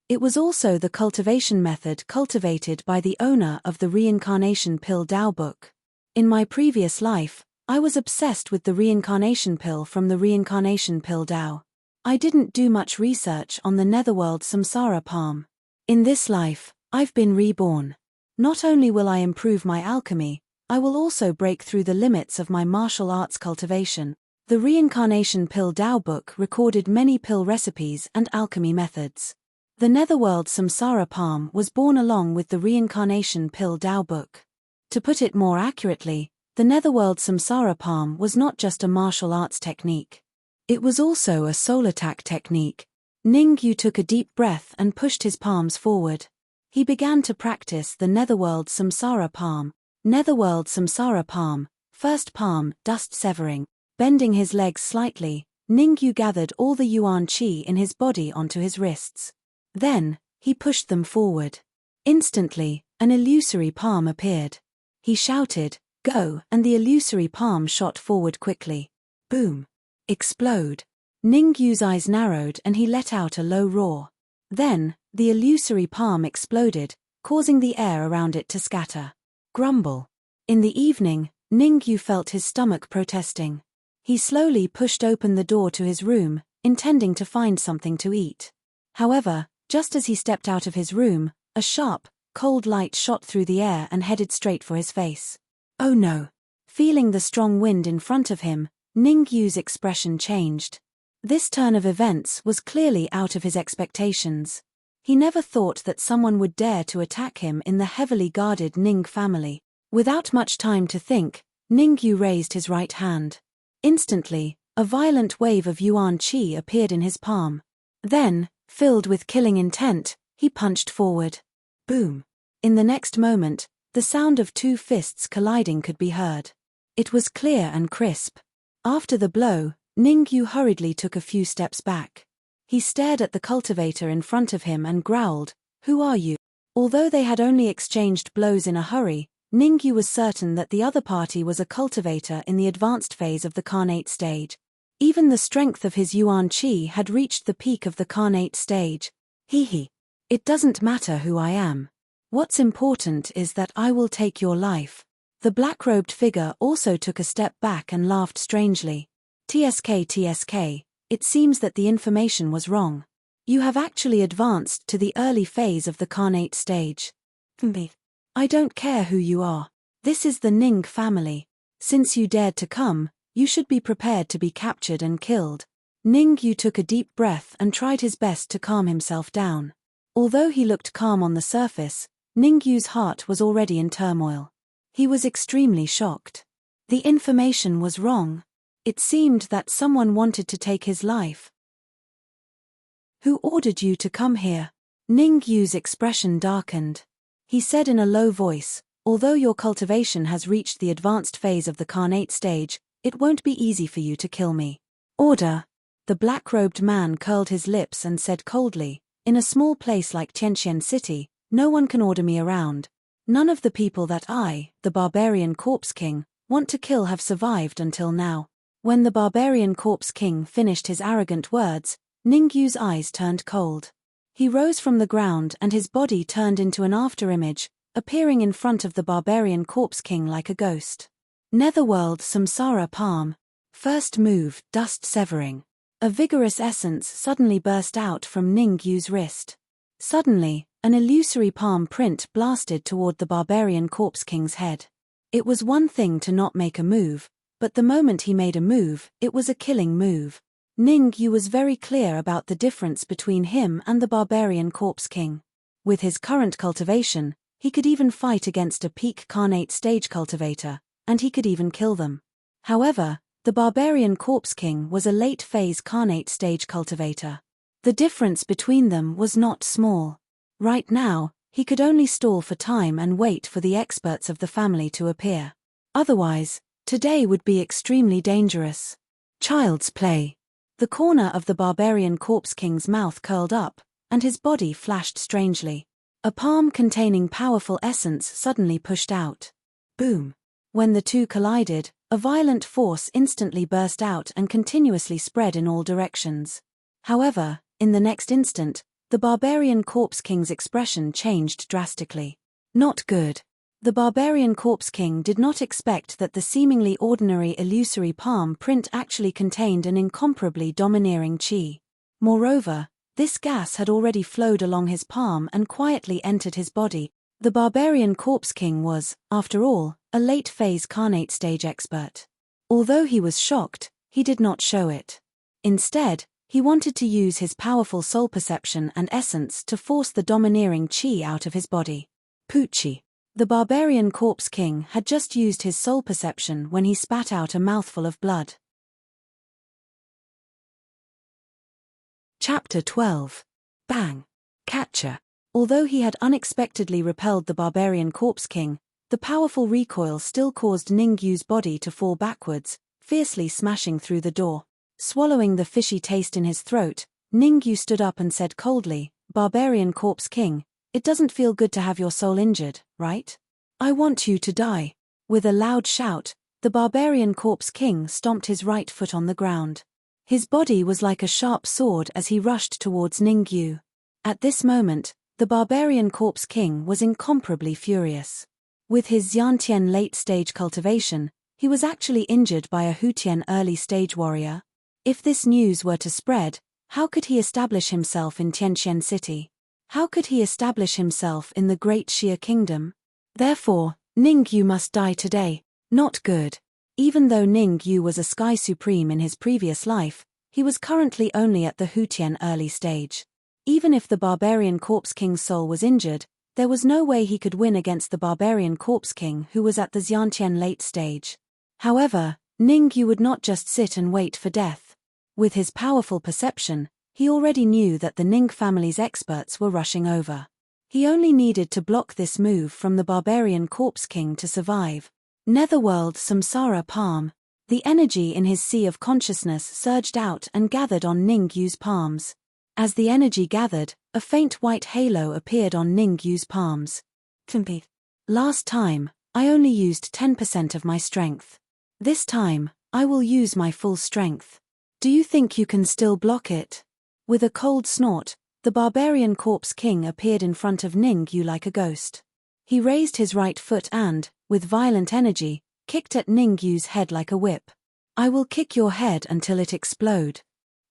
Speaker 1: It was also the cultivation method cultivated by the owner of the Reincarnation Pill Tao book. In my previous life, I was obsessed with the reincarnation pill from the Reincarnation Pill Tao. I didn't do much research on the Netherworld Samsara Palm. In this life, I've been reborn. Not only will I improve my alchemy, I will also break through the limits of my martial arts cultivation. The Reincarnation Pill Tao book recorded many pill recipes and alchemy methods. The Netherworld Samsara Palm was born along with the Reincarnation Pill Tao book. To put it more accurately, the Netherworld Samsara Palm was not just a martial arts technique. It was also a soul attack technique. Ningyu took a deep breath and pushed his palms forward. He began to practice the Netherworld Samsara Palm. Netherworld Samsara Palm, first palm, dust severing. Bending his legs slightly, Ningyu gathered all the Yuan Qi in his body onto his wrists. Then, he pushed them forward. Instantly, an illusory palm appeared. He shouted, "Go!" and the illusory palm shot forward quickly. Boom! Explode! Ningyu's eyes narrowed and he let out a low roar. Then, the illusory palm exploded, causing the air around it to scatter. Grumble. In the evening, Ningyu felt his stomach protesting. He slowly pushed open the door to his room, intending to find something to eat. However, just as he stepped out of his room, a sharp, cold light shot through the air and headed straight for his face. Oh no! Feeling the strong wind in front of him, Ningyu's expression changed. This turn of events was clearly out of his expectations. He never thought that someone would dare to attack him in the heavily guarded Ning family. Without much time to think, Ningyu raised his right hand. Instantly, a violent wave of yuan qi appeared in his palm. Then, filled with killing intent, he punched forward. Boom! In the next moment, the sound of two fists colliding could be heard. It was clear and crisp. After the blow, Ningyu hurriedly took a few steps back. He stared at the cultivator in front of him and growled, "Who are you?" Although they had only exchanged blows in a hurry, Ningyu was certain that the other party was a cultivator in the advanced phase of the Khanate stage. Even the strength of his yuan qi had reached the peak of the Khanate stage. Hee. It doesn't matter who I am. What's important is that I will take your life. The black-robed figure also took a step back and laughed strangely. TSK, it seems that the information was wrong. You have actually advanced to the early phase of the Khanate stage. I don't care who you are. This is the Ning family. Since you dared to come, you should be prepared to be captured and killed. Ningyu took a deep breath and tried his best to calm himself down. Although he looked calm on the surface, Ningyu's heart was already in turmoil. He was extremely shocked. The information was wrong. It seemed that someone wanted to take his life. Who ordered you to come here? Ningyu's expression darkened. He said in a low voice, although your cultivation has reached the advanced phase of the Khanate stage, it won't be easy for you to kill me. Order. The black-robed man curled his lips and said coldly, in a small place like Tianqian City, no one can order me around. None of the people that I, the barbarian corpse king, want to kill have survived until now. When the barbarian corpse king finished his arrogant words, Ningyu's eyes turned cold. He rose from the ground and his body turned into an afterimage, appearing in front of the barbarian corpse king like a ghost. Netherworld Samsara Palm. First move, dust severing. A vigorous essence suddenly burst out from Ningyu's wrist. Suddenly, an illusory palm print blasted toward the barbarian corpse king's head. It was one thing to not make a move, but the moment he made a move, it was a killing move. Ningyu was very clear about the difference between him and the barbarian corpse king. With his current cultivation, he could even fight against a peak Khanate stage cultivator, and he could even kill them. However, the barbarian corpse king was a late-phase Khanate stage cultivator. The difference between them was not small. Right now, he could only stall for time and wait for the experts of the family to appear. Otherwise, today would be extremely dangerous. Child's play. The corner of the barbarian corpse king's mouth curled up, and his body flashed strangely. A palm containing powerful essence suddenly pushed out. Boom. When the two collided, a violent force instantly burst out and continuously spread in all directions. However, in the next instant, the barbarian corpse king's expression changed drastically. Not good. The barbarian corpse king did not expect that the seemingly ordinary illusory palm print actually contained an incomparably domineering qi. Moreover, this gas had already flowed along his palm and quietly entered his body. The barbarian corpse king was, after all, a late-phase Khanate stage expert. Although he was shocked, he did not show it. Instead, he wanted to use his powerful soul perception and essence to force the domineering qi out of his body. Poochie. The barbarian corpse king had just used his soul perception when he spat out a mouthful of blood. Chapter 12. Bang. Catcher. Although he had unexpectedly repelled the barbarian corpse king, the powerful recoil still caused Ningyu's body to fall backwards, fiercely smashing through the door. Swallowing the fishy taste in his throat, Ningyu stood up and said coldly, "Barbarian corpse king, it doesn't feel good to have your soul injured, right? I want you to die." With a loud shout, the barbarian corpse king stomped his right foot on the ground. His body was like a sharp sword as he rushed towards Ningyu. At this moment, the barbarian corpse king was incomparably furious. With his Xiantian late-stage cultivation, he was actually injured by a Hutian early-stage warrior. If this news were to spread, how could he establish himself in Tianqian City? How could he establish himself in the great Xia kingdom? Therefore, Ningyu must die today. Not good. Even though Ningyu was a Sky Supreme in his previous life, he was currently only at the Hutian early stage. Even if the barbarian corpse king's soul was injured, There was no way he could win against the barbarian corpse king who was at the Xiantian late stage. However, Ningyu would not just sit and wait for death. With his powerful perception, he already knew that the Ning family's experts were rushing over. He only needed to block this move from the barbarian corpse king to survive. Netherworld Samsara palm. The energy in his sea of consciousness surged out and gathered on Ningyu's palms. As the energy gathered, a faint white halo appeared on Ningyu's palms. Last time, I only used 10% of my strength. This time, I will use my full strength. Do you think you can still block it? With a cold snort, the barbarian corpse king appeared in front of Ningyu like a ghost. He raised his right foot and, with violent energy, kicked at Ningyu's head like a whip. I will kick your head until it explode.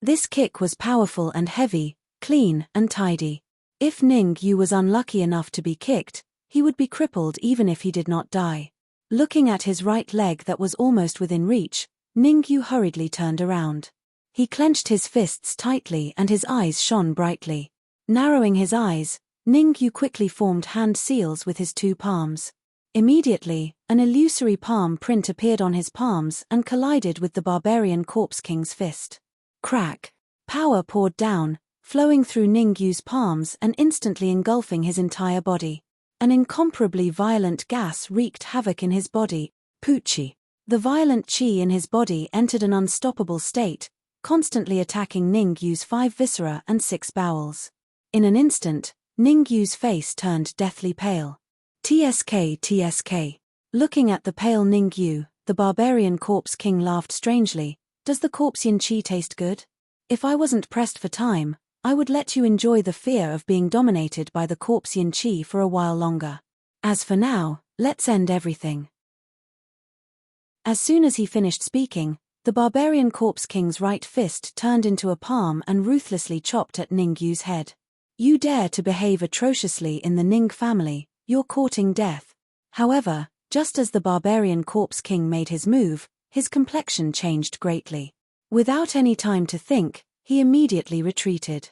Speaker 1: This kick was powerful and heavy, clean and tidy. If Ningyu was unlucky enough to be kicked, he would be crippled even if he did not die. Looking at his right leg that was almost within reach, Ningyu hurriedly turned around. He clenched his fists tightly and his eyes shone brightly. Narrowing his eyes, Ningyu quickly formed hand seals with his two palms. Immediately, an illusory palm print appeared on his palms and collided with the barbarian corpse king's fist. Crack! Power poured down, flowing through Ningyu's palms and instantly engulfing his entire body. An incomparably violent gas wreaked havoc in his body, Poochie. The violent chi in his body entered an unstoppable state, constantly attacking Ningyu's 5 viscera and 6 bowels. In an instant, Ningyu's face turned deathly pale. TSK. Looking at the pale Ningyu, the barbarian corpse king laughed strangely. Does the corpsean chi taste good? If I wasn't pressed for time, I would let you enjoy the fear of being dominated by the corpsean chi for a while longer. As for now, let's end everything. As soon as he finished speaking, the barbarian corpse king's right fist turned into a palm and ruthlessly chopped at Ningyu's head. You dare to behave atrociously in the Ning family, you're courting death. However, just as the barbarian corpse king made his move, his complexion changed greatly. Without any time to think, he immediately retreated.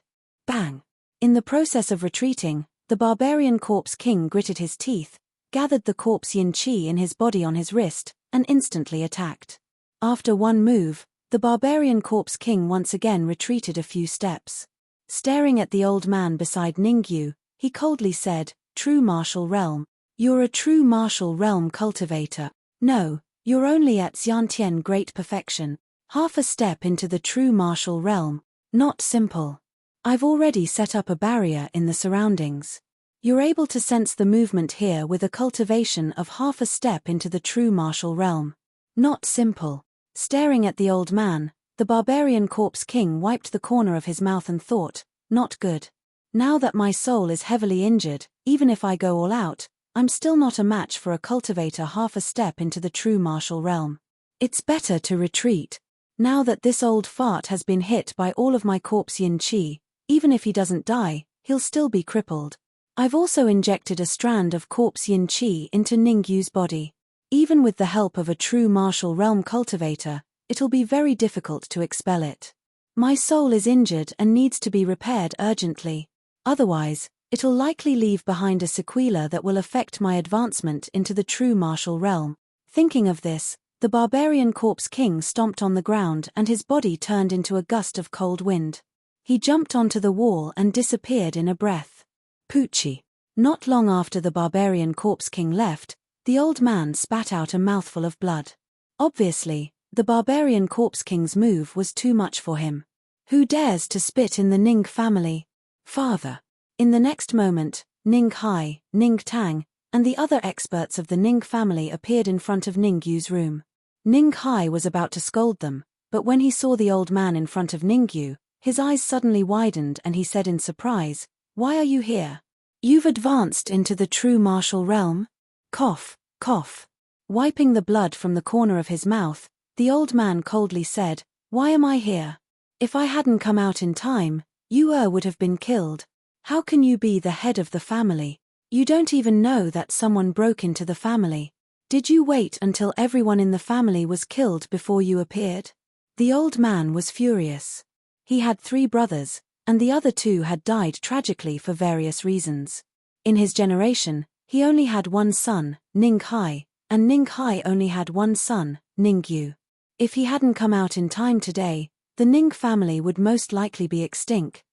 Speaker 1: Bang! In the process of retreating, the barbarian corpse king gritted his teeth, gathered the corpsean chi in his body on his wrist, and instantly attacked. After one move, the barbarian corpse king once again retreated a few steps. Staring at the old man beside Ningyu, he coldly said, "True martial realm. You're a true martial realm cultivator. No, you're only at Xiantian great perfection. Half a step into the true martial realm. Not simple. I've already set up a barrier in the surroundings. You're able to sense the movement here with a cultivation of half a step into the true martial realm. Not simple." Staring at the old man, the barbarian corpse king wiped the corner of his mouth and thought, "Not good. Now that my soul is heavily injured, even if I go all out, I'm still not a match for a cultivator half a step into the true martial realm. It's better to retreat. Now that this old fart has been hit by all of my corpsean chi, even if he doesn't die, he'll still be crippled. I've also injected a strand of corpsean chi into Ningyu's body. Even with the help of a true martial realm cultivator, it'll be very difficult to expel it. My soul is injured and needs to be repaired urgently. Otherwise, it'll likely leave behind a sequela that will affect my advancement into the true martial realm." Thinking of this, the barbarian corpse king stomped on the ground and his body turned into a gust of cold wind. He jumped onto the wall and disappeared in a breath. Poochie. Not long after the barbarian corpse king left, the old man spat out a mouthful of blood. Obviously, the barbarian corpse king's move was too much for him. Who dares to spit in the Ning family? Father. In the next moment, Ning Hai, Ning Tang, and the other experts of the Ning family appeared in front of Ningyu's room. Ning Hai was about to scold them, but when he saw the old man in front of Ningyu, his eyes suddenly widened and he said in surprise, "Why are you here? You've advanced into the true martial realm?" Cough, cough. Wiping the blood from the corner of his mouth, the old man coldly said, "Why am I here? If I hadn't come out in time, you would have been killed. How can you be the head of the family? You don't even know that someone broke into the family. Did you wait until everyone in the family was killed before you appeared?" The old man was furious. He had 3 brothers, and the other 2 had died tragically for various reasons. In his generation, he only had one son, Ning Hai, and Ning Hai only had one son, Ning Yu. If he hadn't come out in time today, the Ning family would most likely be extinct.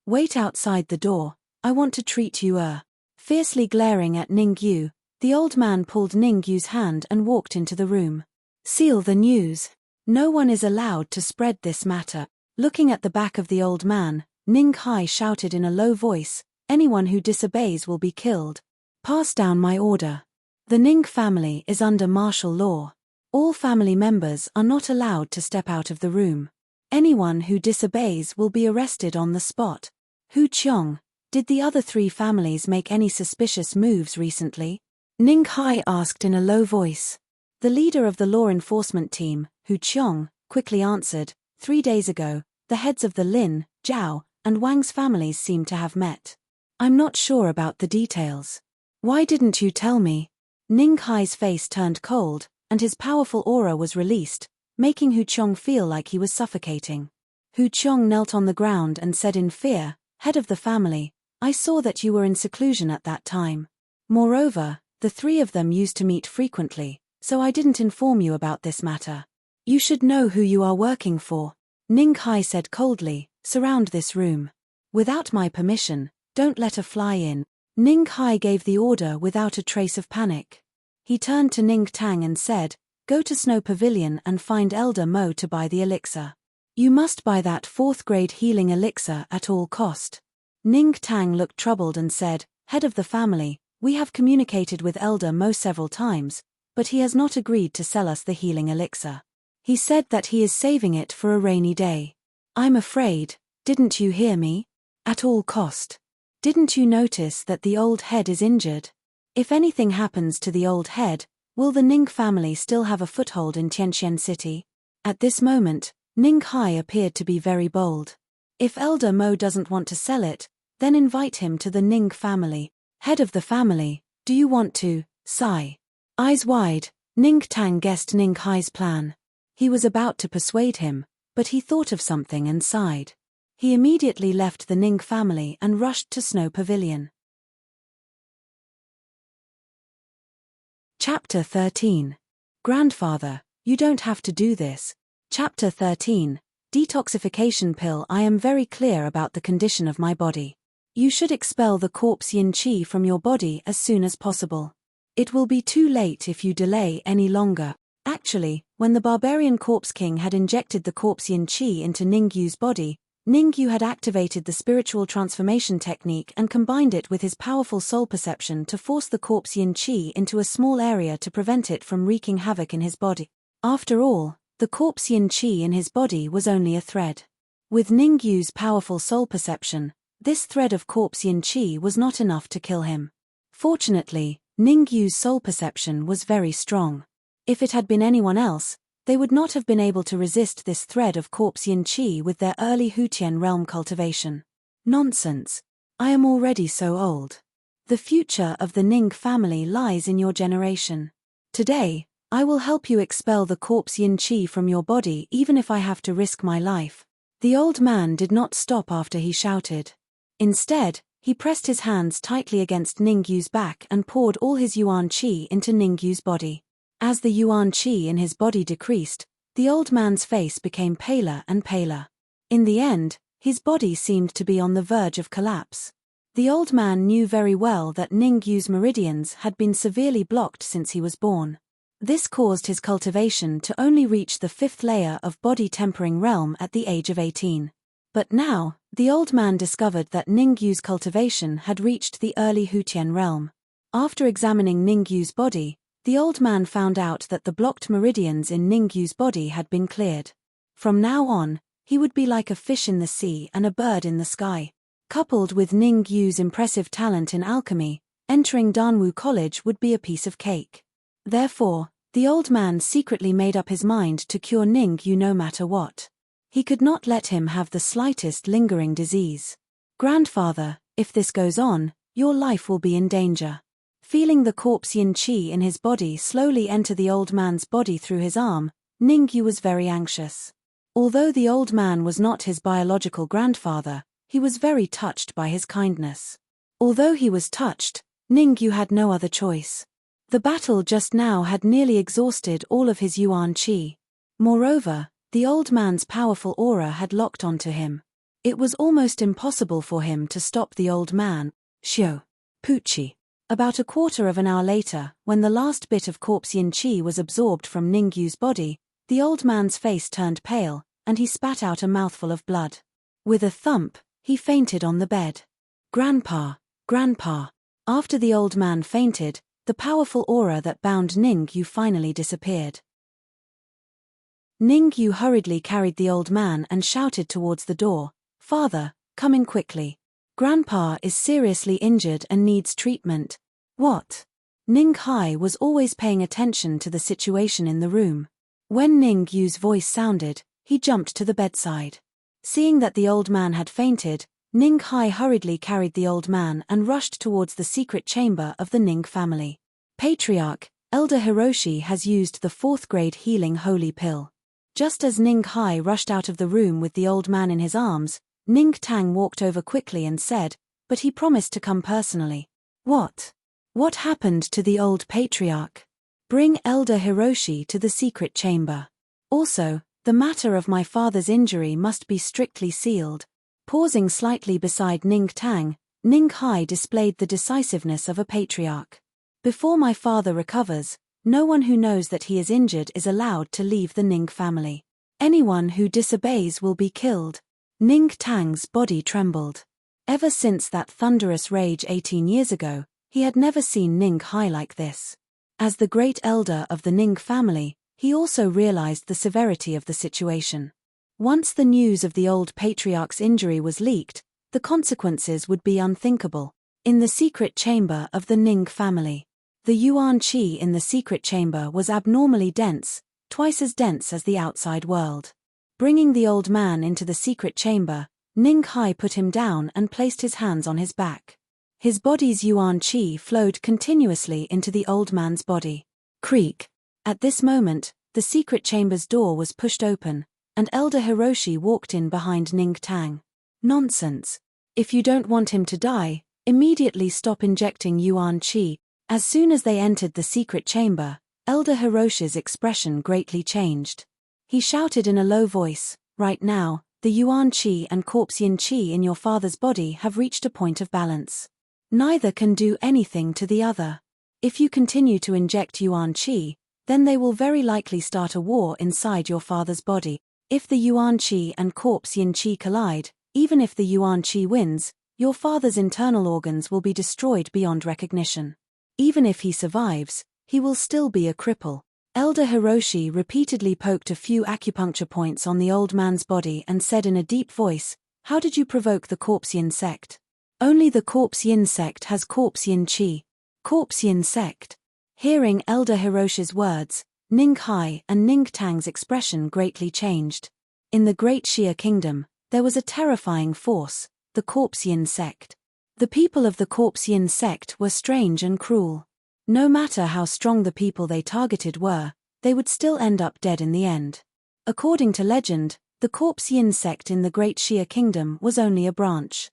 Speaker 1: Wait outside the door, I want to treat you. Fiercely glaring at Ning Yu, the old man pulled Ning Yu's hand and walked into the room. Seal the news. No one is allowed to spread this matter. Looking at the back of the old man, Ning Hai shouted in a low voice, anyone who disobeys will be killed. Pass down my order. The Ning family is under martial law. All family members are not allowed to step out of the room. Anyone who disobeys will be arrested on the spot. Hu Qiong, did the other three families make any suspicious moves recently? Ning Hai asked in a low voice. The leader of the law enforcement team, Hu Qiong, quickly answered, 3 days ago, the heads of the Lin, Zhao, and Wang's families seem to have met. I'm not sure about the details. Why didn't you tell me? Ning Hai's face turned cold, and his powerful aura was released, making Hu Qiong feel like he was suffocating. Hu Qiong knelt on the ground and said in fear, head of the family, I saw that you were in seclusion at that time. Moreover, the three of them used to meet frequently, so I didn't inform you about this matter. You should know who you are working for. Ning Hai said coldly, surround this room. Without my permission, don't let a fly in. Ning Hai gave the order without a trace of panic. He turned to Ning Tang and said, go to Snow Pavilion and find Elder Mo to buy the elixir. You must buy that 4th grade healing elixir at all cost. Ning Tang looked troubled and said, head of the family, we have communicated with Elder Mo several times, but he has not agreed to sell us the healing elixir. He said that he is saving it for a rainy day. I'm afraid, didn't you hear me? At all cost. Didn't you notice that the old head is injured? If anything happens to the old head, will the Ning family still have a foothold in Tianqian City? At this moment, Ning Hai appeared to be very bold. If Elder Mo doesn't want to sell it, then invite him to the Ning family. Head of the family, do you want to, sigh? Eyes wide, Ning Tang guessed Ning Hai's plan. He was about to persuade him, but he thought of something and sighed. He immediately left the Ning family and rushed to Snow Pavilion. Chapter 13. Grandfather, you don't have to do this. Chapter 13. Detoxification pill. I am very clear about the condition of my body. You should expel the corpse yin qi from your body as soon as possible. It will be too late if you delay any longer. Actually, when the barbarian corpse king had injected the corpse yin qi into Ning Yu's body, Ning Yu had activated the spiritual transformation technique and combined it with his powerful soul perception to force the corpse yin qi into a small area to prevent it from wreaking havoc in his body. After all, the corpse yin qi in his body was only a thread. With Ning Yu's powerful soul perception, this thread of corpse yin qi was not enough to kill him. Fortunately, Ning Yu's soul perception was very strong. If it had been anyone else, they would not have been able to resist this thread of corpse yin qi with their early Hutian realm cultivation. Nonsense. I am already so old. The future of the Ning family lies in your generation. Today, I will help you expel the corpse yin qi from your body even if I have to risk my life. The old man did not stop after he shouted. Instead, he pressed his hands tightly against Ning Yu's back and poured all his yuan qi into Ning Yu's body. As the yuan qi in his body decreased, the old man's face became paler and paler. In the end, his body seemed to be on the verge of collapse. The old man knew very well that Ning Yu's meridians had been severely blocked since he was born. This caused his cultivation to only reach the 5th layer of body tempering realm at the age of 18. But now, the old man discovered that Ning Yu's cultivation had reached the early Hutian realm. After examining Ning Yu's body, the old man found out that the blocked meridians in Ning Yu's body had been cleared. From now on, he would be like a fish in the sea and a bird in the sky. Coupled with Ning Yu's impressive talent in alchemy, entering Danwu College would be a piece of cake. Therefore, the old man secretly made up his mind to cure Ning Yu no matter what. He could not let him have the slightest lingering disease. Grandfather, if this goes on, your life will be in danger. Feeling the corpse yin qi in his body slowly enter the old man's body through his arm, Ning Yu was very anxious. Although the old man was not his biological grandfather, he was very touched by his kindness. Although he was touched, Ningyu had no other choice. The battle just now had nearly exhausted all of his yuan qi. Moreover, the old man's powerful aura had locked onto him. It was almost impossible for him to stop the old man. Xiao. Pucci. About a quarter of an hour later, when the last bit of corpse yin qi was absorbed from Ningyu's body, the old man's face turned pale, and he spat out a mouthful of blood. With a thump, he fainted on the bed. Grandpa, Grandpa. After the old man fainted, the powerful aura that bound Ningyu finally disappeared. Ningyu hurriedly carried the old man and shouted towards the door, "Father, come in quickly. Grandpa is seriously injured and needs treatment." What? Ning Hai was always paying attention to the situation in the room. When Ningyu's voice sounded, he jumped to the bedside. Seeing that the old man had fainted, Ning Hai hurriedly carried the old man and rushed towards the secret chamber of the Ning family. Patriarch, Elder Hiroshi has used the 4th grade healing holy pill. Just as Ning Hai rushed out of the room with the old man in his arms, Ning Tang walked over quickly and said, "But he promised to come personally." What? What happened to the old patriarch? Bring Elder Hiroshi to the secret chamber. Also, the matter of my father's injury must be strictly sealed. Pausing slightly beside Ning Tang, Ning Hai displayed the decisiveness of a patriarch. Before my father recovers, no one who knows that he is injured is allowed to leave the Ning family. Anyone who disobeys will be killed. Ning Tang's body trembled. Ever since that thunderous rage 18 years ago, he had never seen Ning Hai like this. As the great elder of the Ning family, he also realized the severity of the situation. Once the news of the old patriarch's injury was leaked, the consequences would be unthinkable. In the secret chamber of the Ning family, the yuan qi in the secret chamber was abnormally dense, twice as dense as the outside world. Bringing the old man into the secret chamber, Ning Hai put him down and placed his hands on his back. His body's yuan qi flowed continuously into the old man's body. Creak. At this moment, the secret chamber's door was pushed open, and Elder Hiroshi walked in behind Ning Tang. Nonsense. If you don't want him to die, immediately stop injecting yuan qi. As soon as they entered the secret chamber, Elder Hiroshi's expression greatly changed. He shouted in a low voice, "Right now, the yuan qi and corpse yin qi in your father's body have reached a point of balance. Neither can do anything to the other. If you continue to inject yuan qi, then they will very likely start a war inside your father's body. If the yuan qi and corpse yin qi collide, even if the yuan qi wins, your father's internal organs will be destroyed beyond recognition. Even if he survives, he will still be a cripple." Elder Hiroshi repeatedly poked a few acupuncture points on the old man's body and said in a deep voice, "How did you provoke the corpse yin sect? Only the corpse yin sect has corpse yin qi." Corpse yin sect. Hearing Elder Hiroshi's words, Ning Hai and Ning Tang's expression greatly changed. In the Great Xia Kingdom, there was a terrifying force, the corpse yin sect. The people of the corpse yin sect were strange and cruel. No matter how strong the people they targeted were, they would still end up dead in the end. According to legend, the corpse yin sect in the Great Xia Kingdom was only a branch.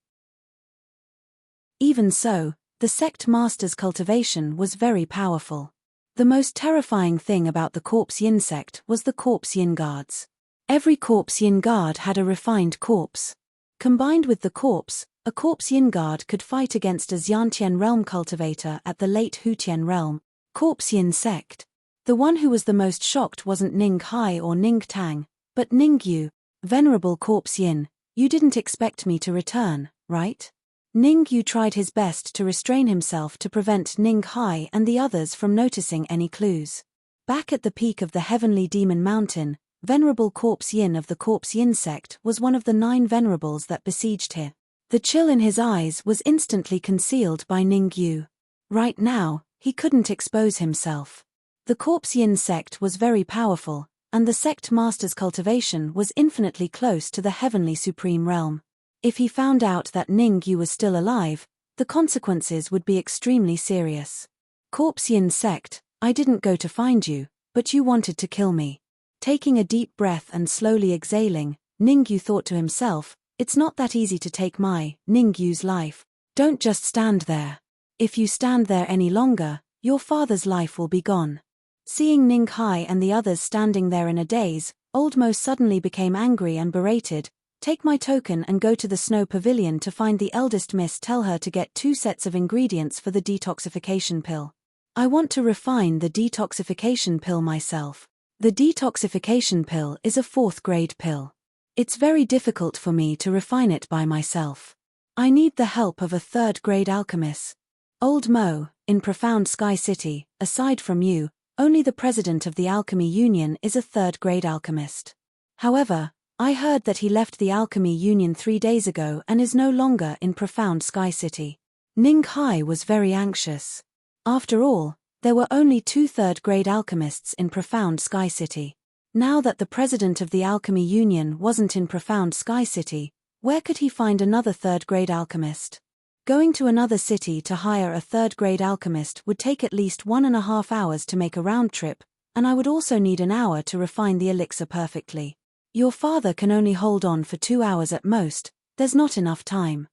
Speaker 1: Even so, the sect master's cultivation was very powerful. The most terrifying thing about the corpse yin sect was the corpse yin guards. Every corpse yin guard had a refined corpse. Combined with the corpse, a corpse yin guard could fight against a Xiantian realm cultivator at the late Hutian realm. Corpse yin sect. The one who was the most shocked wasn't Ning Hai or Ning Tang, but Ningyu. "Venerable corpse yin, you didn't expect me to return, right?" Ningyu tried his best to restrain himself to prevent Ning Hai and the others from noticing any clues. Back at the peak of the heavenly demon mountain, Venerable Corpse Yin of the Corpse Yin sect was one of the 9 venerables that besieged here. The chill in his eyes was instantly concealed by Ningyu. Right now, he couldn't expose himself. The Corpse Yin sect was very powerful, and the sect master's cultivation was infinitely close to the heavenly supreme realm. If he found out that Ningyu was still alive, the consequences would be extremely serious. "Corpse Yin sect, I didn't go to find you, but you wanted to kill me." Taking a deep breath and slowly exhaling, Ningyu thought to himself, "It's not that easy to take my, Ningyu's life. Don't just stand there. If you stand there any longer, your father's life will be gone. Seeing Ning Hai and the others standing there in a daze, Old Mo suddenly became angry and berated. Take my token and go to the snow pavilion to find the eldest miss. Tell her to get 2 sets of ingredients for the detoxification pill. I want to refine the detoxification pill myself. The detoxification pill is a 4th grade pill. It's very difficult for me to refine it by myself. I need the help of a 3rd grade alchemist. Old Mo, in Profound Sky City, aside from you, only the president of the Alchemy Union is a 3rd grade alchemist. However, I heard that he left the Alchemy Union 3 days ago and is no longer in Profound Sky City. Ning Hai was very anxious. After all, there were only 2 3rd grade alchemists in Profound Sky City. Now that the president of the Alchemy Union wasn't in Profound Sky City, where could he find another 3rd grade alchemist? Going to another city to hire a 3rd grade alchemist would take at least 1.5 hours to make a round trip, and I would also need an hour to refine the elixir perfectly. Your father can only hold on for 2 hours at most. There's not enough time.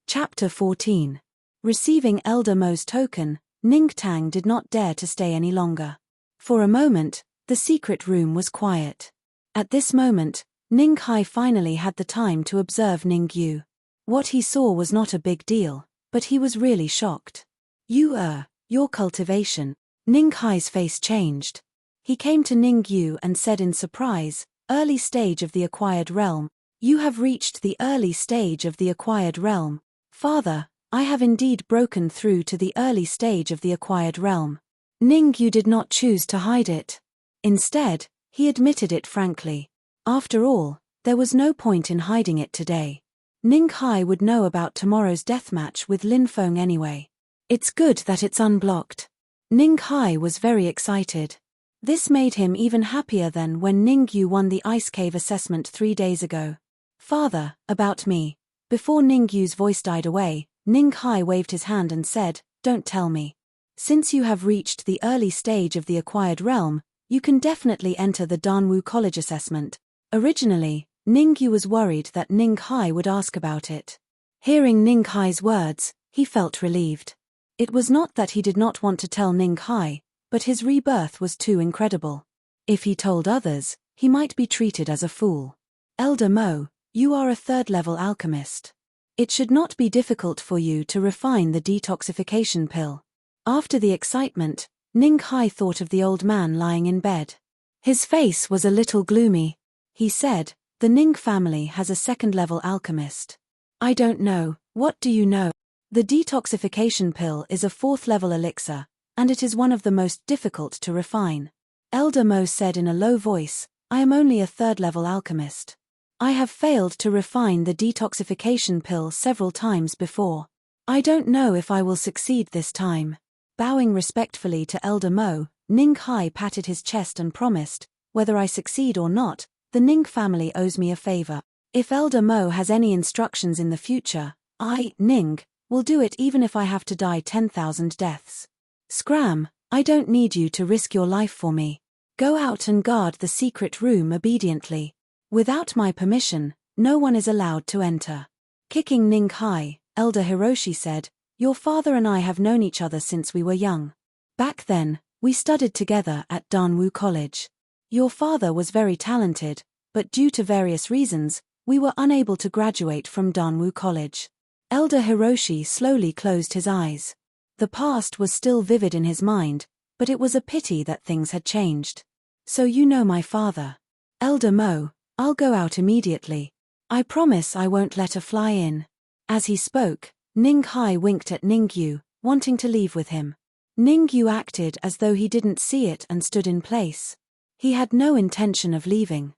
Speaker 1: Chapter 14. Receiving Elder Mo's token, Ning Tang did not dare to stay any longer. For a moment, the secret room was quiet. At this moment, Ning Hai finally had the time to observe Ning Yu. What he saw was not a big deal, but he was really shocked. Your cultivation. Ning Hai's face changed. He came to Ning Yu and said in surprise, early stage of the acquired realm. You have reached the early stage of the acquired realm. Father, I have indeed broken through to the early stage of the acquired realm. Ning Yu did not choose to hide it. Instead, he admitted it frankly. After all, there was no point in hiding it today. Ning Hai would know about tomorrow's deathmatch with Lin Feng anyway. It's good that it's unblocked. Ning Hai was very excited. This made him even happier than when Ning Yu won the Ice Cave assessment 3 days ago. Father, about me. Before Ning Yu's voice died away, Ning Hai waved his hand and said, don't tell me. Since you have reached the early stage of the acquired realm, you can definitely enter the Danwu College assessment. Originally, Ning Yu was worried that Ning Hai would ask about it. Hearing Ning Hai's words, he felt relieved. It was not that he did not want to tell Ning Hai, but his rebirth was too incredible. If he told others, he might be treated as a fool. Elder Mo, you are a 3rd-level alchemist. It should not be difficult for you to refine the detoxification pill. After the excitement, Ning Hai thought of the old man lying in bed. His face was a little gloomy. He said, the Ning family has a 2nd-level alchemist. I don't know, what do you know? The detoxification pill is a 4th-level elixir, and it is one of the most difficult to refine. Elder Mo said in a low voice, I am only a 3rd-level alchemist. I have failed to refine the detoxification pill several times before. I don't know if I will succeed this time. Bowing respectfully to Elder Mo, Ning Hai patted his chest and promised, whether I succeed or not, the Ning family owes me a favor. If Elder Mo has any instructions in the future, I, Ning, will do it even if I have to die 10,000 deaths. Scram, I don't need you to risk your life for me. Go out and guard the secret room obediently. Without my permission, no one is allowed to enter. Kicking Ning Hai, Elder Hiroshi said, your father and I have known each other since we were young. Back then, we studied together at Danwu College. Your father was very talented, but due to various reasons, we were unable to graduate from Danwu College. Elder Hiroshi slowly closed his eyes. The past was still vivid in his mind, but it was a pity that things had changed. So you know my father. Elder Mo, I'll go out immediately. I promise I won't let a fly in. As he spoke, Ning Hai winked at Ning Yu, wanting to leave with him. Ning Yu acted as though he didn't see it and stood in place. He had no intention of leaving.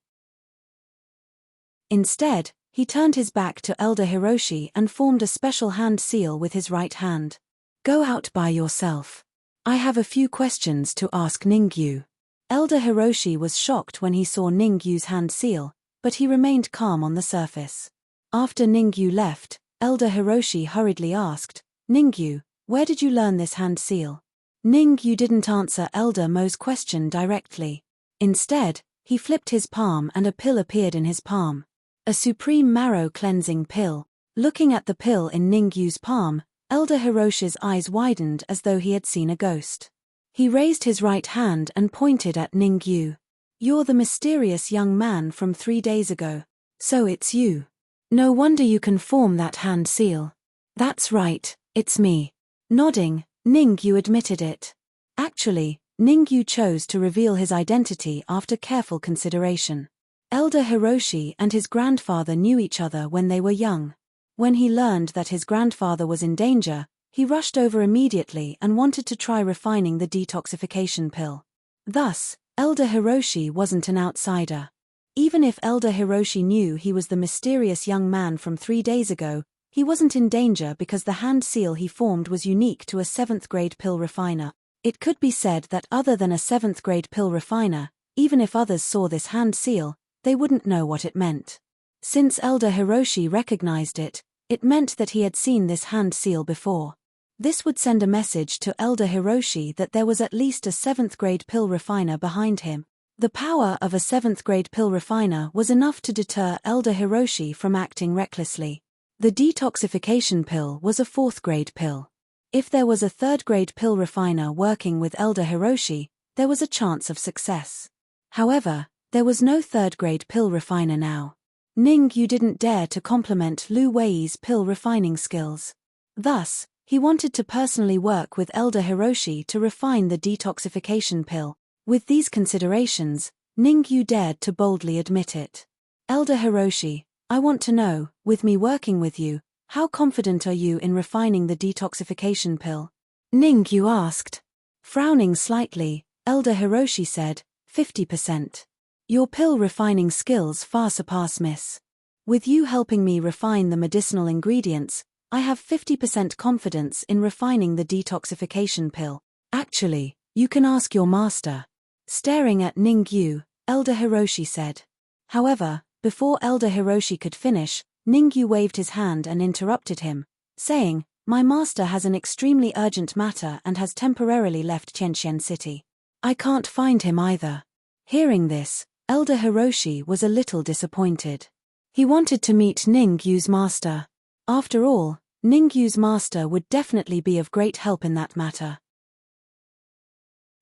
Speaker 1: Instead, he turned his back to Elder Hiroshi and formed a special hand seal with his right hand. Go out by yourself. I have a few questions to ask Ning Yu. Elder Hiroshi was shocked when he saw Ning Yu's hand seal, but he remained calm on the surface. After Ning Yu left, Elder Hiroshi hurriedly asked, Ning Yu, where did you learn this hand seal? Ning Yu didn't answer Elder Mo's question directly. Instead, he flipped his palm and a pill appeared in his palm. A supreme marrow cleansing pill. Looking at the pill in Ningyu's palm, Elder Hiroshi's eyes widened as though he had seen a ghost. He raised his right hand and pointed at Ningyu. You're the mysterious young man from 3 days ago. So it's you. No wonder you can form that hand seal. That's right, it's me. Nodding, Ningyu admitted it. Actually, Ningyu chose to reveal his identity after careful consideration. Elder Hiroshi and his grandfather knew each other when they were young. When he learned that his grandfather was in danger, he rushed over immediately and wanted to try refining the detoxification pill. Thus, Elder Hiroshi wasn't an outsider. Even if Elder Hiroshi knew he was the mysterious young man from 3 days ago, he wasn't in danger because the hand seal he formed was unique to a 7th grade pill refiner. It could be said that other than a 7th grade pill refiner, even if others saw this hand seal, they wouldn't know what it meant. Since Elder Hiroshi recognized it, it meant that he had seen this hand seal before. This would send a message to Elder Hiroshi that there was at least a 7th grade pill refiner behind him. The power of a 7th grade pill refiner was enough to deter Elder Hiroshi from acting recklessly. The detoxification pill was a 4th grade pill. If there was a 3rd grade pill refiner working with Elder Hiroshi, there was a chance of success. However, there was no 3rd grade pill refiner now. Ningyu didn't dare to compliment Lu Wei's pill refining skills. Thus, he wanted to personally work with Elder Hiroshi to refine the detoxification pill. With these considerations, Ningyu dared to boldly admit it. Elder Hiroshi, I want to know, with me working with you, how confident are you in refining the detoxification pill? Ningyu asked. Frowning slightly, Elder Hiroshi said, 50%. Your pill refining skills far surpass Miss. With you helping me refine the medicinal ingredients, I have 50% confidence in refining the detoxification pill. Actually, you can ask your master. Staring at Ningyu, Elder Hiroshi said. However, before Elder Hiroshi could finish, Ningyu waved his hand and interrupted him, saying, My master has an extremely urgent matter and has temporarily left Tianxian City. I can't find him either. Hearing this, Elder Hiroshi was a little disappointed. He wanted to meet Ningyu's master. After all, Ningyu's master would definitely be of great help in that matter.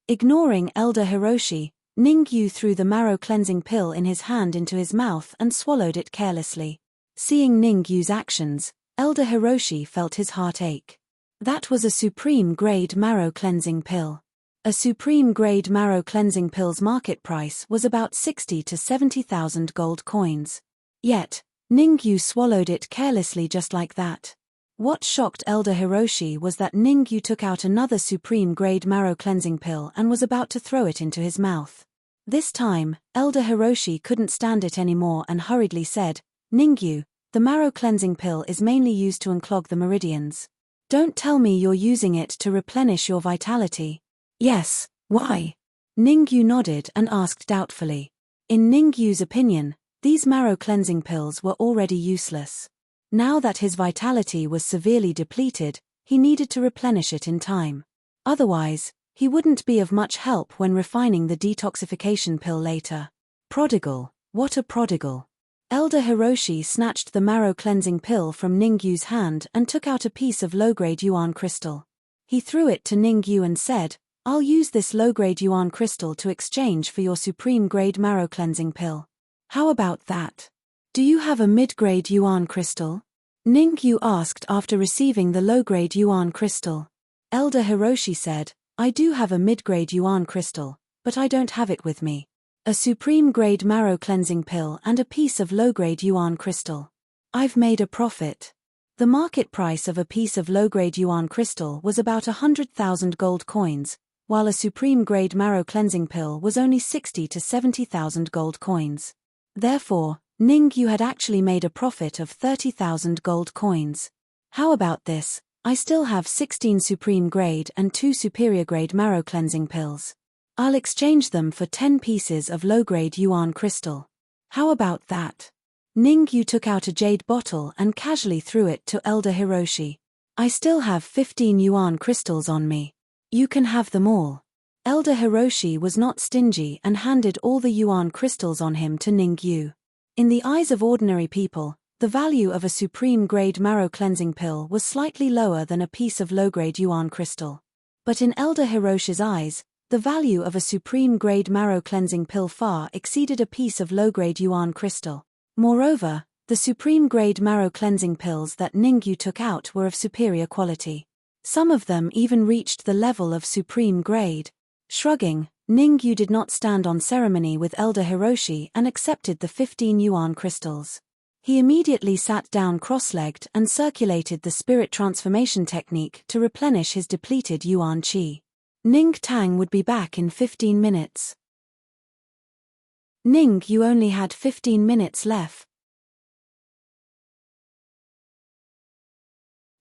Speaker 1: Ignoring Elder Hiroshi, Ningyu threw the marrow cleansing pill in his hand into his mouth and swallowed it carelessly. Seeing Ningyu's actions, Elder Hiroshi felt his heart ache. That was a supreme grade marrow cleansing pill. A supreme grade marrow cleansing pill's market price was about 60 to 70,000 gold coins. Yet, Ningyu swallowed it carelessly just like that. What shocked Elder Hiroshi was that Ningyu took out another supreme grade marrow cleansing pill and was about to throw it into his mouth. This time, Elder Hiroshi couldn't stand it anymore and hurriedly said, Ningyu, the marrow cleansing pill is mainly used to unclog the meridians. Don't tell me you're using it to replenish your vitality. Yes, why? Ningyu nodded and asked doubtfully. In Ningyu's opinion, these marrow cleansing pills were already useless. Now that his vitality was severely depleted, he needed to replenish it in time. Otherwise, he wouldn't be of much help when refining the detoxification pill later. Prodigal, what a prodigal. Elder Hiroshi snatched the marrow cleansing pill from Ningyu's hand and took out a piece of low-grade yuan crystal. He threw it to Ningyu and said, I'll use this low-grade yuan crystal to exchange for your supreme-grade marrow cleansing pill. How about that? Do you have a mid-grade yuan crystal? Ningyu asked after receiving the low-grade yuan crystal. Elder Hiroshi said, I do have a mid-grade yuan crystal, but I don't have it with me. A supreme-grade marrow cleansing pill and a piece of low-grade yuan crystal. I've made a profit. The market price of a piece of low-grade yuan crystal was about 100,000 gold coins, while a supreme-grade marrow cleansing pill was only 60 to 70,000 gold coins. Therefore, Ningyu had actually made a profit of 30,000 gold coins. How about this? I still have 16 supreme grade and 2 superior grade marrow cleansing pills. I'll exchange them for 10 pieces of low-grade yuan crystal. How about that? Ningyu took out a jade bottle and casually threw it to Elder Hiroshi. I still have 15 yuan crystals on me. You can have them all. Elder Hiroshi was not stingy and handed all the yuan crystals on him to Ningyu. In the eyes of ordinary people, the value of a supreme-grade marrow-cleansing pill was slightly lower than a piece of low-grade yuan crystal. But in Elder Hiroshi's eyes, the value of a supreme-grade marrow-cleansing pill far exceeded a piece of low-grade yuan crystal. Moreover, the supreme-grade marrow-cleansing pills that Ningyu took out were of superior quality. Some of them even reached the level of supreme grade. Shrugging, Ningyu did not stand on ceremony with Elder Hiroshi and accepted the 15 yuan crystals. He immediately sat down cross-legged and circulated the spirit transformation technique to replenish his depleted yuan qi. Ning Tang would be back in 15 minutes. Ningyu only had 15 minutes left.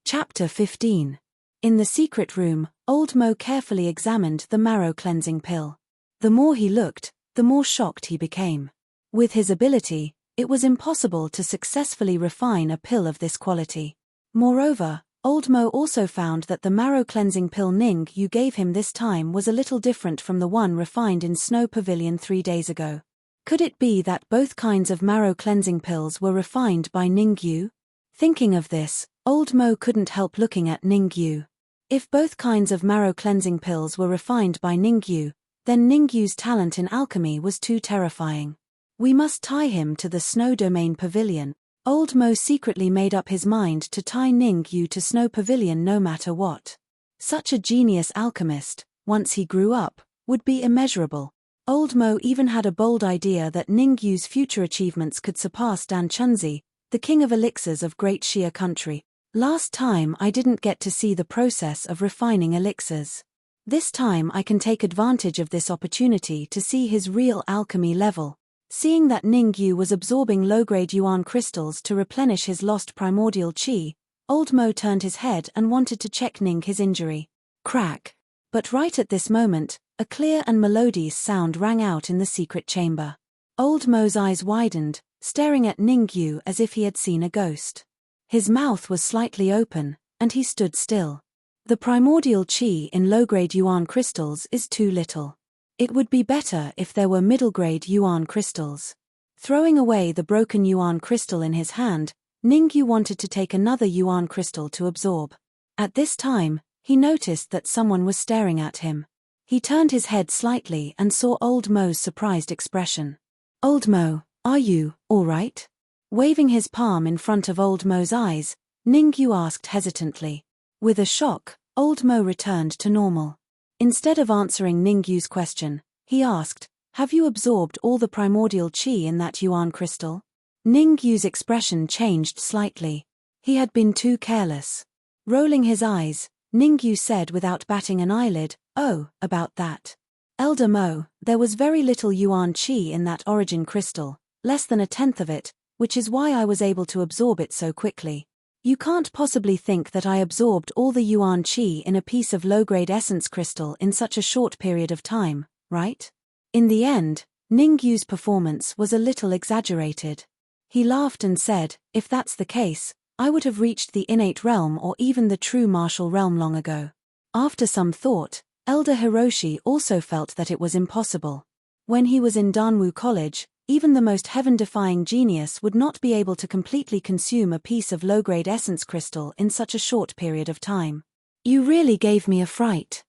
Speaker 1: Chapter 15. In the secret room, Old Mo carefully examined the marrow-cleansing pill. The more he looked, the more shocked he became. With his ability, it was impossible to successfully refine a pill of this quality. Moreover, Old Mo also found that the marrow-cleansing pill Ningyu gave him this time was a little different from the one refined in Snow Pavilion 3 days ago. Could it be that both kinds of marrow-cleansing pills were refined by Ningyu? Thinking of this, Old Mo couldn't help looking at Ningyu. If both kinds of marrow-cleansing pills were refined by Ningyu, then Ningyu's talent in alchemy was too terrifying. We must tie him to the Snow Domain Pavilion. Old Mo secretly made up his mind to tie Ningyu to Snow Pavilion no matter what. Such a genius alchemist, once he grew up, would be immeasurable. Old Mo even had a bold idea that Ningyu's future achievements could surpass Dan Chunzi, the king of elixirs of Great Xia country. Last time I didn't get to see the process of refining elixirs. This time I can take advantage of this opportunity to see his real alchemy level. Seeing that Ningyu was absorbing low-grade yuan crystals to replenish his lost primordial qi, Old Mo turned his head and wanted to check his injury. Crack. But right at this moment, a clear and melodious sound rang out in the secret chamber. Old Mo's eyes widened, staring at Ningyu as if he had seen a ghost. His mouth was slightly open, and he stood still. The primordial qi in low-grade yuan crystals is too little. It would be better if there were middle-grade yuan crystals. Throwing away the broken yuan crystal in his hand, Ningyu wanted to take another yuan crystal to absorb. At this time, he noticed that someone was staring at him. He turned his head slightly and saw Old Mo's surprised expression. "Old Mo, are you all right?" Waving his palm in front of Old Mo's eyes, Ningyu asked hesitantly. With a shock, Old Mo returned to normal. Instead of answering Ningyu's question, he asked, "Have you absorbed all the primordial qi in that yuan crystal?" Ningyu's expression changed slightly. He had been too careless. Rolling his eyes, Ningyu said without batting an eyelid, "Oh, about that. Elder Mo, there was very little yuan qi in that origin crystal, less than 1/10 of it, which is why I was able to absorb it so quickly. You can't possibly think that I absorbed all the yuan qi in a piece of low-grade essence crystal in such a short period of time, right?" In the end, Ningyu's performance was a little exaggerated. He laughed and said, "If that's the case, I would have reached the innate realm or even the true martial realm long ago." After some thought, Elder Hiroshi also felt that it was impossible. When he was in Danwu College, even the most heaven-defying genius would not be able to completely consume a piece of low-grade essence crystal in such a short period of time. "You really gave me a fright."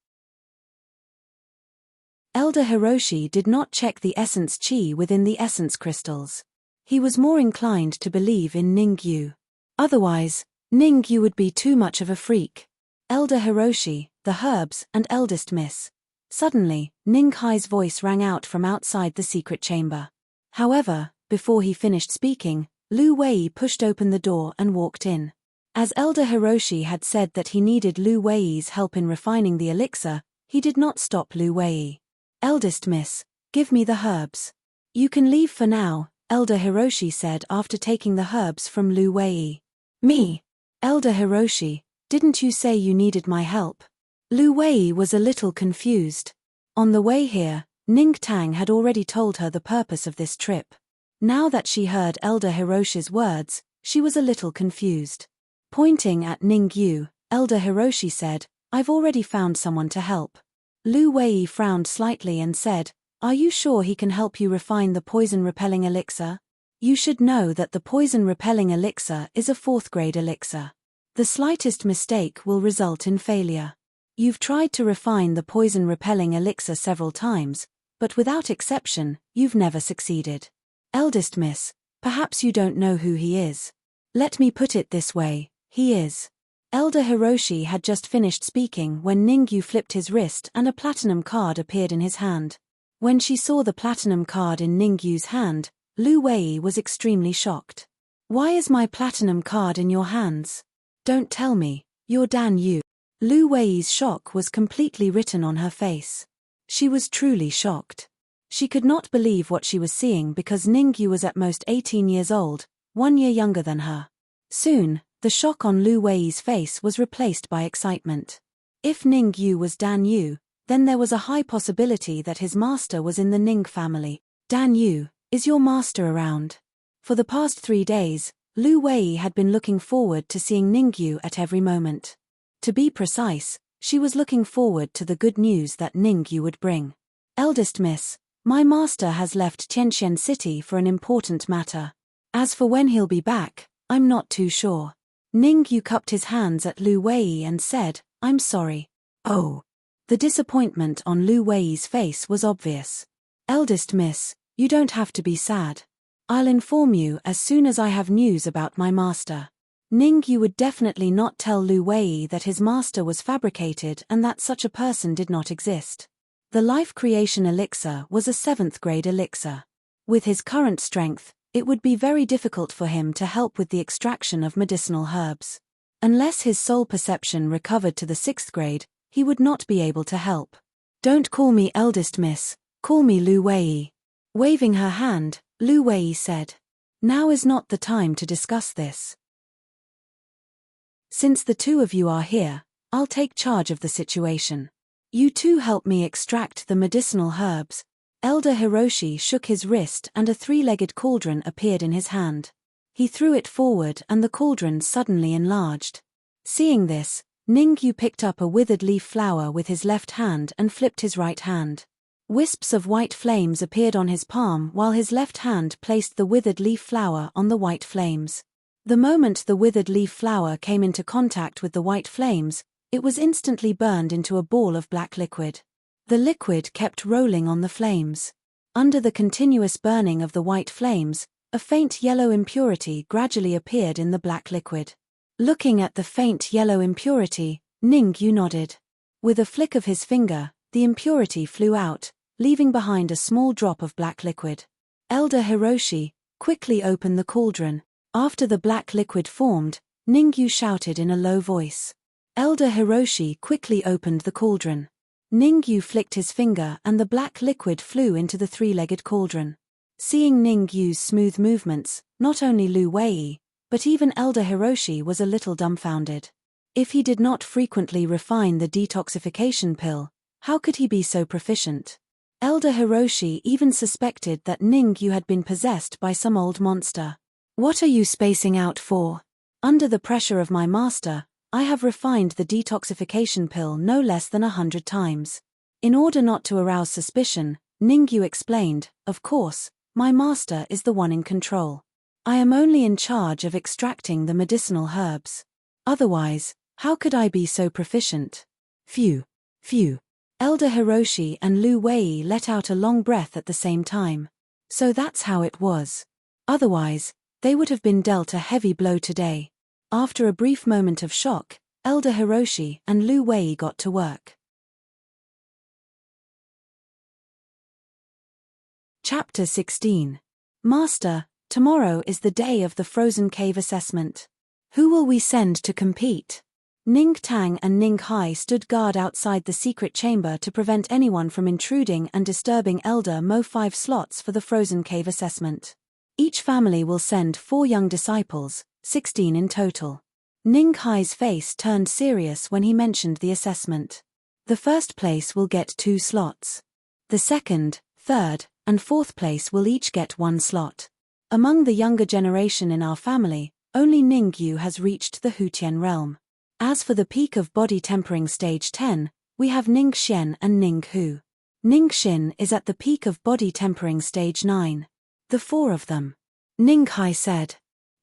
Speaker 1: Elder Hiroshi did not check the essence qi within the essence crystals. He was more inclined to believe in Ningyu. Otherwise, Ningyu would be too much of a freak. "Elder Hiroshi, the herbs and eldest miss." Suddenly, Ninghai's voice rang out from outside the secret chamber. However, before he finished speaking, Lu Wei pushed open the door and walked in. As Elder Hiroshi had said that he needed Lu Wei's help in refining the elixir, he did not stop Lu Wei. "Eldest miss, give me the herbs." "You can leave for now," Elder Hiroshi said after taking the herbs from Lu Wei. "Me? Elder Hiroshi, didn't you say you needed my help?" Lu Wei was a little confused. On the way here, Ning Tang had already told her the purpose of this trip. Now that she heard Elder Hiroshi's words, she was a little confused. Pointing at Ningyu, Elder Hiroshi said, "I've already found someone to help." Lu Wei frowned slightly and said, "Are you sure he can help you refine the poison-repelling elixir?" You should know that the poison-repelling elixir is a 4th-grade elixir. The slightest mistake will result in failure. You've tried to refine the poison-repelling elixir several times, but without exception, you've never succeeded. Eldest Miss, perhaps you don't know who he is. Let me put it this way, he is. Elder Hiroshi had just finished speaking when Ningyu flipped his wrist and a platinum card appeared in his hand. When she saw the platinum card in Ningyu's hand, Lu Wei was extremely shocked. Why is my platinum card in your hands? Don't tell me, you're Dan Yu. Lu Wei's shock was completely written on her face. She was truly shocked. She could not believe what she was seeing because Ningyu was at most 18 years old, 1 year younger than her. Soon, the shock on Lu Wei's face was replaced by excitement. If Ningyu was Dan Yu, then there was a high possibility that his master was in the Ning family. Dan Yu, is your master around? For the past 3 days, Lu Wei had been looking forward to seeing Ningyu at every moment. To be precise, she was looking forward to the good news that Ningyu would bring. Eldest Miss, my master has left Tianxian City for an important matter. As for when he'll be back, I'm not too sure. Ningyu cupped his hands at Lu Wei and said, I'm sorry. Oh. The disappointment on Lu Wei's face was obvious. Eldest Miss, you don't have to be sad. I'll inform you as soon as I have news about my master. Ningyu would definitely not tell Lu Wei that his master was fabricated and that such a person did not exist. The life creation elixir was a 7th-grade elixir. With his current strength, it would be very difficult for him to help with the extraction of medicinal herbs. Unless his soul perception recovered to the 6th grade, he would not be able to help. Don't call me Eldest Miss, call me Lu Wei. Waving her hand, Lu Wei said. Now is not the time to discuss this. Since the 2 of you are here, I'll take charge of the situation. You 2 help me extract the medicinal herbs. Elder Hiroshi shook his wrist and a 3-legged cauldron appeared in his hand. He threw it forward and the cauldron suddenly enlarged. Seeing this, Ningyu picked up a withered leaf flower with his left hand and flipped his right hand. Wisps of white flames appeared on his palm while his left hand placed the withered leaf flower on the white flames. The moment the withered leaf flower came into contact with the white flames, it was instantly burned into a ball of black liquid. The liquid kept rolling on the flames. Under the continuous burning of the white flames, a faint yellow impurity gradually appeared in the black liquid. Looking at the faint yellow impurity, Ningyu nodded. With a flick of his finger, the impurity flew out, leaving behind a small drop of black liquid. Elder Hiroshi, quickly open the cauldron. After the black liquid formed, Ningyu shouted in a low voice. Elder Hiroshi quickly opened the cauldron. Ningyu flicked his finger and the black liquid flew into the 3-legged cauldron. Seeing Ningyu's smooth movements, not only Lu Wei, but even Elder Hiroshi was a little dumbfounded. If he did not frequently refine the detoxification pill, how could he be so proficient? Elder Hiroshi even suspected that Ningyu had been possessed by some old monster. What are you spacing out for? Under the pressure of my master, I have refined the detoxification pill no less than 100 times. In order not to arouse suspicion, Ningyu explained, of course, my master is the one in control. I am only in charge of extracting the medicinal herbs. Otherwise, how could I be so proficient? Phew. Elder Hiroshi and Lu Wei let out a long breath at the same time. So that's how it was. Otherwise, they would have been dealt a heavy blow today. After a brief moment of shock, Elder Hiroshi and Lu Wei got to work. Chapter 16. Master, tomorrow is the day of the Frozen Cave assessment. Who will we send to compete? Ning Tang and Ning Hai stood guard outside the secret chamber to prevent anyone from intruding and disturbing Elder Mo. 5 slots for the Frozen Cave assessment. Each family will send 4 young disciples, 16 in total. Ning Hai's face turned serious when he mentioned the assessment. The first place will get 2 slots. The second, third, and fourth place will each get 1 slot. Among the younger generation in our family, only Ningyu has reached the Hutian realm. As for the peak of body tempering stage 10, we have Ning Xian and Ning Hu. Ning Xin is at the peak of body tempering stage 9. The 4 of them. Ning Hai said.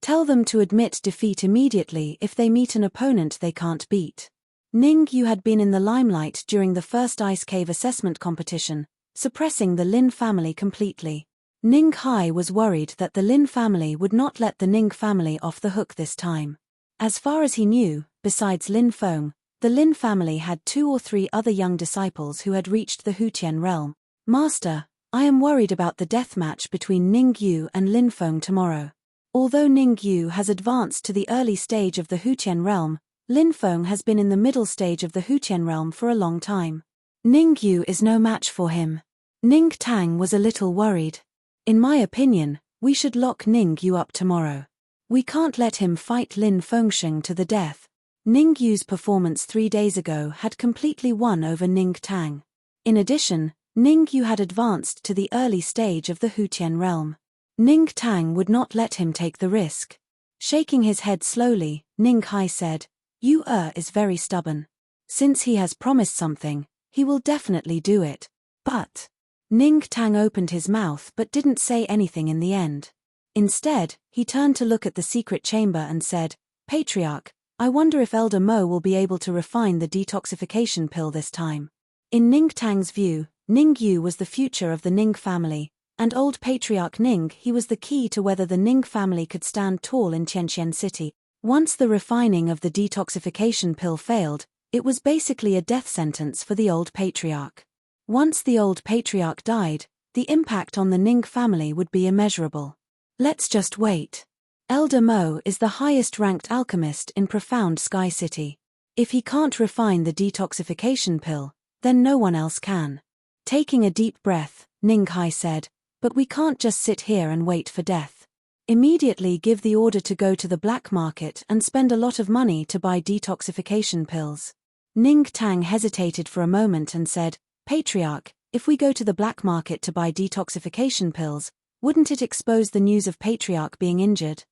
Speaker 1: Tell them to admit defeat immediately if they meet an opponent they can't beat. Ning Yu had been in the limelight during the first Ice Cave assessment competition, suppressing the Lin family completely. Ning Hai was worried that the Lin family would not let the Ning family off the hook this time. As far as he knew, besides Lin Feng, the Lin family had 2 or 3 other young disciples who had reached the Hutian realm. Master, I am worried about the death match between Ning Yu and Lin Feng tomorrow. Although Ning Yu has advanced to the early stage of the Hutian realm, Lin Feng has been in the middle stage of the Hutian realm for a long time. Ning Yu is no match for him. Ning Tang was a little worried. In my opinion, we should lock Ning Yu up tomorrow. We can't let him fight Lin Fengsheng to the death. Ning Yu's performance 3 days ago had completely won over Ning Tang. In addition, Ning Yu had advanced to the early stage of the Hutian realm. Ning Tang would not let him take the risk. Shaking his head slowly, Ning Hai said, Yu is very stubborn. Since he has promised something, he will definitely do it. But Ning Tang opened his mouth but didn't say anything in the end. Instead, he turned to look at the secret chamber and said, Patriarch, I wonder if Elder Mo will be able to refine the detoxification pill this time. In Ning Tang's view, Ning Yu was the future of the Ning family, and old Patriarch Ning he was the key to whether the Ning family could stand tall in Tianqian City. Once the refining of the detoxification pill failed, it was basically a death sentence for the old Patriarch. Once the old Patriarch died, the impact on the Ning family would be immeasurable. Let's just wait. Elder Mo is the highest-ranked alchemist in Profound Sky City. If he can't refine the detoxification pill, then no one else can. Taking a deep breath, Ning Hai said, but we can't just sit here and wait for death. Immediately give the order to go to the black market and spend a lot of money to buy detoxification pills. Ning Tang hesitated for a moment and said, Patriarch, if we go to the black market to buy detoxification pills, wouldn't it expose the news of Patriarch being injured?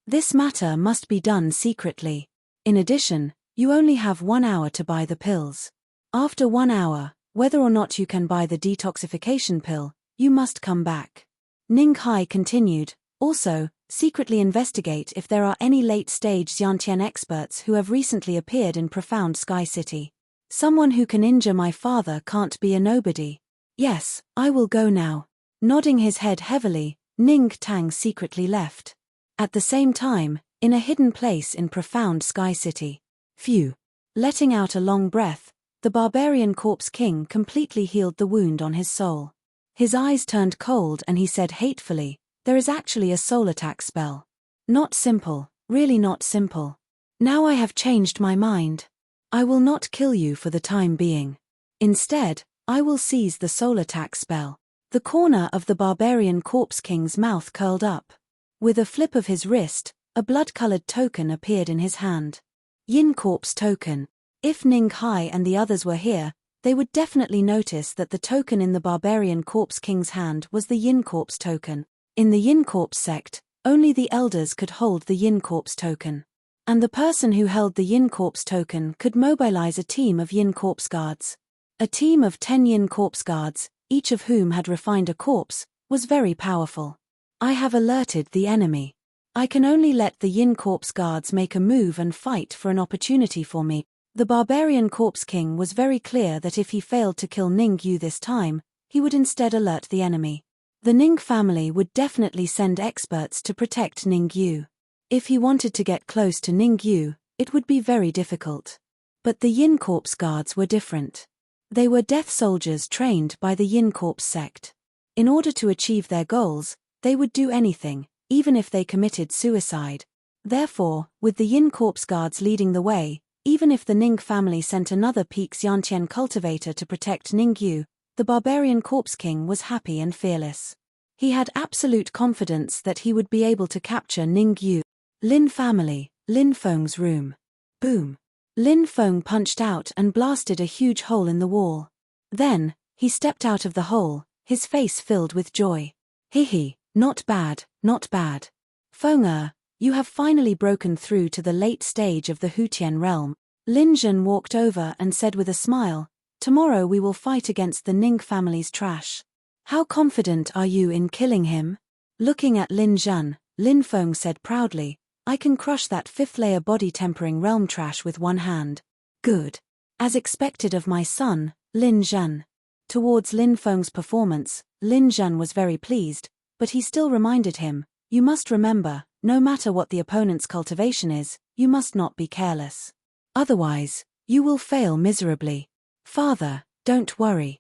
Speaker 1: This matter must be done secretly. In addition, you only have 1 hour to buy the pills. After 1 hour, whether or not you can buy the detoxification pill, you must come back. Ning Hai continued, also, secretly investigate if there are any late-stage Xiantian experts who have recently appeared in Profound Sky City. Someone who can injure my father can't be a nobody. Yes, I will go now. Nodding his head heavily, Ning Tang secretly left. At the same time, in a hidden place in Profound Sky City. Phew. Letting out a long breath, the barbarian corpse king completely healed the wound on his soul. His eyes turned cold and he said hatefully, there is actually a soul attack spell. Not simple, really not simple. Now I have changed my mind. I will not kill you for the time being. Instead, I will seize the soul attack spell. The corner of the barbarian corpse king's mouth curled up. With a flip of his wrist, a blood-colored token appeared in his hand. Yin Corpse token. If Ning Hai and the others were here, they would definitely notice that the token in the barbarian corpse king's hand was the Yin Corpse token. In the Yin Corpse sect, only the elders could hold the Yin Corpse token. And the person who held the Yin Corpse token could mobilize a team of Yin Corpse guards. A team of 10 Yin Corpse guards, each of whom had refined a corpse, was very powerful. I have alerted the enemy. I can only let the Yin Corpse guards make a move and fight for an opportunity for me. The barbarian corpse king was very clear that if he failed to kill Ning Yu this time, he would instead alert the enemy. The Ning family would definitely send experts to protect Ning Yu. If he wanted to get close to Ning Yu, it would be very difficult. But the Yin Corpse guards were different. They were death soldiers trained by the Yin Corpse sect. In order to achieve their goals, they would do anything, even if they committed suicide. Therefore, with the Yin Corpse guards leading the way, even if the Ning family sent another peak Xiantian cultivator to protect Ning Yu, the barbarian corpse king was happy and fearless. He had absolute confidence that he would be able to capture Ning Yu. Lin family, Lin Feng's room. Boom. Lin Feng punched out and blasted a huge hole in the wall. Then, he stepped out of the hole, his face filled with joy. Hehe, not bad, not bad. Feng you have finally broken through to the late stage of the Hutian realm. Lin Zhen walked over and said with a smile, tomorrow we will fight against the Ning family's trash. How confident are you in killing him? Looking at Lin Zhan, Lin Feng said proudly, I can crush that 5th layer body tempering realm trash with one hand. Good. As expected of my son, Lin Zhan. Towards Lin Feng's performance, Lin Zhan was very pleased, but he still reminded him, you must remember, no matter what the opponent's cultivation is, you must not be careless. Otherwise, you will fail miserably. Father, don't worry.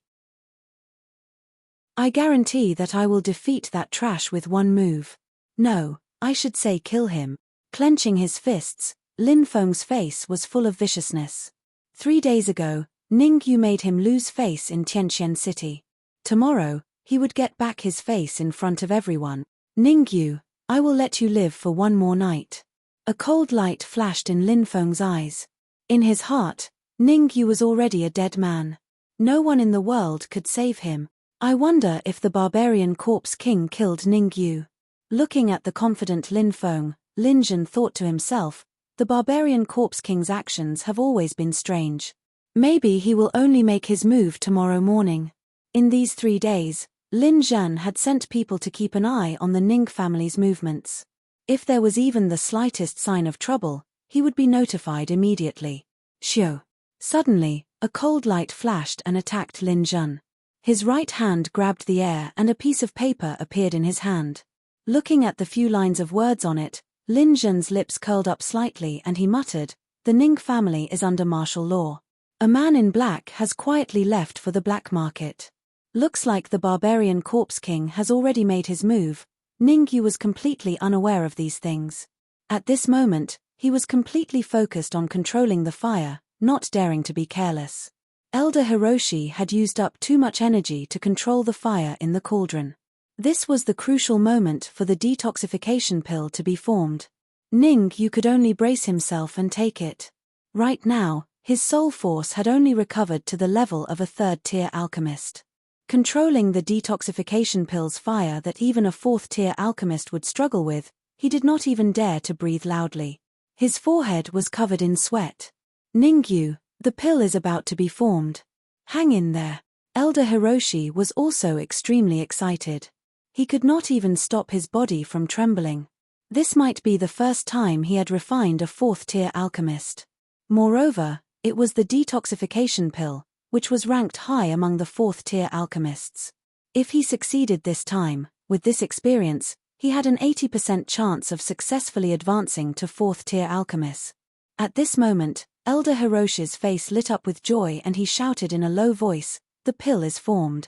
Speaker 1: I guarantee that I will defeat that trash with one move. No, I should say kill him. Clenching his fists, Lin Feng's face was full of viciousness. 3 days ago, Ningyu made him lose face in Tianqian City. Tomorrow, he would get back his face in front of everyone. Ningyu, I will let you live for one more night. A cold light flashed in Lin Feng's eyes. In his heart, Ningyu was already a dead man. No one in the world could save him. I wonder if the barbarian corpse king killed Ningyu. Looking at the confident Lin Feng, Lin Zhan thought to himself, the barbarian corpse king's actions have always been strange. Maybe he will only make his move tomorrow morning. In these 3 days, Lin Zhan had sent people to keep an eye on the Ning family's movements. If there was even the slightest sign of trouble, he would be notified immediately. Shio. Suddenly, a cold light flashed and attacked Lin Zhan. His right hand grabbed the air and a piece of paper appeared in his hand. Looking at the few lines of words on it, Lin Zhan's lips curled up slightly and he muttered, the Ning family is under martial law. A man in black has quietly left for the black market. Looks like the barbarian corpse king has already made his move. Ningyu was completely unaware of these things. At this moment, he was completely focused on controlling the fire, not daring to be careless. Elder Hiroshi had used up too much energy to control the fire in the cauldron. This was the crucial moment for the detoxification pill to be formed. Ningyu could only brace himself and take it. Right now, his soul force had only recovered to the level of a 3rd-tier alchemist. Controlling the detoxification pill's fire that even a 4th-tier alchemist would struggle with, he did not even dare to breathe loudly. His forehead was covered in sweat. Ningyu, the pill is about to be formed. Hang in there. Elder Hiroshi was also extremely excited. He could not even stop his body from trembling. This might be the first time he had refined a 4th-tier alchemist. Moreover, it was the detoxification pill, which was ranked high among the 4th-tier alchemists. If he succeeded this time, with this experience, he had an 80% chance of successfully advancing to 4th-tier alchemist. At this moment, Elder Hiroshi's face lit up with joy and he shouted in a low voice, the pill is formed.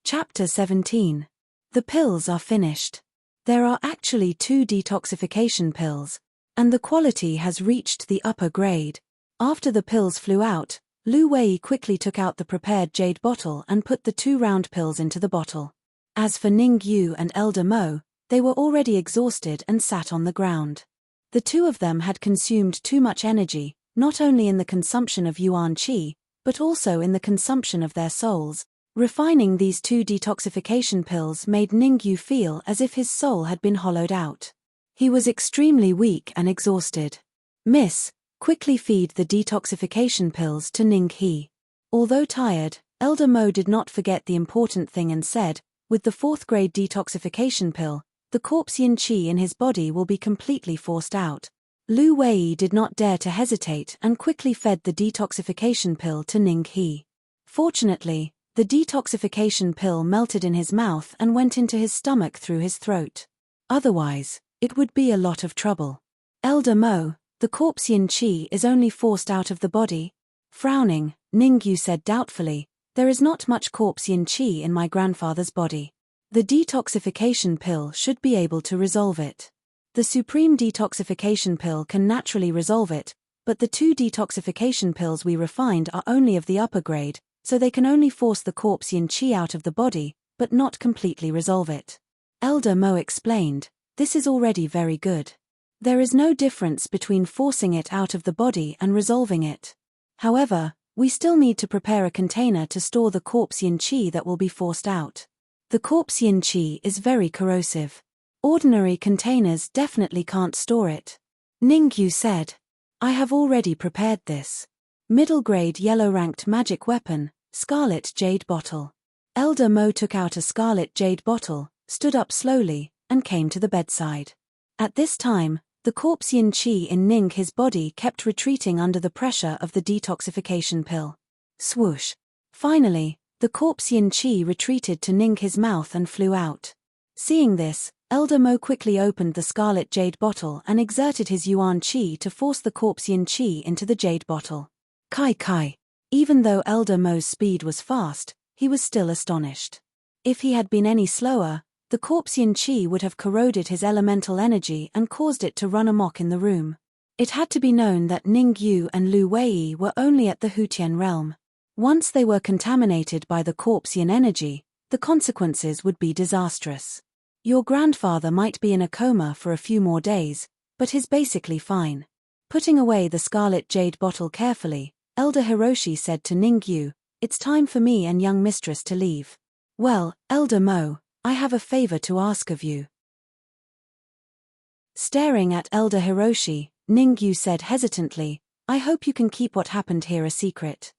Speaker 1: Chapter 17. The pills are finished. There are actually 2 detoxification pills, and the quality has reached the upper grade. After the pills flew out, Lu Wei quickly took out the prepared jade bottle and put the 2 round pills into the bottle. As for Ningyu and Elder Mo, they were already exhausted and sat on the ground. The 2 of them had consumed too much energy, not only in the consumption of Yuan Qi, but also in the consumption of their souls. Refining these 2 detoxification pills made Ningyu feel as if his soul had been hollowed out. He was extremely weak and exhausted. Miss, quickly feed the detoxification pills to Ningyi. Although tired, Elder Mo did not forget the important thing and said, with the 4th grade detoxification pill, the corpse yin qi in his body will be completely forced out. Lu Wei did not dare to hesitate and quickly fed the detoxification pill to Ningyi. Fortunately, the detoxification pill melted in his mouth and went into his stomach through his throat. Otherwise, it would be a lot of trouble. Elder Mo, the corpse yin qi is only forced out of the body. Frowning, Ningyu said doubtfully, there is not much corpse yin qi in my grandfather's body. The detoxification pill should be able to resolve it. The supreme detoxification pill can naturally resolve it, but the 2 detoxification pills we refined are only of the upper grade, so they can only force the corpse yin qi out of the body, but not completely resolve it. Elder Mo explained, this is already very good. There is no difference between forcing it out of the body and resolving it. However, we still need to prepare a container to store the corpse yin qi that will be forced out. The corpse yin qi is very corrosive. Ordinary containers definitely can't store it. Ningyu said, I have already prepared this. Middle grade yellow ranked magic weapon, Scarlet Jade Bottle. Elder Mo took out a scarlet jade bottle, stood up slowly, and came to the bedside. At this time, the corpse yin qi in Ning his body kept retreating under the pressure of the detoxification pill. Swoosh. Finally, the corpse yin qi retreated to Ning his mouth and flew out. Seeing this, Elder Mo quickly opened the scarlet jade bottle and exerted his yuan qi to force the corpse yin qi into the jade bottle. Kai kai. Even though Elder Mo's speed was fast, he was still astonished. If he had been any slower, the corpse yin qi would have corroded his elemental energy and caused it to run amok in the room. It had to be known that Ning Yu and Lu Wei were only at the Hutian realm. Once they were contaminated by the corpse yin energy, the consequences would be disastrous. Your grandfather might be in a coma for a few more days, but he's basically fine. Putting away the scarlet jade bottle carefully, Elder Hiroshi said to Ning Yu, "It's time for me and young mistress to leave." "Well, Elder Mo, I have a favor to ask of you." Staring at Elder Hiroshi, Ning Yu said hesitantly, "I hope you can keep what happened here a secret."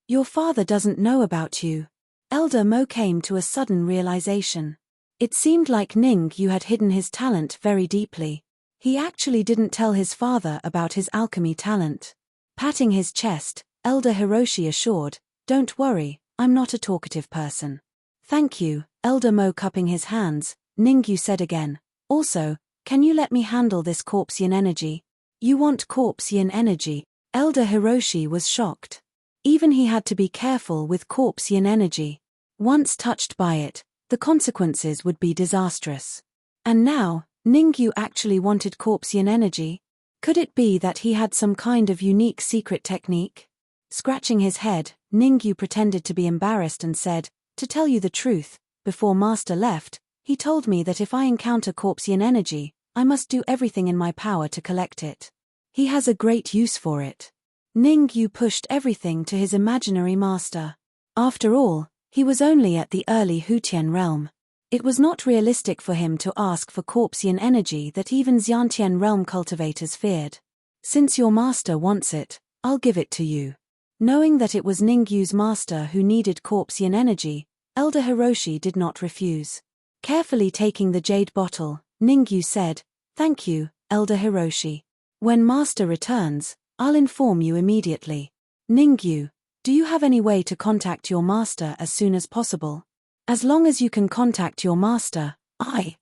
Speaker 1: Your father doesn't know about you." Elder Mo came to a sudden realization. It seemed like Ning Yu had hidden his talent very deeply. He actually didn't tell his father about his alchemy talent. Patting his chest, Elder Hiroshi assured, "Don't worry, I'm not a talkative person." "Thank you, Elder Mo." Cupping his hands, Ning Yu said again, "Also, can you let me handle this corpse yin energy?" "You want corpse yin energy?" Elder Hiroshi was shocked. Even he had to be careful with corpse yin energy. Once touched by it, the consequences would be disastrous. And now, Ning Yu actually wanted corpse yin energy? Could it be that he had some kind of unique secret technique? Scratching his head, Ning Yu pretended to be embarrassed and said, "To tell you the truth, before Master left, he told me that if I encounter corpse yin energy, I must do everything in my power to collect it. He has a great use for it." Ning Yu pushed everything to his imaginary master. After all, he was only at the early Hutian realm. It was not realistic for him to ask for corpse yin energy that even Xiantian realm cultivators feared. "Since your master wants it, I'll give it to you." Knowing that it was Ning Yu's master who needed corpse yin energy, Elder Hiroshi did not refuse. Carefully taking the jade bottle, Ning Yu said, "Thank you, Elder Hiroshi. When master returns, I'll inform you immediately." "Ning Yu, do you have any way to contact your master as soon as possible?" "As long as you can contact your master, I.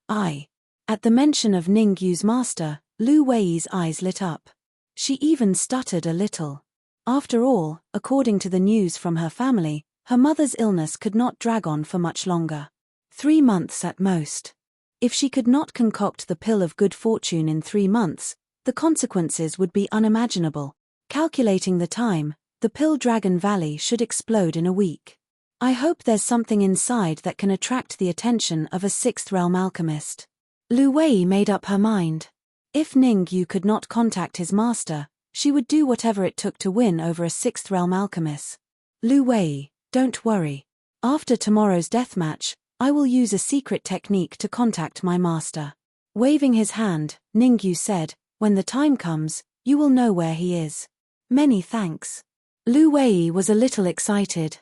Speaker 1: At the mention of Ning Yu's master, Lu Wei's eyes lit up. She even stuttered a little. After all, according to the news from her family, her mother's illness could not drag on for much longer. 3 months at most. If she could not concoct the pill of good fortune in 3 months, the consequences would be unimaginable. Calculating the time, the pill Dragon Valley should explode in a week. I hope there's something inside that can attract the attention of a 6th realm alchemist. Lu Wei made up her mind. If Ning Yu could not contact his master, she would do whatever it took to win over a 6th realm alchemist. "Lu Wei, don't worry. After tomorrow's deathmatch, I will use a secret technique to contact my master." Waving his hand, Ning Yu said, "When the time comes, you will know where he is." "Many thanks." Lu Wei was a little excited.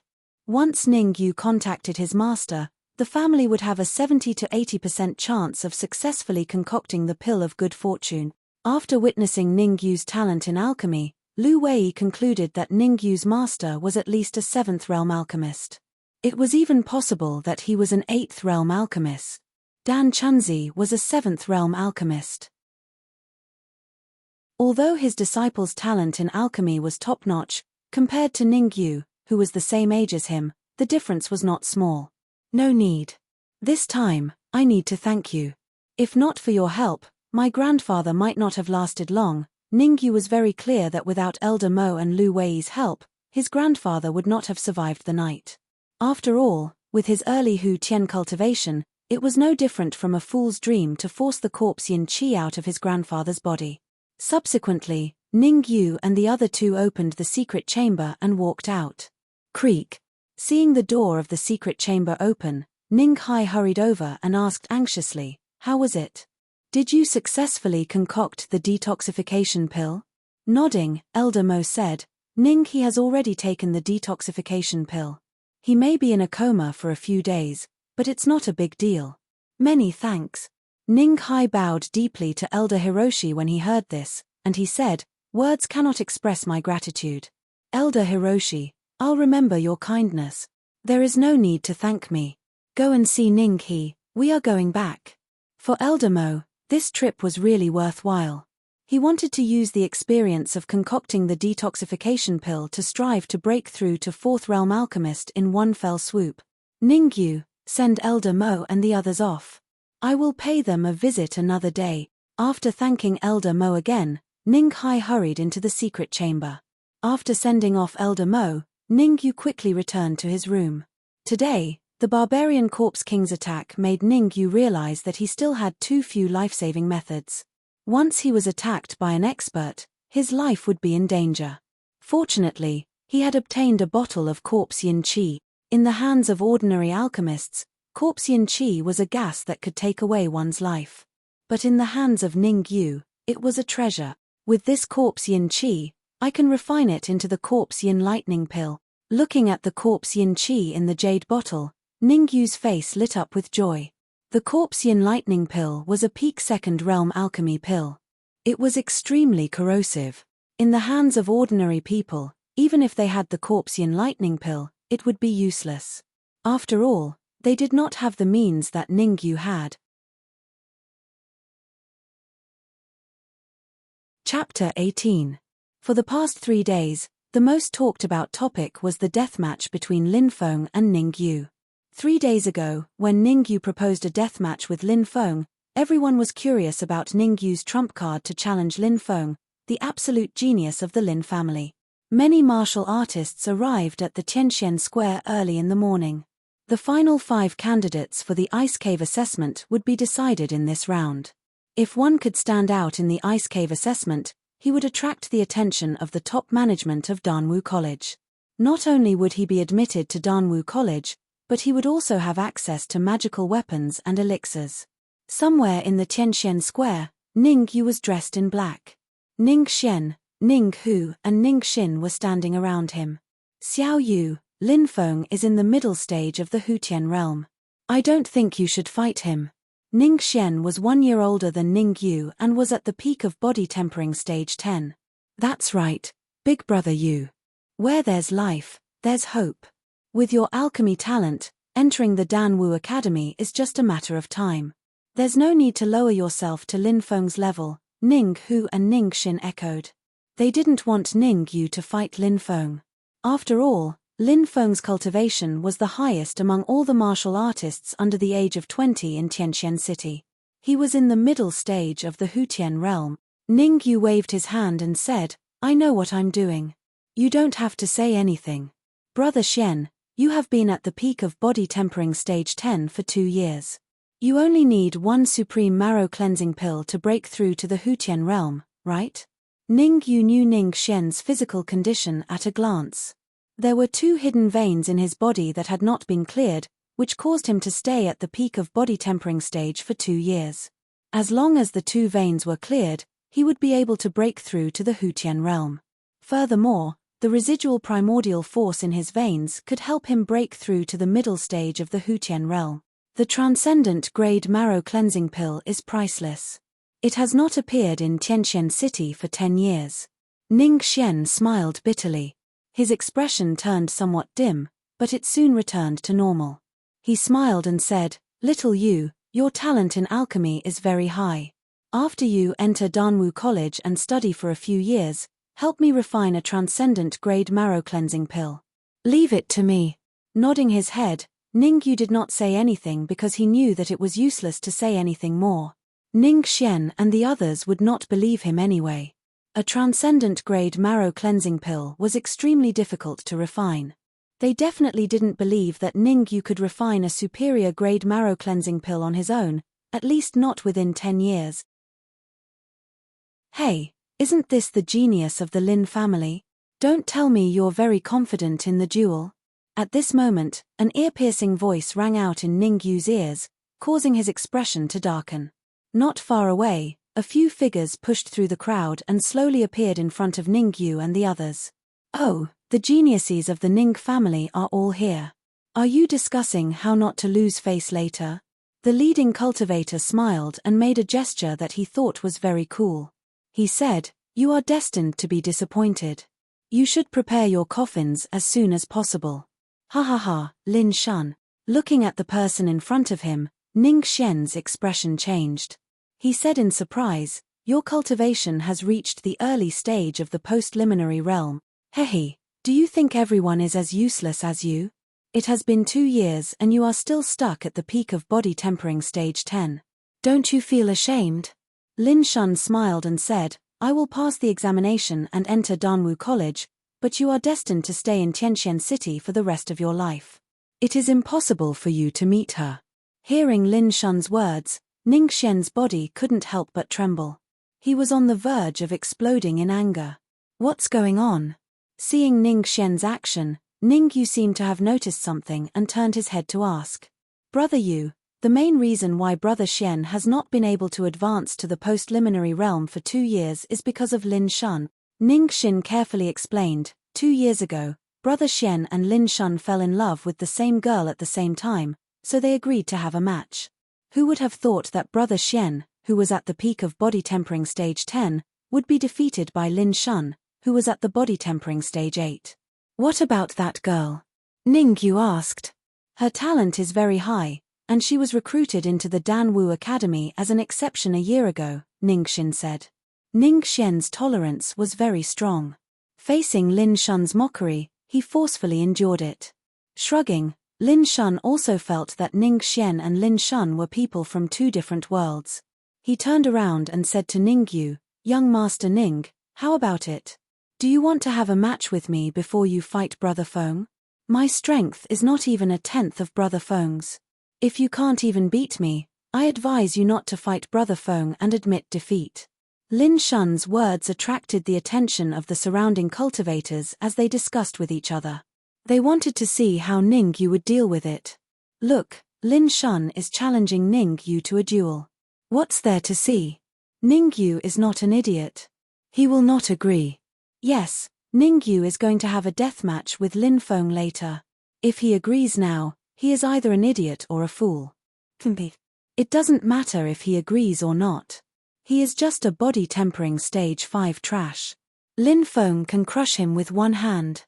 Speaker 1: Once Ning Yu contacted his master, the family would have a 70 to 80% chance of successfully concocting the pill of good fortune. After witnessing Ning Yu's talent in alchemy, Lu Wei concluded that Ning Yu's master was at least a 7th realm alchemist. It was even possible that he was an 8th realm alchemist. Dan Chunzi was a 7th realm alchemist. Although his disciple's talent in alchemy was top-notch, compared to Ning Yu, who was the same age as him, the difference was not small. "No need. This time, I need to thank you. If not for your help, my grandfather might not have lasted long." Ning Yu was very clear that without Elder Mo and Lu Wei's help, his grandfather would not have survived the night. After all, with his early Hu Tian cultivation, it was no different from a fool's dream to force the corpse yin qi out of his grandfather's body. Subsequently, Ning Yu and the other two opened the secret chamber and walked out. Creak. Seeing the door of the secret chamber open, Ning Hai hurried over and asked anxiously, "How was it? Did you successfully concoct the detoxification pill?" Nodding, Elder Mo said, "Ning He has already taken the detoxification pill. He may be in a coma for a few days, but it's not a big deal. Many thanks. Ning Hai bowed deeply to Elder Hiroshi when he heard this, and he said, "Words cannot express my gratitude. Elder Hiroshi, I'll remember your kindness. There is no need to thank me. Go and see Ning He, we are going back." For Elder Mo, this trip was really worthwhile. He wanted to use the experience of concocting the detoxification pill to strive to break through to Fourth Realm Alchemist in one fell swoop. "Ningyu, send Elder Mo and the others off. I will pay them a visit another day." After thanking Elder Mo again, Ning Hai hurried into the secret chamber. After sending off Elder Mo, Ningyu quickly returned to his room. Today, the barbarian Corpse King's attack made Ningyu realize that he still had too few life-saving methods. Once he was attacked by an expert, his life would be in danger. Fortunately, he had obtained a bottle of Corpse Yin Qi. In the hands of ordinary alchemists, Corpse Yin Qi was a gas that could take away one's life. But in the hands of Ningyu, it was a treasure. With this Corpse Yin Qi, I can refine it into the Corpse Yin Lightning Pill. Looking at the Corpse Yin Qi in the jade bottle, Ningyu's face lit up with joy. The Corpse Yin Lightning Pill was a peak second realm alchemy pill. It was extremely corrosive. In the hands of ordinary people, even if they had the Corpse Yin Lightning Pill, it would be useless. After all, they did not have the means that Ningyu had. Chapter 18. For the past 3 days, the most talked about topic was the deathmatch between Lin Feng and Ningyu. 3 days ago, when Ningyu proposed a deathmatch with Lin Feng, everyone was curious about Ningyu's trump card to challenge Lin Feng, the absolute genius of the Lin family. Many martial artists arrived at the Tianxian Square early in the morning. The final 5 candidates for the Ice Cave assessment would be decided in this round. If one could stand out in the Ice Cave assessment, he would attract the attention of the top management of Danwu College. Not only would he be admitted to Danwu College, but he would also have access to magical weapons and elixirs. Somewhere in the Tianxian Square, Ning Yu was dressed in black. Ning Xian, Ning Hu and Ning Xin were standing around him. "Xiao Yu, Lin Feng is in the middle stage of the Hutian realm. I don't think you should fight him." Ning Xian was 1 year older than Ning Yu and was at the peak of body tempering stage 10. "That's right, big brother Yu. Where there's life, there's hope. With your alchemy talent, entering the Danwu Academy is just a matter of time. There's no need to lower yourself to Lin Feng's level," Ning Hu and Ning Xin echoed. They didn't want Ning Yu to fight Lin Feng. After all, Lin Feng's cultivation was the highest among all the martial artists under the age of 20 in Tianxian City. He was in the middle stage of the Hutian realm. Ning Yu waved his hand and said, "I know what I'm doing. You don't have to say anything. Brother Xian, you have been at the peak of body tempering stage 10 for 2 years. You only need 1 supreme marrow cleansing pill to break through to the Hutian realm, right?" Ning Yu knew Ning Xian's physical condition at a glance. There were 2 hidden veins in his body that had not been cleared, which caused him to stay at the peak of body tempering stage for 2 years. As long as the 2 veins were cleared, he would be able to break through to the Hutian realm. Furthermore, the residual primordial force in his veins could help him break through to the middle stage of the Hutian realm. The transcendent grade marrow cleansing pill is priceless. It has not appeared in Tianxian City for 10 years. Ning Xian smiled bitterly. His expression turned somewhat dim, but it soon returned to normal. He smiled and said, "Little Yu, your talent in alchemy is very high. After you enter Danwu College and study for a few years, help me refine a transcendent grade marrow cleansing pill. Leave it to me." Nodding his head, Ningyu did not say anything because he knew that it was useless to say anything more. Ning Xian and the others would not believe him anyway. A transcendent grade marrow cleansing pill was extremely difficult to refine. They definitely didn't believe that Ningyu could refine a superior grade marrow cleansing pill on his own, at least not within 10 years. "Hey, isn't this the genius of the Lin family? Don't tell me you're very confident in the duel." At this moment, an ear-piercing voice rang out in Ningyu's ears, causing his expression to darken. Not far away, a few figures pushed through the crowd and slowly appeared in front of Ningyu and the others. "Oh, the geniuses of the Ning family are all here. Are you discussing how not to lose face later? The leading cultivator smiled and made a gesture that he thought was very cool. He said, "You are destined to be disappointed. You should prepare your coffins as soon as possible." Ha ha ha, Lin Shun. Looking at the person in front of him, Ning Xian's expression changed. He said in surprise, "Your cultivation has reached the early stage of the post-liminary realm. Hehe, do you think everyone is as useless as you? It has been 2 years and you are still stuck at the peak of body tempering stage 10. Don't you feel ashamed?" Lin Shun smiled and said, "I will pass the examination and enter Danwu College, but you are destined to stay in Tianqian City for the rest of your life. It is impossible for you to meet her." Hearing Lin Shun's words, Ning Xian's body couldn't help but tremble. He was on the verge of exploding in anger. What's going on? Seeing Ning Xian's action, Ning Yu seemed to have noticed something and turned his head to ask. "Brother Yu, the main reason why Brother Xian has not been able to advance to the post-liminary realm for 2 years is because of Lin Shun." Ning Xin carefully explained, 2 years ago, Brother Xian and Lin Shun fell in love with the same girl at the same time, so they agreed to have a match. Who would have thought that Brother Xian, who was at the peak of body tempering stage 10, would be defeated by Lin Shun, who was at the body tempering stage 8. "What about that girl?" Ning Yu asked. "Her talent is very high, and she was recruited into the Danwu Academy as an exception a year ago," Ning Xin said. Ning Xian's tolerance was very strong. Facing Lin Shun's mockery, he forcefully endured it. Shrugging, Lin Shun also felt that Ning Xian and Lin Shun were people from 2 different worlds. He turned around and said to Ning Yu, "Young Master Ning, how about it? Do you want to have a match with me before you fight Brother Feng? My strength is not even a tenth of Brother Feng's. If you can't even beat me, I advise you not to fight Brother Feng and admit defeat." Lin Shun's words attracted the attention of the surrounding cultivators as they discussed with each other. They wanted to see how Ning Yu would deal with it. Look, Lin Shun is challenging Ning Yu to a duel. What's there to see? Ning Yu is not an idiot. He will not agree. Yes, Ning Yu is going to have a deathmatch with Lin Feng later. If he agrees now, he is either an idiot or a fool. It doesn't matter if he agrees or not. He is just a body tempering stage 5 trash. Lin Feng can crush him with one hand.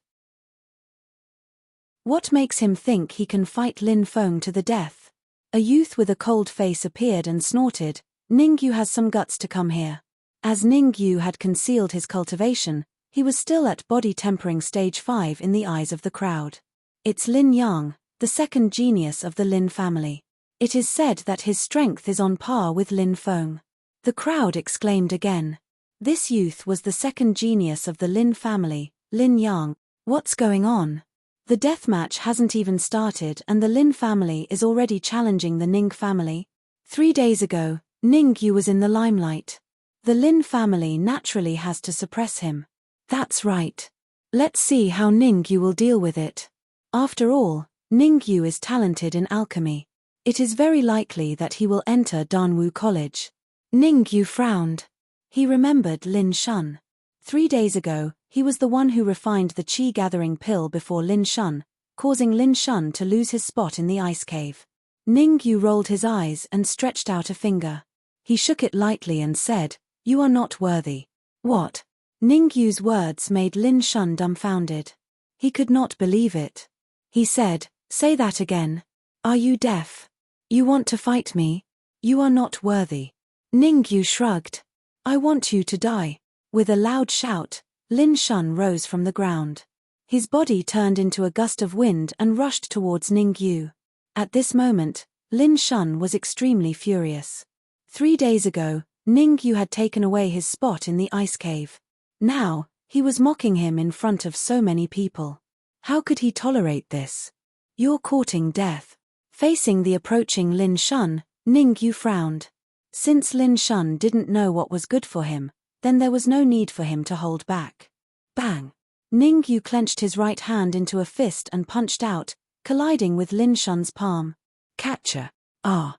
Speaker 1: What makes him think he can fight Lin Feng to the death? A youth with a cold face appeared and snorted, "Ning Yu has some guts to come here." As Ning Yu had concealed his cultivation, he was still at body tempering stage 5 in the eyes of the crowd. It's Lin Yang, the second genius of the Lin family. It is said that his strength is on par with Lin Feng. The crowd exclaimed again. This youth was the second genius of the Lin family, Lin Yang. What's going on? The deathmatch hasn't even started and the Lin family is already challenging the Ning family. 3 days ago, Ning Yu was in the limelight. The Lin family naturally has to suppress him. That's right. Let's see how Ning Yu will deal with it. After all, Ning Yu is talented in alchemy. It is very likely that he will enter Danwu College. Ning Yu frowned. He remembered Lin Shun. 3 days ago, he was the one who refined the qi-gathering pill before Lin Shun, causing Lin Shun to lose his spot in the ice cave. Ning Yu rolled his eyes and stretched out a finger. He shook it lightly and said, "You are not worthy." What? Ning Yu's words made Lin Shun dumbfounded. He could not believe it. He said, "Say that again. Are you deaf? You want to fight me? You are not worthy." Ning Yu shrugged. "I want you to die." With a loud shout, Lin Shun rose from the ground. His body turned into a gust of wind and rushed towards Ning Yu. At this moment, Lin Shun was extremely furious. 3 days ago, Ning Yu had taken away his spot in the ice cave. Now, he was mocking him in front of so many people. How could he tolerate this? "You're courting death." Facing the approaching Lin Shun, Ning Yu frowned. Since Lin Shun didn't know what was good for him, then there was no need for him to hold back. Bang! Ning Yu clenched his right hand into a fist and punched out, colliding with Lin Shun's palm. Catcher. Ah.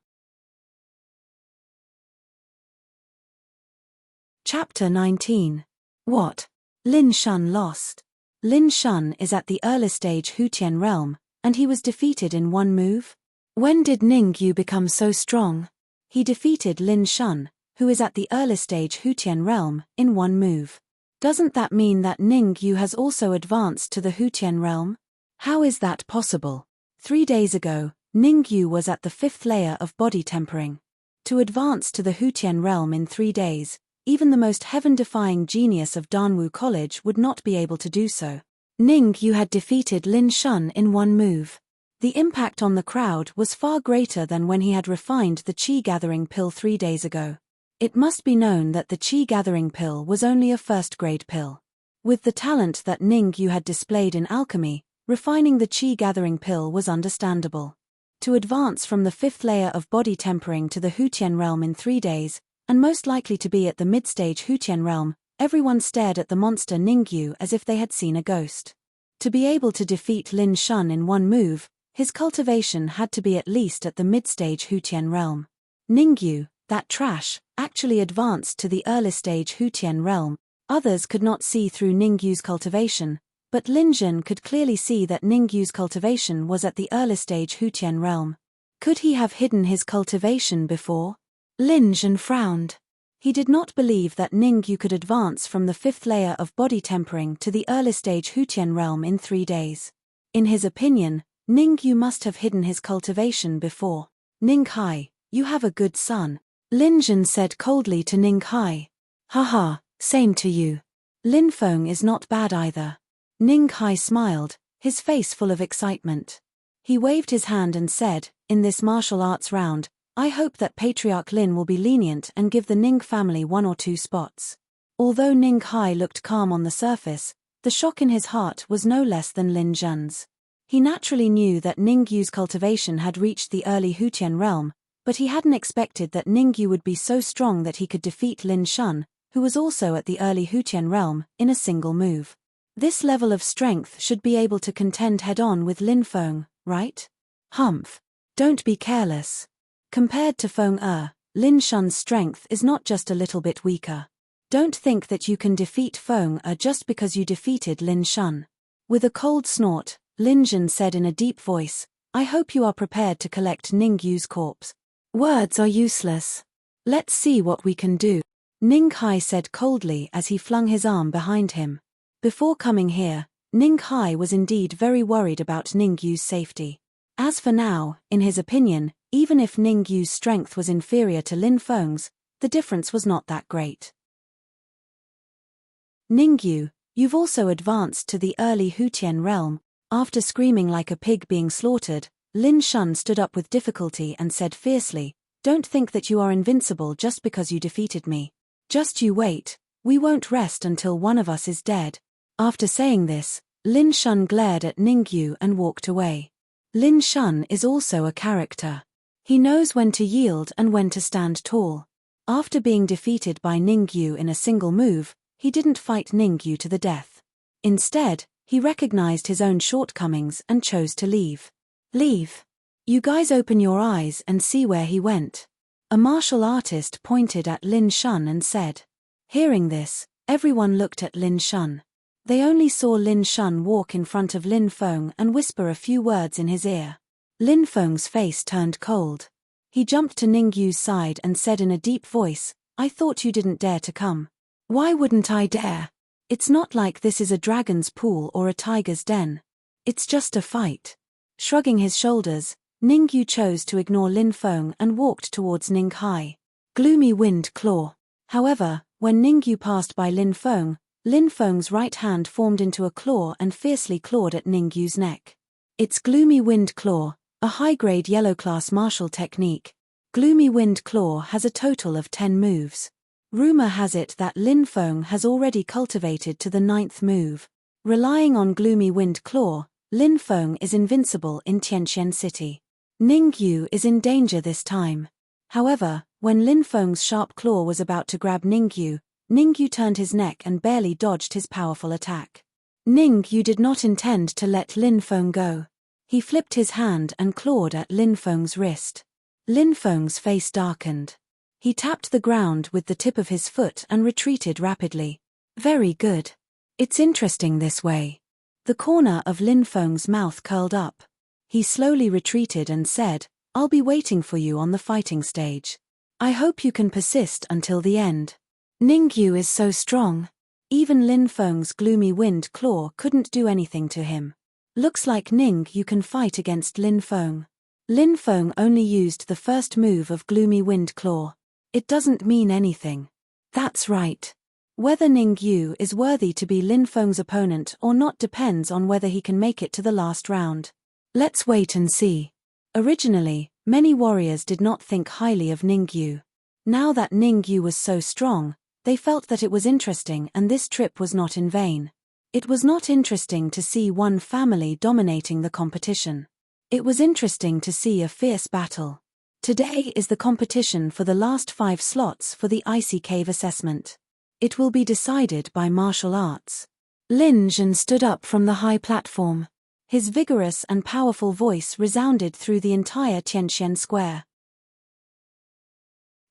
Speaker 1: Chapter 19. What? Lin Shun lost. Lin Shun is at the early stage Hutian realm, And he was defeated in one move? When did Ningyu become so strong? He defeated Lin Shun, who is at the early stage Hutian realm, in one move. Doesn't that mean that Ningyu has also advanced to the Hutian realm? How is that possible? 3 days ago, Ningyu was at the 5th layer of body tempering. To advance to the Hutian realm in 3 days, even the most heaven-defying genius of Danwu College would not be able to do so. Ningyu had defeated Lin Shun in one move. The impact on the crowd was far greater than when he had refined the Qi-gathering pill 3 days ago. It must be known that the Qi-gathering pill was only a first-grade pill. With the talent that Ningyu had displayed in alchemy, refining the Qi-gathering pill was understandable. To advance from the 5th layer of body tempering to the Hutian realm in 3 days, and most likely to be at the mid-stage Hutian realm, everyone stared at the monster Ningyu as if they had seen a ghost. To be able to defeat Lin Shun in one move, his cultivation had to be at least at the mid-stage Hutian realm. Ningyu, that trash, actually advanced to the early stage Hutian realm. Others could not see through Ningyu's cultivation, but Lin Jun could clearly see that Ningyu's cultivation was at the early stage Hutian realm. Could he have hidden his cultivation before? Lin Jun frowned. He did not believe that Ningyu could advance from the 5th layer of body tempering to the early stage Hutian realm in 3 days. In his opinion, Ningyu must have hidden his cultivation before. Ninghai, you have a good son, Lin Jun said coldly to Ninghai. Haha, same to you. Lin Feng is not bad either. Ninghai smiled, his face full of excitement. He waved his hand and said, in this martial arts round, I hope that Patriarch Lin will be lenient and give the Ning family 1 or 2 spots. Although Ninghai looked calm on the surface, the shock in his heart was no less than Lin Jun's. He naturally knew that Ningyu's cultivation had reached the early Hutian realm, but he hadn't expected that Ningyu would be so strong that he could defeat Lin Shun, who was also at the early Hutian realm, in a single move. This level of strength should be able to contend head-on with Lin Feng, right? Humph. Don't be careless. Compared to Feng Lin Shun's strength is not just a little bit weaker. Don't think that you can defeat Feng just because you defeated Lin Shun. With a cold snort, Lin Jun said in a deep voice, I hope you are prepared to collect Ningyu's corpse. Words are useless. Let's see what we can do. Ninghai said coldly as he flung his arm behind him. Before coming here, Ninghai was indeed very worried about Ningyu's safety. As for now, in his opinion, even if Ningyu's strength was inferior to Lin Feng's, the difference was not that great. Ningyu, you've also advanced to the early Hutian realm. After screaming like a pig being slaughtered, Lin Shun stood up with difficulty and said fiercely, Don't think that you are invincible just because you defeated me. Just you wait, we won't rest until one of us is dead. After saying this, Lin Shun glared at Ningyu and walked away. Lin Shun is also a character. He knows when to yield and when to stand tall. After being defeated by Ningyu in a single move, he didn't fight Ningyu to the death. Instead, he recognized his own shortcomings and chose to leave. Leave. You guys open your eyes and see where he went. A martial artist pointed at Lin Shun and said. Hearing this, everyone looked at Lin Shun. They only saw Lin Shun walk in front of Lin Feng and whisper a few words in his ear. Lin Feng's face turned cold. He jumped to Ningyu's side and said in a deep voice, I thought you didn't dare to come. Why wouldn't I dare? It's not like this is a dragon's pool or a tiger's den. It's just a fight. Shrugging his shoulders, Ningyu chose to ignore Lin Feng and walked towards Ninghai. Gloomy wind claw. However, when Ningyu passed by Lin Feng's right hand formed into a claw and fiercely clawed at Ningyu's neck. It's Gloomy Wind Claw, a high-grade yellow-class martial technique. Gloomy Wind Claw has a total of 10 moves. Rumor has it that Lin Feng has already cultivated to the 9th move. Relying on Gloomy Wind Claw, Lin Feng is invincible in Tianqian City. Ningyu is in danger this time. However, when Lin Feng's sharp claw was about to grab Ningyu turned his neck and barely dodged his powerful attack. Ningyu did not intend to let Lin Feng go. He flipped his hand and clawed at Lin Feng's wrist. Lin Feng's face darkened. He tapped the ground with the tip of his foot and retreated rapidly. Very good. It's interesting this way. The corner of Lin Feng's mouth curled up. He slowly retreated and said, "I'll be waiting for you on the fighting stage. I hope you can persist until the end." Ningyu is so strong. Even Lin Feng's gloomy wind claw couldn't do anything to him. Looks like Ningyu can fight against Lin Feng. Lin Feng only used the first move of gloomy wind claw. It doesn't mean anything. That's right. Whether Ningyu is worthy to be Lin Feng's opponent or not depends on whether he can make it to the last round. Let's wait and see. Originally, many warriors did not think highly of Ningyu. Now that Ningyu was so strong, they felt that it was interesting and this trip was not in vain. It was not interesting to see one family dominating the competition. It was interesting to see a fierce battle. Today is the competition for the last 5 slots for the Icy Cave assessment. It will be decided by martial arts. Lin Zhen stood up from the high platform. His vigorous and powerful voice resounded through the entire Tianxian Square.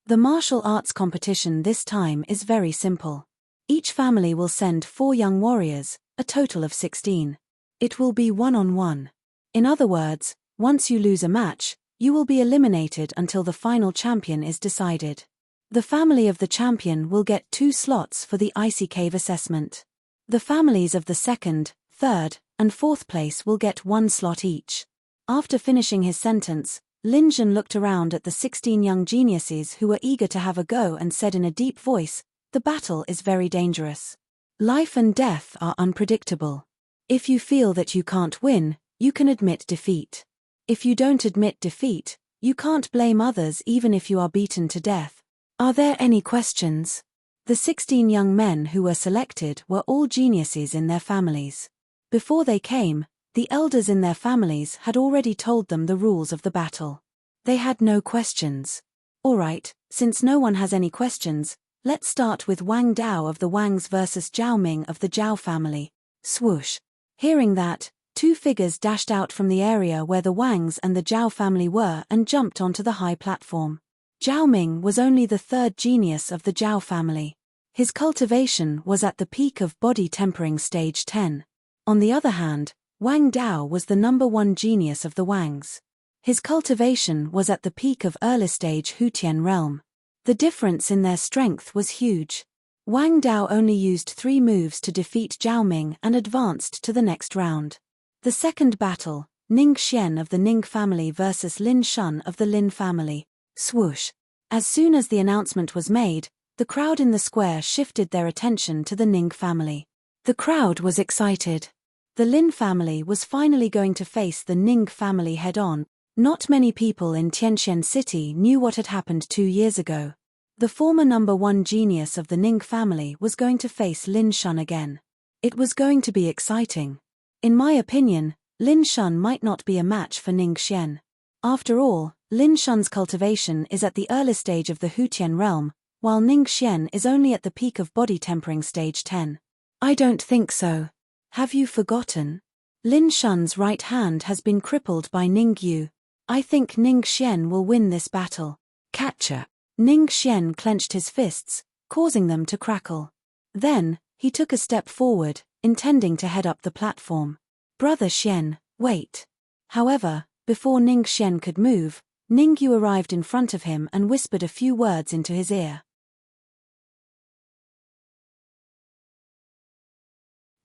Speaker 1: The martial arts competition this time is very simple. Each family will send 4 young warriors, a total of 16. It will be one-on-one. In other words, once you lose a match, you will be eliminated until the final champion is decided. The family of the champion will get 2 slots for the Icy Cave assessment. The families of the 2nd, 3rd, and 4th place will get 1 slot each. After finishing his sentence, Lin Zhen looked around at the 16 young geniuses who were eager to have a go and said in a deep voice, "The battle is very dangerous. Life and death are unpredictable. If you feel that you can't win, you can admit defeat. If you don't admit defeat, you can't blame others even if you are beaten to death. Are there any questions?" The 16 young men who were selected were all geniuses in their families. Before they came, the elders in their families had already told them the rules of the battle. They had no questions. Alright, since no one has any questions, let's start with Wang Dao of the Wangs versus Zhao Ming of the Zhao family. Swoosh. Hearing that, 2 figures dashed out from the area where the Wangs and the Zhao family were and jumped onto the high platform. Zhao Ming was only the 3rd genius of the Zhao family. His cultivation was at the peak of body tempering stage 10. On the other hand, Wang Dao was the number 1 genius of the Wangs. His cultivation was at the peak of early stage Hutian realm. The difference in their strength was huge. Wang Dao only used 3 moves to defeat Zhao Ming and advanced to the next round. The second battle, Ning Xian of the Ning family versus Lin Shun of the Lin family. Swoosh. As soon as the announcement was made, the crowd in the square shifted their attention to the Ning family. The crowd was excited. The Lin family was finally going to face the Ning family head-on. Not many people in Tianxian City knew what had happened 2 years ago. The former number 1 genius of the Ning family was going to face Lin Shun again. It was going to be exciting. In my opinion, Lin Shun might not be a match for Ning Xian. After all, Lin Shun's cultivation is at the early stage of the Hutian realm, while Ning Xian is only at the peak of body tempering stage 10. I don't think so. Have you forgotten? Lin Shun's right hand has been crippled by Ningyu. I think Ning Xian will win this battle. Catcher. Ning Xian clenched his fists, causing them to crackle. Then, he took a step forward, intending to head up the platform. Brother Xian, wait. However, before Ning Xian could move, Ningyu arrived in front of him and whispered a few words into his ear.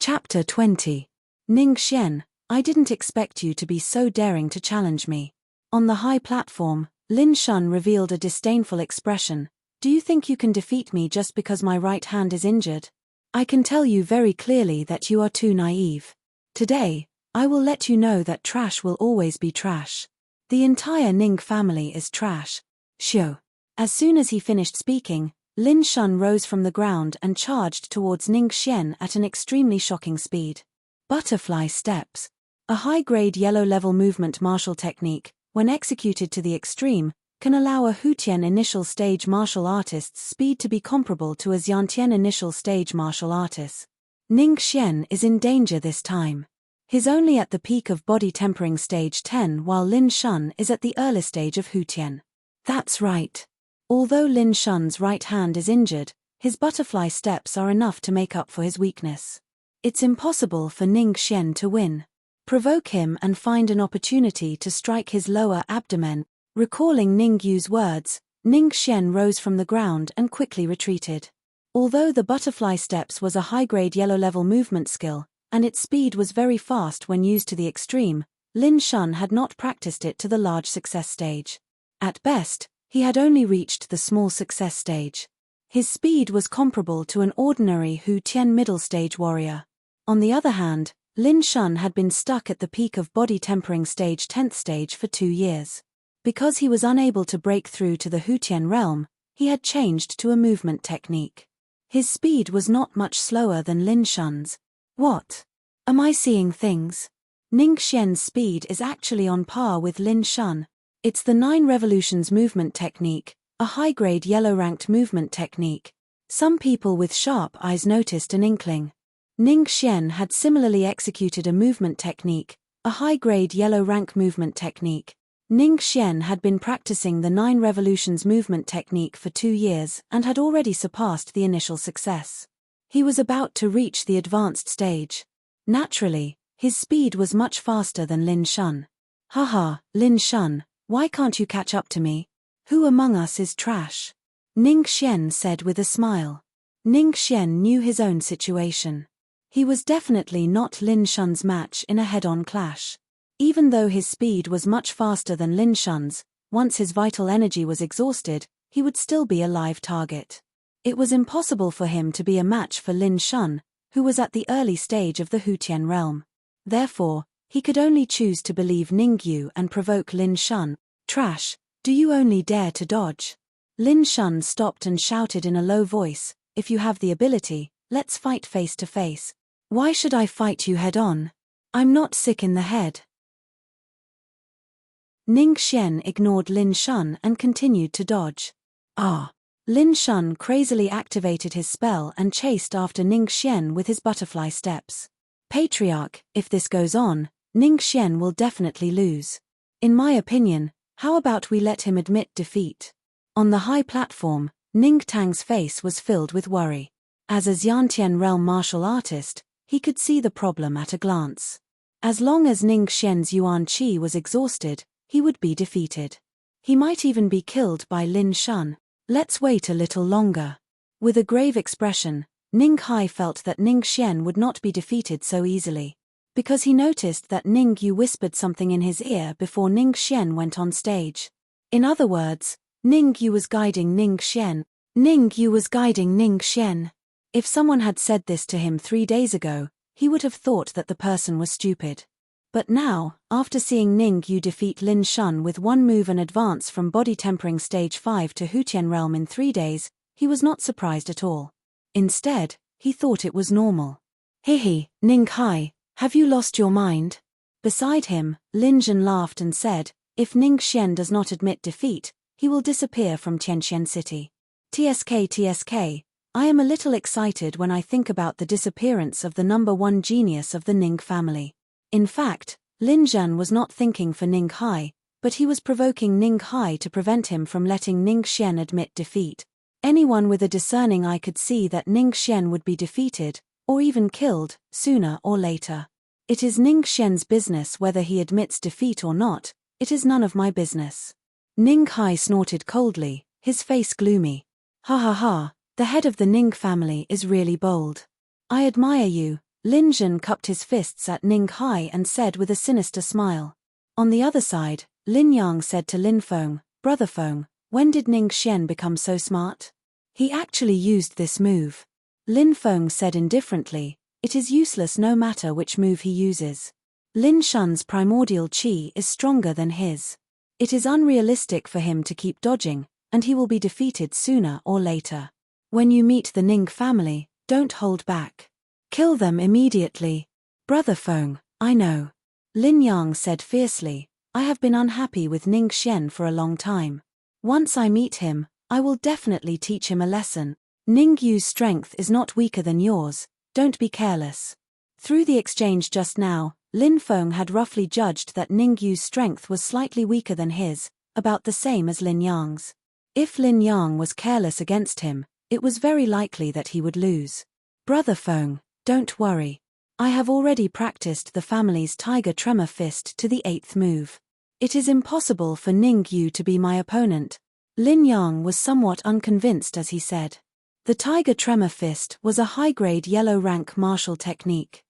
Speaker 1: Chapter 20. Ning Xian, I didn't expect you to be so daring to challenge me. On the high platform, Lin Shun revealed a disdainful expression. Do you think you can defeat me just because my right hand is injured? I can tell you very clearly that you are too naive. Today, I will let you know that trash will always be trash. The entire Ning family is trash. Shio. As soon as he finished speaking, Lin Shun rose from the ground and charged towards Ning Xian at an extremely shocking speed. Butterfly steps. A high-grade yellow-level movement martial technique, when executed to the extreme, can allow a Hutian initial stage martial artist's speed to be comparable to a Xiantian initial stage martial artist. Ning Xian is in danger this time. He's only at the peak of body tempering stage 10 while Lin Shun is at the early stage of Hutian. That's right. Although Lin Shun's right hand is injured, his butterfly steps are enough to make up for his weakness. It's impossible for Ning Xian to win. Provoke him and find an opportunity to strike his lower abdomen. Recalling Ningyu's words, Ningxian rose from the ground and quickly retreated. Although the butterfly steps was a high-grade yellow-level movement skill, and its speed was very fast when used to the extreme, Lin Shun had not practiced it to the large success stage. At best, he had only reached the small success stage. His speed was comparable to an ordinary Hu Tian middle stage warrior. On the other hand, Lin Shun had been stuck at the peak of body tempering stage 10th stage for 2 years. Because he was unable to break through to the Hu Tian realm, he had changed to a movement technique. His speed was not much slower than Lin Shun's. What? Am I seeing things? Ningxian's speed is actually on par with Lin Shun. It's the 9 revolutions movement technique, a high-grade yellow-ranked movement technique. Some people with sharp eyes noticed an inkling. Ningxian had similarly executed a movement technique, a high-grade yellow-rank movement technique. Ningxian had been practicing the 9 revolutions movement technique for 2 years and had already surpassed the initial success. He was about to reach the advanced stage. Naturally, his speed was much faster than Lin Shun. Haha, Lin Shun, why can't you catch up to me? Who among us is trash? Ningxian said with a smile. Ningxian knew his own situation. He was definitely not Lin Shun's match in a head-on clash. Even though his speed was much faster than Lin Shun's, once his vital energy was exhausted, he would still be a live target. It was impossible for him to be a match for Lin Shun, who was at the early stage of the Hu Tian realm. Therefore, he could only choose to believe Ningyu and provoke Lin Shun. Trash, do you only dare to dodge? Lin Shun stopped and shouted in a low voice, if you have the ability, let's fight face to face. Why should I fight you head-on? I'm not sick in the head. Ningxian ignored Lin Shun and continued to dodge. Lin Shun crazily activated his spell and chased after Ningxian with his butterfly steps. Patriarch, if this goes on, Ningxian will definitely lose. In my opinion, how about we let him admit defeat? On the high platform, Ningtang's face was filled with worry. As a Xiantian realm martial artist, he could see the problem at a glance. As long as Ningxian's Yuan Qi was exhausted, he would be defeated. He might even be killed by Lin Shun. Let's wait a little longer. With a grave expression, Ning Hai felt that Ningxian would not be defeated so easily. Because he noticed that Ningyu whispered something in his ear before Ningxian went on stage. In other words, Ningyu was guiding Ningxian. Ningyu was guiding Ningxian. If someone had said this to him 3 days ago, he would have thought that the person was stupid. But now, after seeing Ningyu defeat Lin Shun with one move and advance from body tempering stage 5 to Hu Tian realm in 3 days, he was not surprised at all. Instead, he thought it was normal. Hihi, Ning Hai, have you lost your mind? Beside him, Lin Zhen laughed and said, if Ningxian does not admit defeat, he will disappear from Tianxian City. TSK, I am a little excited when I think about the disappearance of the number 1 genius of the Ning family. In fact, Lin Zhen was not thinking for Ning Hai, but he was provoking Ning Hai to prevent him from letting Ningxian admit defeat. Anyone with a discerning eye could see that Ningxian would be defeated, or even killed, sooner or later. It is Ningxian's business whether he admits defeat or not, it is none of my business. Ning Hai snorted coldly, his face gloomy. Ha ha ha, the head of the Ning family is really bold. I admire you. Lin Zhen cupped his fists at Ning Hai and said with a sinister smile. On the other side, Lin Yang said to Lin Feng, Brother Feng, when did Ningxian become so smart? He actually used this move. Lin Feng said indifferently, it is useless no matter which move he uses. Lin Shun's primordial qi is stronger than his. It is unrealistic for him to keep dodging, and he will be defeated sooner or later. When you meet the Ning family, don't hold back. Kill them immediately. Brother Feng, I know. Lin Yang said fiercely, I have been unhappy with Ningxian for a long time. Once I meet him, I will definitely teach him a lesson. Ningyu's strength is not weaker than yours, don't be careless. Through the exchange just now, Lin Feng had roughly judged that Ningyu's strength was slightly weaker than his, about the same as Lin Yang's. If Lin Yang was careless against him, it was very likely that he would lose. Brother Feng, don't worry. I have already practiced the family's tiger tremor fist to the 8th move. It is impossible for Ningyu to be my opponent. Lin Yang was somewhat unconvinced as he said. The tiger tremor fist was a high-grade yellow rank martial technique.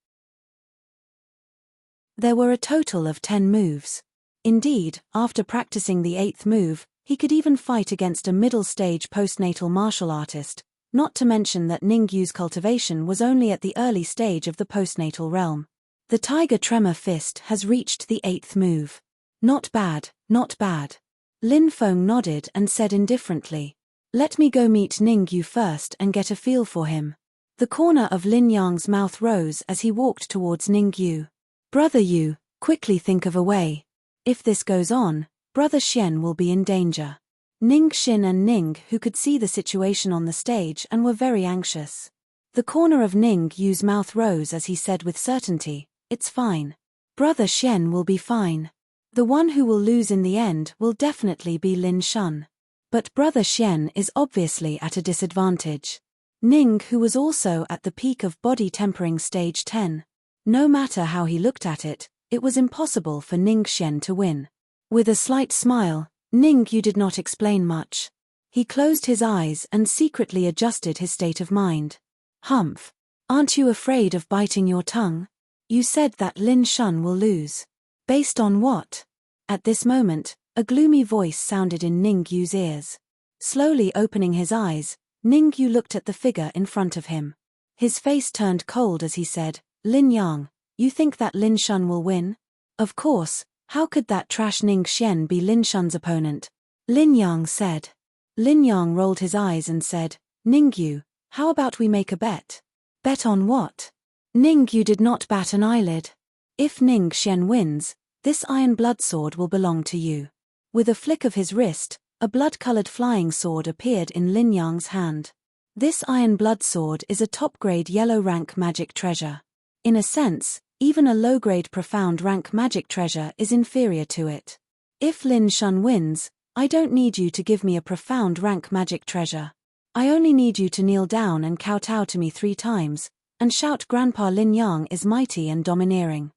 Speaker 1: There were a total of 10 moves. Indeed, after practicing the 8th move, he could even fight against a middle-stage postnatal martial artist, not to mention that Ningyu's cultivation was only at the early stage of the postnatal realm. The tiger tremor fist has reached the 8th move. Not bad, not bad. Lin Feng nodded and said indifferently. Let me go meet Ningyu first and get a feel for him. The corner of Lin Yang's mouth rose as he walked towards Ningyu. Brother Yu, quickly think of a way. If this goes on, Brother Xian will be in danger. Ning Xin and Ning who could see the situation on the stage and were very anxious. The corner of Ningyu's mouth rose as he said with certainty, it's fine. Brother Xian will be fine. The one who will lose in the end will definitely be Lin Shun. But Brother Xian is obviously at a disadvantage. Ning who was also at the peak of body tempering stage 10. No matter how he looked at it, it was impossible for Ning Xian to win. With a slight smile, Ningyu did not explain much. He closed his eyes and secretly adjusted his state of mind. Humph. Aren't you afraid of biting your tongue? You said that Lin Shun will lose. Based on what? At this moment, a gloomy voice sounded in Ningyu's ears. Slowly opening his eyes, Ningyu looked at the figure in front of him. His face turned cold as he said, Lin Yang, you think that Lin Shun will win? Of course, how could that trash Ning Xian be Lin Shun's opponent? Lin Yang said. Lin Yang rolled his eyes and said, Ningyu, how about we make a bet? Bet on what? Ningyu did not bat an eyelid. If Ning Xian wins, this iron blood sword will belong to you. With a flick of his wrist, a blood-colored flying sword appeared in Lin Yang's hand. This iron blood sword is a top-grade yellow rank magic treasure. In a sense, even a low-grade profound rank magic treasure is inferior to it. If Lin Shun wins, I don't need you to give me a profound rank magic treasure. I only need you to kneel down and kowtow to me 3 times, and shout Grandpa Lin Yang is mighty and domineering.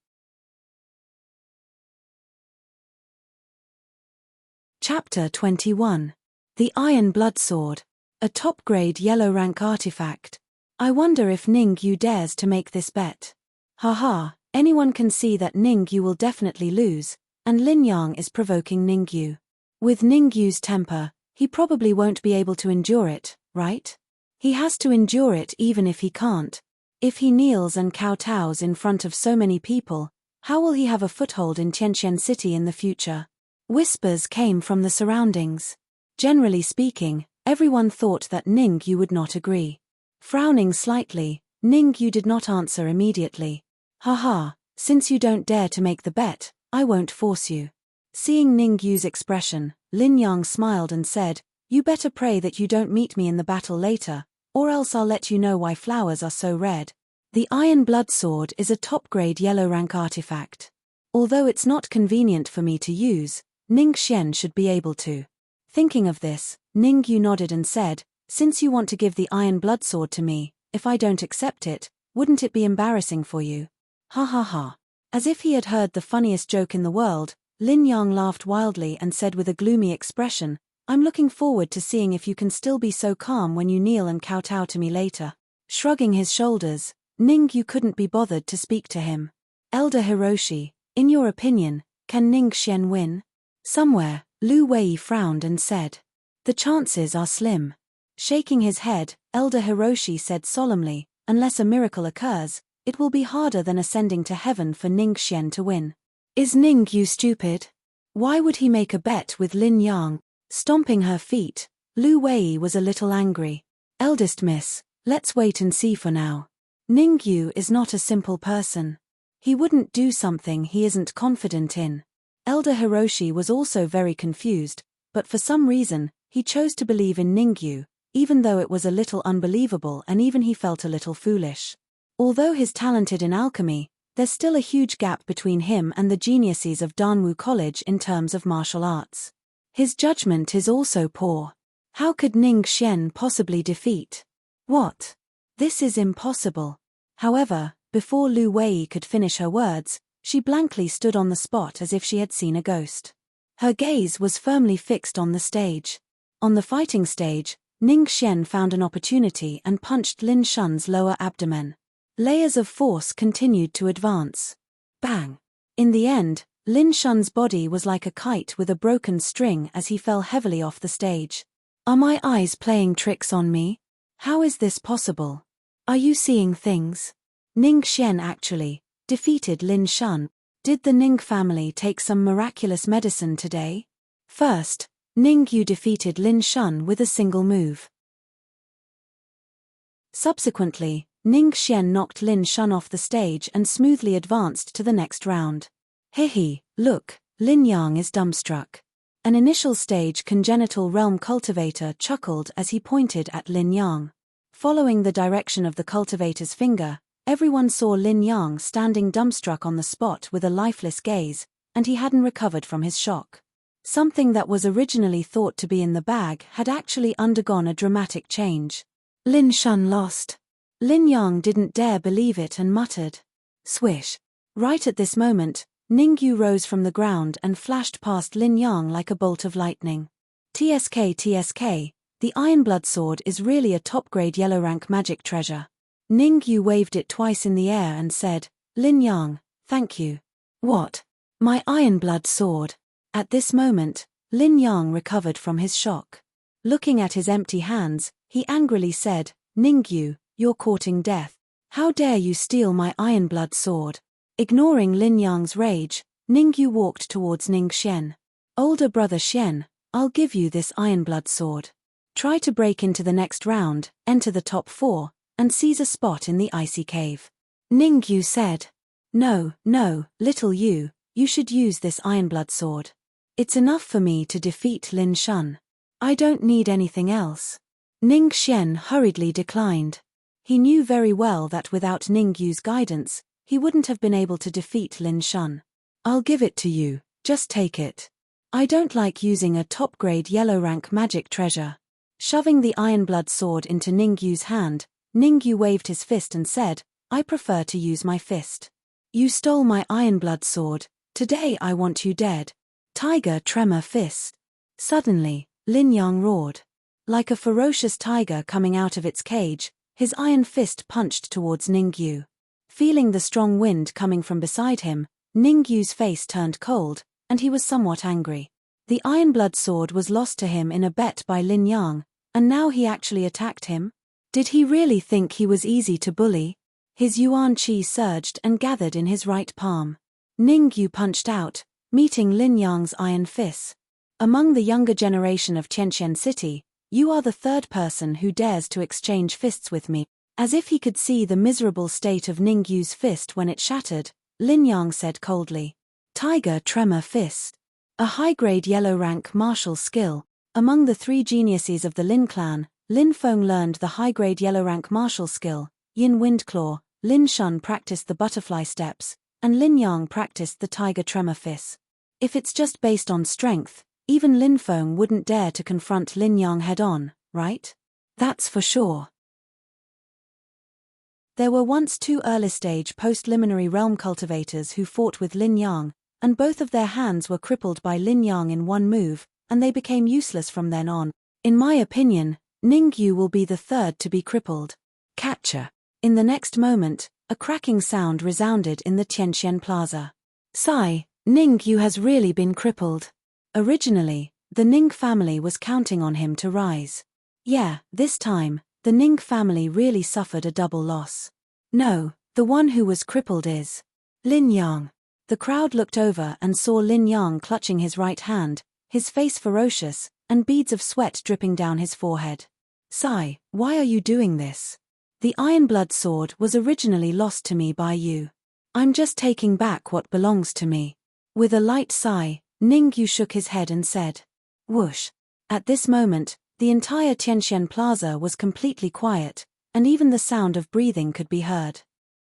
Speaker 1: Chapter 21. The Iron Blood Sword. A top-grade yellow rank artifact. I wonder if Ningyu dares to make this bet. Haha, anyone can see that Ningyu will definitely lose, and Lin Yang is provoking Ningyu. With Ningyu's temper, he probably won't be able to endure it, right? He has to endure it even if he can't. If he kneels and kowtows in front of so many people, how will he have a foothold in Tianqian City in the future? Whispers came from the surroundings. Generally speaking, everyone thought that Ningyu would not agree. Frowning slightly, Ningyu did not answer immediately. Haha, since you don't dare to make the bet, I won't force you. Seeing Ningyu's expression, Lin Yang smiled and said, you better pray that you don't meet me in the battle later, or else I'll let you know why flowers are so red. The Iron Blood Sword is a top-grade yellow rank artifact. Although it's not convenient for me to use, Ning Xian should be able to. Thinking of this, Ningyu nodded and said, since you want to give the Iron Blood Sword to me, if I don't accept it, wouldn't it be embarrassing for you? Ha ha ha. As if he had heard the funniest joke in the world, Lin Yang laughed wildly and said with a gloomy expression, I'm looking forward to seeing if you can still be so calm when you kneel and kowtow to me later. Shrugging his shoulders, Ningyu couldn't be bothered to speak to him. Elder Hiroshi, in your opinion, can Ning Xian win? Somewhere, Lu Wei frowned and said. The chances are slim. Shaking his head, Elder Hiroshi said solemnly, unless a miracle occurs, it will be harder than ascending to heaven for Ning Xian to win. Is Ningyu stupid? Why would he make a bet with Lin Yang? Stomping her feet, Lu Wei was a little angry. Eldest miss, let's wait and see for now. Ningyu is not a simple person. He wouldn't do something he isn't confident in. Elder Hiroshi was also very confused, but for some reason, he chose to believe in Ningyu, even though it was a little unbelievable and even he felt a little foolish. Although he's talented in alchemy, there's still a huge gap between him and the geniuses of Danwu College in terms of martial arts. His judgment is also poor. How could Ning Xian possibly defeat? What? This is impossible. However, Before Lu Wei could finish her words, she blankly stood on the spot as if she had seen a ghost. Her gaze was firmly fixed on the stage. On the fighting stage, Ning Xian found an opportunity and punched Lin Shun's lower abdomen. Layers of force continued to advance. Bang! In the end, Lin Shun's body was like a kite with a broken string as he fell heavily off the stage. Are my eyes playing tricks on me? How is this possible? Are you seeing things? Ning Xian actually defeated Lin Shun. Did the Ning family take some miraculous medicine today? First, Ning Yu defeated Lin Shun with a single move. Subsequently, Ning Xian knocked Lin Shun off the stage and smoothly advanced to the next round. Hehe, look, Lin Yang is dumbstruck. An initial stage congenital realm cultivator chuckled as he pointed at Lin Yang. Following the direction of the cultivator's finger, everyone saw Lin Yang standing dumbstruck on the spot with a lifeless gaze, and he hadn't recovered from his shock. Something that was originally thought to be in the bag had actually undergone a dramatic change. Lin Shun lost. Lin Yang didn't dare believe it and muttered. Swish. Right at this moment, Ning Yu rose from the ground and flashed past Lin Yang like a bolt of lightning. TSK, the Iron Blood Sword is really a top-grade yellow rank magic treasure. Ning Yu waved it twice in the air and said, Lin Yang, thank you. What? My Iron Blood Sword. At this moment, Lin Yang recovered from his shock. Looking at his empty hands, he angrily said, Ning Yu, you're courting death. How dare you steal my Iron Blood Sword? Ignoring Lin Yang's rage, Ning Yu walked towards Ning Xian. Older brother Xian, I'll give you this Iron Blood Sword. Try to break into the next round, enter the top 4, and seize a spot in the icy cave. Ning Yu said. No, little Yu, you should use this Iron Blood Sword. It's enough for me to defeat Lin Shun. I don't need anything else. Ning Xian hurriedly declined. He knew very well that without Ning Yu's guidance, he wouldn't have been able to defeat Lin Shun. I'll give it to you, just take it. I don't like using a top-grade yellow rank magic treasure. Shoving the Iron Blood Sword into Ning Yu's hand, Ning Yu waved his fist and said, I prefer to use my fist. You stole my Iron Blood Sword, today I want you dead. Tiger Tremor Fist. Suddenly, Lin Yang roared. Like a ferocious tiger coming out of its cage, his iron fist punched towards Ning Yu. Feeling the strong wind coming from beside him, Ning Yu's face turned cold, and he was somewhat angry. The Iron Blood Sword was lost to him in a bet by Lin Yang, and now he actually attacked him? Did he really think he was easy to bully? His yuan qi surged and gathered in his right palm. Ning Yu punched out, meeting Lin Yang's iron fists. Among the younger generation of Tianqian City, you are the third person who dares to exchange fists with me. As if he could see the miserable state of Ning Yu's fist when it shattered, Lin Yang said coldly. Tiger Tremor Fist. A high-grade yellow-rank martial skill. Among the 3 geniuses of the Lin clan, Lin Feng learned the high-grade yellow-rank martial skill, Yin Windclaw, Lin Shun practiced the butterfly steps, and Lin Yang practiced the Tiger Tremor Fist. If it's just based on strength, even Lin Feng wouldn't dare to confront Lin Yang head-on, right? That's for sure. There were once 2 early-stage post-liminary realm cultivators who fought with Lin Yang, and both of their hands were crippled by Lin Yang in one move, and they became useless from then on. In my opinion, Ning Yu will be the third to be crippled. Catcher. In the next moment, a cracking sound resounded in the Tianqian Plaza. Sigh, Ning Yu has really been crippled. Originally, the Ning family was counting on him to rise. Yeah, this time, the Ning family really suffered a double loss. No, the one who was crippled is Lin Yang. The crowd looked over and saw Lin Yang clutching his right hand, his face ferocious, and beads of sweat dripping down his forehead. Sigh, why are you doing this? The Iron Blood Sword was originally lost to me by you. I'm just taking back what belongs to me. With a light sigh, Ning Yu shook his head and said, whoosh. At this moment, the entire Tianqian Plaza was completely quiet, and even the sound of breathing could be heard.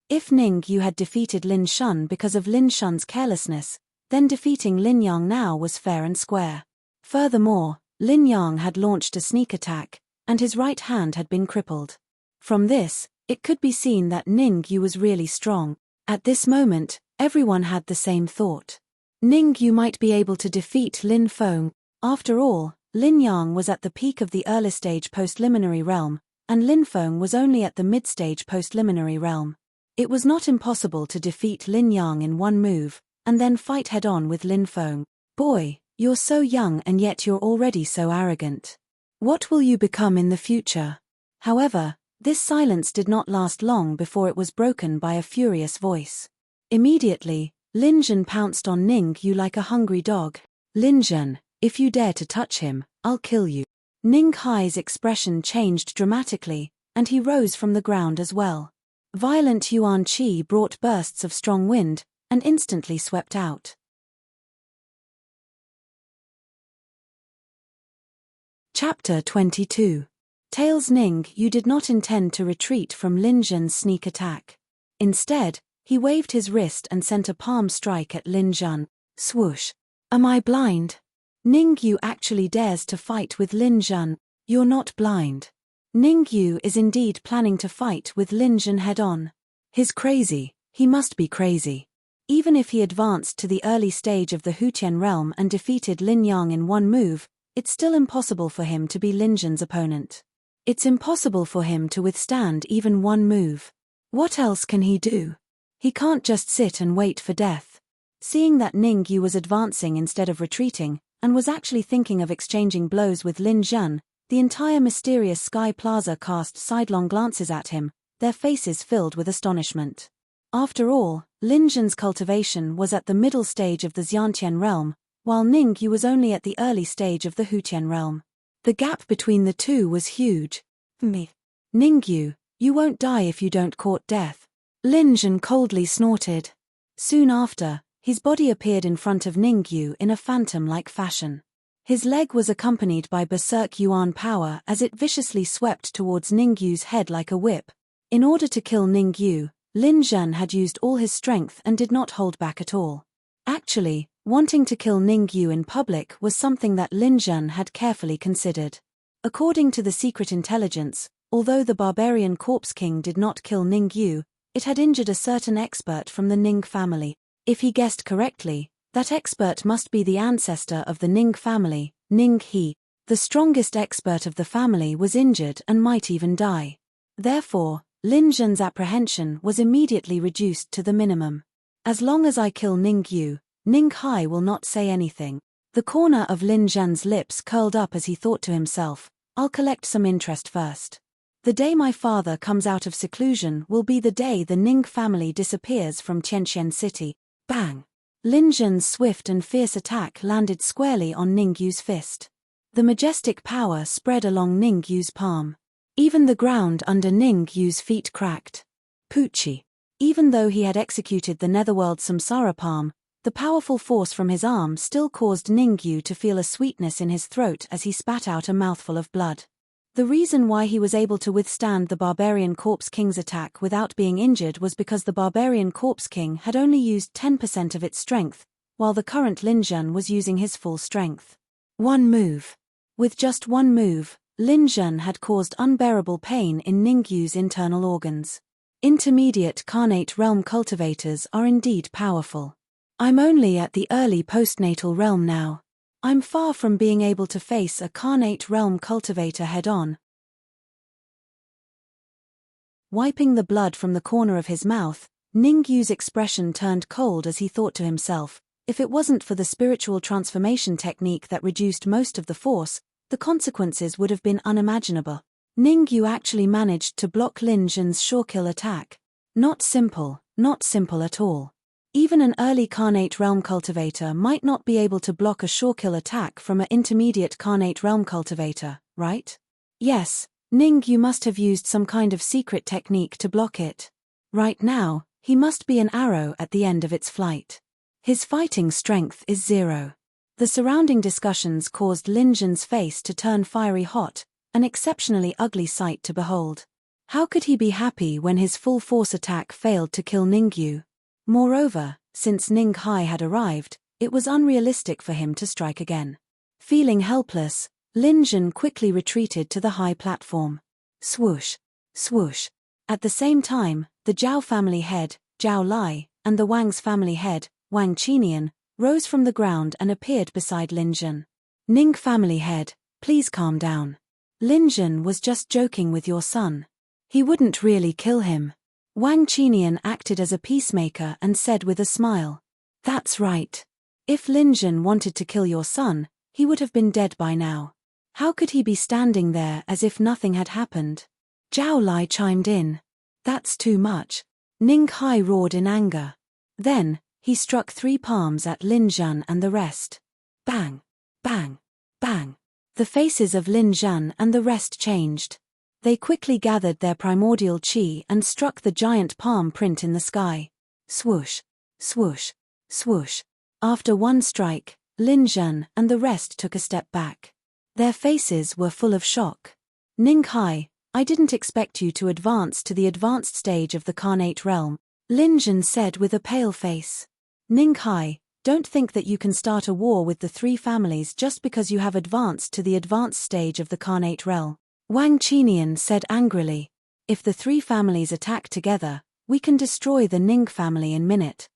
Speaker 1: If Ning Yu had defeated Lin Shun because of Lin Shun's carelessness, then defeating Lin Yang now was fair and square. Furthermore, Lin Yang had launched a sneak attack, and his right hand had been crippled. From this, It could be seen that Ningyu was really strong. At this moment, everyone had the same thought. Ningyu might be able to defeat Lin Feng. After all, Lin Yang was at the peak of the early stage post-liminary realm, and Lin Feng was only at the mid-stage post-liminary realm. It was not impossible to defeat Lin Yang in one move, and then fight head-on with Lin Feng. Boy, you're so young and yet you're already so arrogant. What will you become in the future? However, this silence did not last long before it was broken by a furious voice. Immediately, Lin Zhen pounced on Ningyu like a hungry dog. Lin Zhen, if you dare to touch him, I'll kill you. Ning Hai's expression changed dramatically, and he rose from the ground as well. Violent Yuan Qi brought bursts of strong wind, and instantly swept out. Chapter 22. Tails. Ningyu did not intend to retreat from Lin Zhen's sneak attack. Instead, he waved his wrist and sent a palm strike at Lin Zhen. Swoosh. Am I blind? Ningyu actually dares to fight with Lin Zhen. You're not blind. Ningyu is indeed planning to fight with Lin Zhen head-on. He's crazy, he must be crazy. Even if he advanced to the early stage of the Hutian realm and defeated Lin Yang in one move, it's still impossible for him to be Lin Zhen's opponent. It's impossible for him to withstand even one move. What else can he do? He can't just sit and wait for death. Seeing that Ningyu was advancing instead of retreating, and was actually thinking of exchanging blows with Lin Zhen, the entire mysterious Sky Plaza cast sidelong glances at him, their faces filled with astonishment. After all, Lin Zhen's cultivation was at the middle stage of the Xiantian realm, while Ningyu was only at the early stage of the Hutian realm. The gap between the two was huge. Ningyu, you won't die if you don't court death. Lin Zhen coldly snorted. Soon after, his body appeared in front of Ningyu in a phantom-like fashion. His leg was accompanied by berserk yuan power as it viciously swept towards Ningyu's head like a whip. In order to kill Ningyu, Lin Zhen had used all his strength and did not hold back at all. Actually, wanting to kill Ningyu in public was something that Lin Zhen had carefully considered. According to the secret intelligence, although the barbarian corpse king did not kill Ningyu, it had injured a certain expert from the Ning family. If he guessed correctly, that expert must be the ancestor of the Ning family, Ning He. The strongest expert of the family was injured and might even die. Therefore, Lin Zhen's apprehension was immediately reduced to the minimum. As long as I kill Ningyu, Ning Hai will not say anything. The corner of Lin Zhen's lips curled up as he thought to himself, I'll collect some interest first. The day my father comes out of seclusion will be the day the Ning family disappears from Tianqian City. Bang! Lin Zhen's swift and fierce attack landed squarely on Ningyu's fist. The majestic power spread along Ningyu's palm. Even the ground under Ningyu's feet cracked. Poochie. Even though he had executed the netherworld samsara palm, the powerful force from his arm still caused Ningyu to feel a sweetness in his throat as he spat out a mouthful of blood. The reason why he was able to withstand the Barbarian Corpse King's attack without being injured was because the Barbarian Corpse King had only used 10% of its strength, while the current Lin Zhen was using his full strength. One move. With just one move, Lin Zhen had caused unbearable pain in Ningyu's internal organs. Intermediate Carnate Realm cultivators are indeed powerful. I'm only at the early postnatal realm now. I'm far from being able to face a Carnate Realm cultivator head-on. Wiping the blood from the corner of his mouth, Ningyu's expression turned cold as he thought to himself, if it wasn't for the spiritual transformation technique that reduced most of the force, the consequences would have been unimaginable. Ningyu actually managed to block Lin Zhen's sure-kill attack. Not simple at all. Even an early Carnate Realm cultivator might not be able to block a sure-kill attack from an intermediate Carnate Realm cultivator, right? Yes, Ningyu must have used some kind of secret technique to block it. Right now, he must be an arrow at the end of its flight. His fighting strength is 0. The surrounding discussions caused Lin Zhen's face to turn fiery hot, an exceptionally ugly sight to behold. How could he be happy when his full-force attack failed to kill Ningyu? Moreover, since Ning Hai had arrived, it was unrealistic for him to strike again. Feeling helpless, Lin Zhen quickly retreated to the high platform. Swoosh! Swoosh! At the same time, the Zhao family head, Zhao Lai, and the Wang's family head, Wang Qinian, rose from the ground and appeared beside Lin Zhen. Ning family head, please calm down. Lin Zhen was just joking with your son. He wouldn't really kill him. Wang Qinian acted as a peacemaker and said with a smile. That's right. If Lin Zhen wanted to kill your son, he would have been dead by now. How could he be standing there as if nothing had happened? Zhao Lai chimed in. That's too much. Ning Hai roared in anger. Then, he struck 3 palms at Lin Zhen and the rest. Bang! Bang! Bang! The faces of Lin Zhen and the rest changed. They quickly gathered their primordial qi and struck the giant palm print in the sky. Swoosh! Swoosh! Swoosh! After one strike, Lin Zhen and the rest took a step back. Their faces were full of shock. Ning Hai, I didn't expect you to advance to the advanced stage of the Carnate Realm, Lin Zhen said with a pale face. Ning Hai, don't think that you can start a war with the 3 families just because you have advanced to the advanced stage of the Carnate Realm, Wang Qinian said angrily. If the 3 families attack together, we can destroy the Ning family in minute.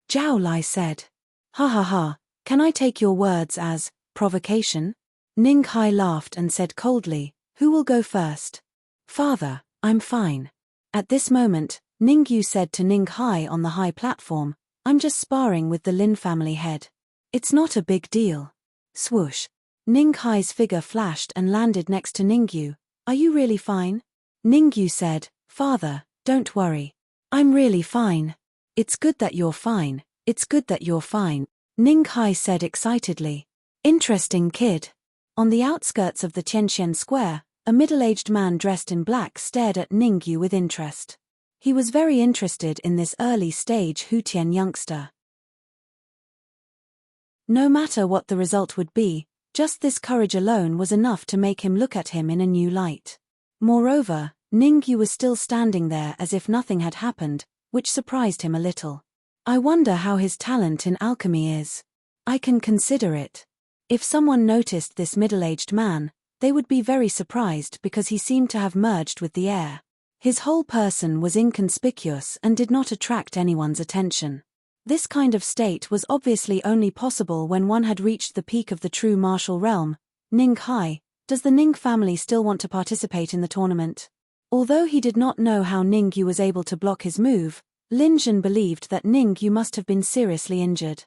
Speaker 1: Zhao Lai said. Ha ha ha, can I take your words as provocation? Ning Hai laughed and said coldly, who will go first? Father, I'm fine. At this moment, Ning Yu said to Ning Hai on the high platform, I'm just sparring with the Lin family head. It's not a big deal. Swoosh. Ning Hai's figure flashed and landed next to Ning Yu. Are you really fine? Ning Yu said, Father, don't worry. I'm really fine. It's good that you're fine. It's good that you're fine, Ning Hai said excitedly. Interesting kid. On the outskirts of the Tianxian Square, a middle-aged man dressed in black stared at Ning Yu with interest. He was very interested in this early-stage Hutian youngster. No matter what the result would be, just this courage alone was enough to make him look at him in a new light. Moreover, Ning Yu was still standing there as if nothing had happened, which surprised him a little. I wonder how his talent in alchemy is. I can consider it. If someone noticed this middle-aged man, they would be very surprised because he seemed to have merged with the air. His whole person was inconspicuous and did not attract anyone's attention. This kind of state was obviously only possible when one had reached the peak of the true martial realm. Ning Hai, does the Ning family still want to participate in the tournament? Although he did not know how Ning Yu was able to block his move, Lin Zhen believed that Ning Yu must have been seriously injured.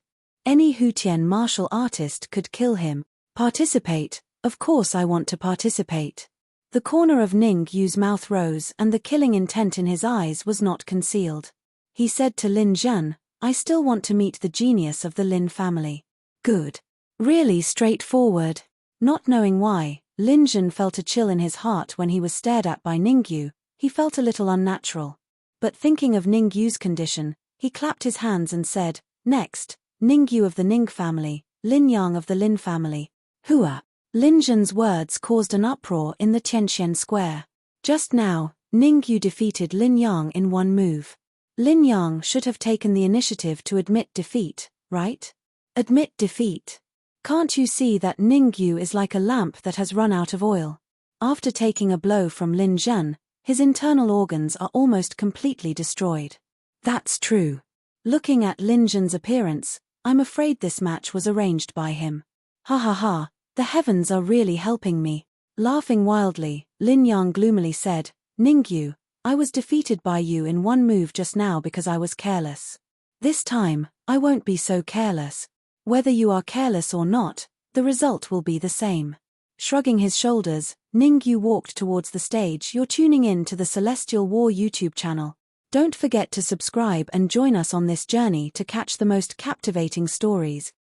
Speaker 1: Any Hutian martial artist could kill him. Participate, of course I want to participate. The corner of Ning Yu's mouth rose and the killing intent in his eyes was not concealed. He said to Lin Zhen, I still want to meet the genius of the Lin family. Good. Really straightforward. Not knowing why, Lin Zhen felt a chill in his heart when he was stared at by Ning Yu. He felt a little unnatural. But thinking of Ning Yu's condition, he clapped his hands and said, Next, Ning Yu of the Ning family, Lin Yang of the Lin family. Hua. Lin Zhen's words caused an uproar in the Tianxian Square. Just now, Ning Yu defeated Lin Yang in one move. Lin Yang should have taken the initiative to admit defeat, right? Admit defeat. Can't you see that Ning Yu is like a lamp that has run out of oil? After taking a blow from Lin Zhen, his internal organs are almost completely destroyed. That's true. Looking at Lin Zhen's appearance, I'm afraid this match was arranged by him. Ha ha ha. The heavens are really helping me. Laughing wildly, Lin Yang gloomily said, Ning Yu, I was defeated by you in one move just now because I was careless. This time, I won't be so careless. Whether you are careless or not, the result will be the same. Shrugging his shoulders, Ning Yu walked towards the stage. You're tuning in to the Celestial War YouTube channel. Don't forget to subscribe and join us on this journey to catch the most captivating stories.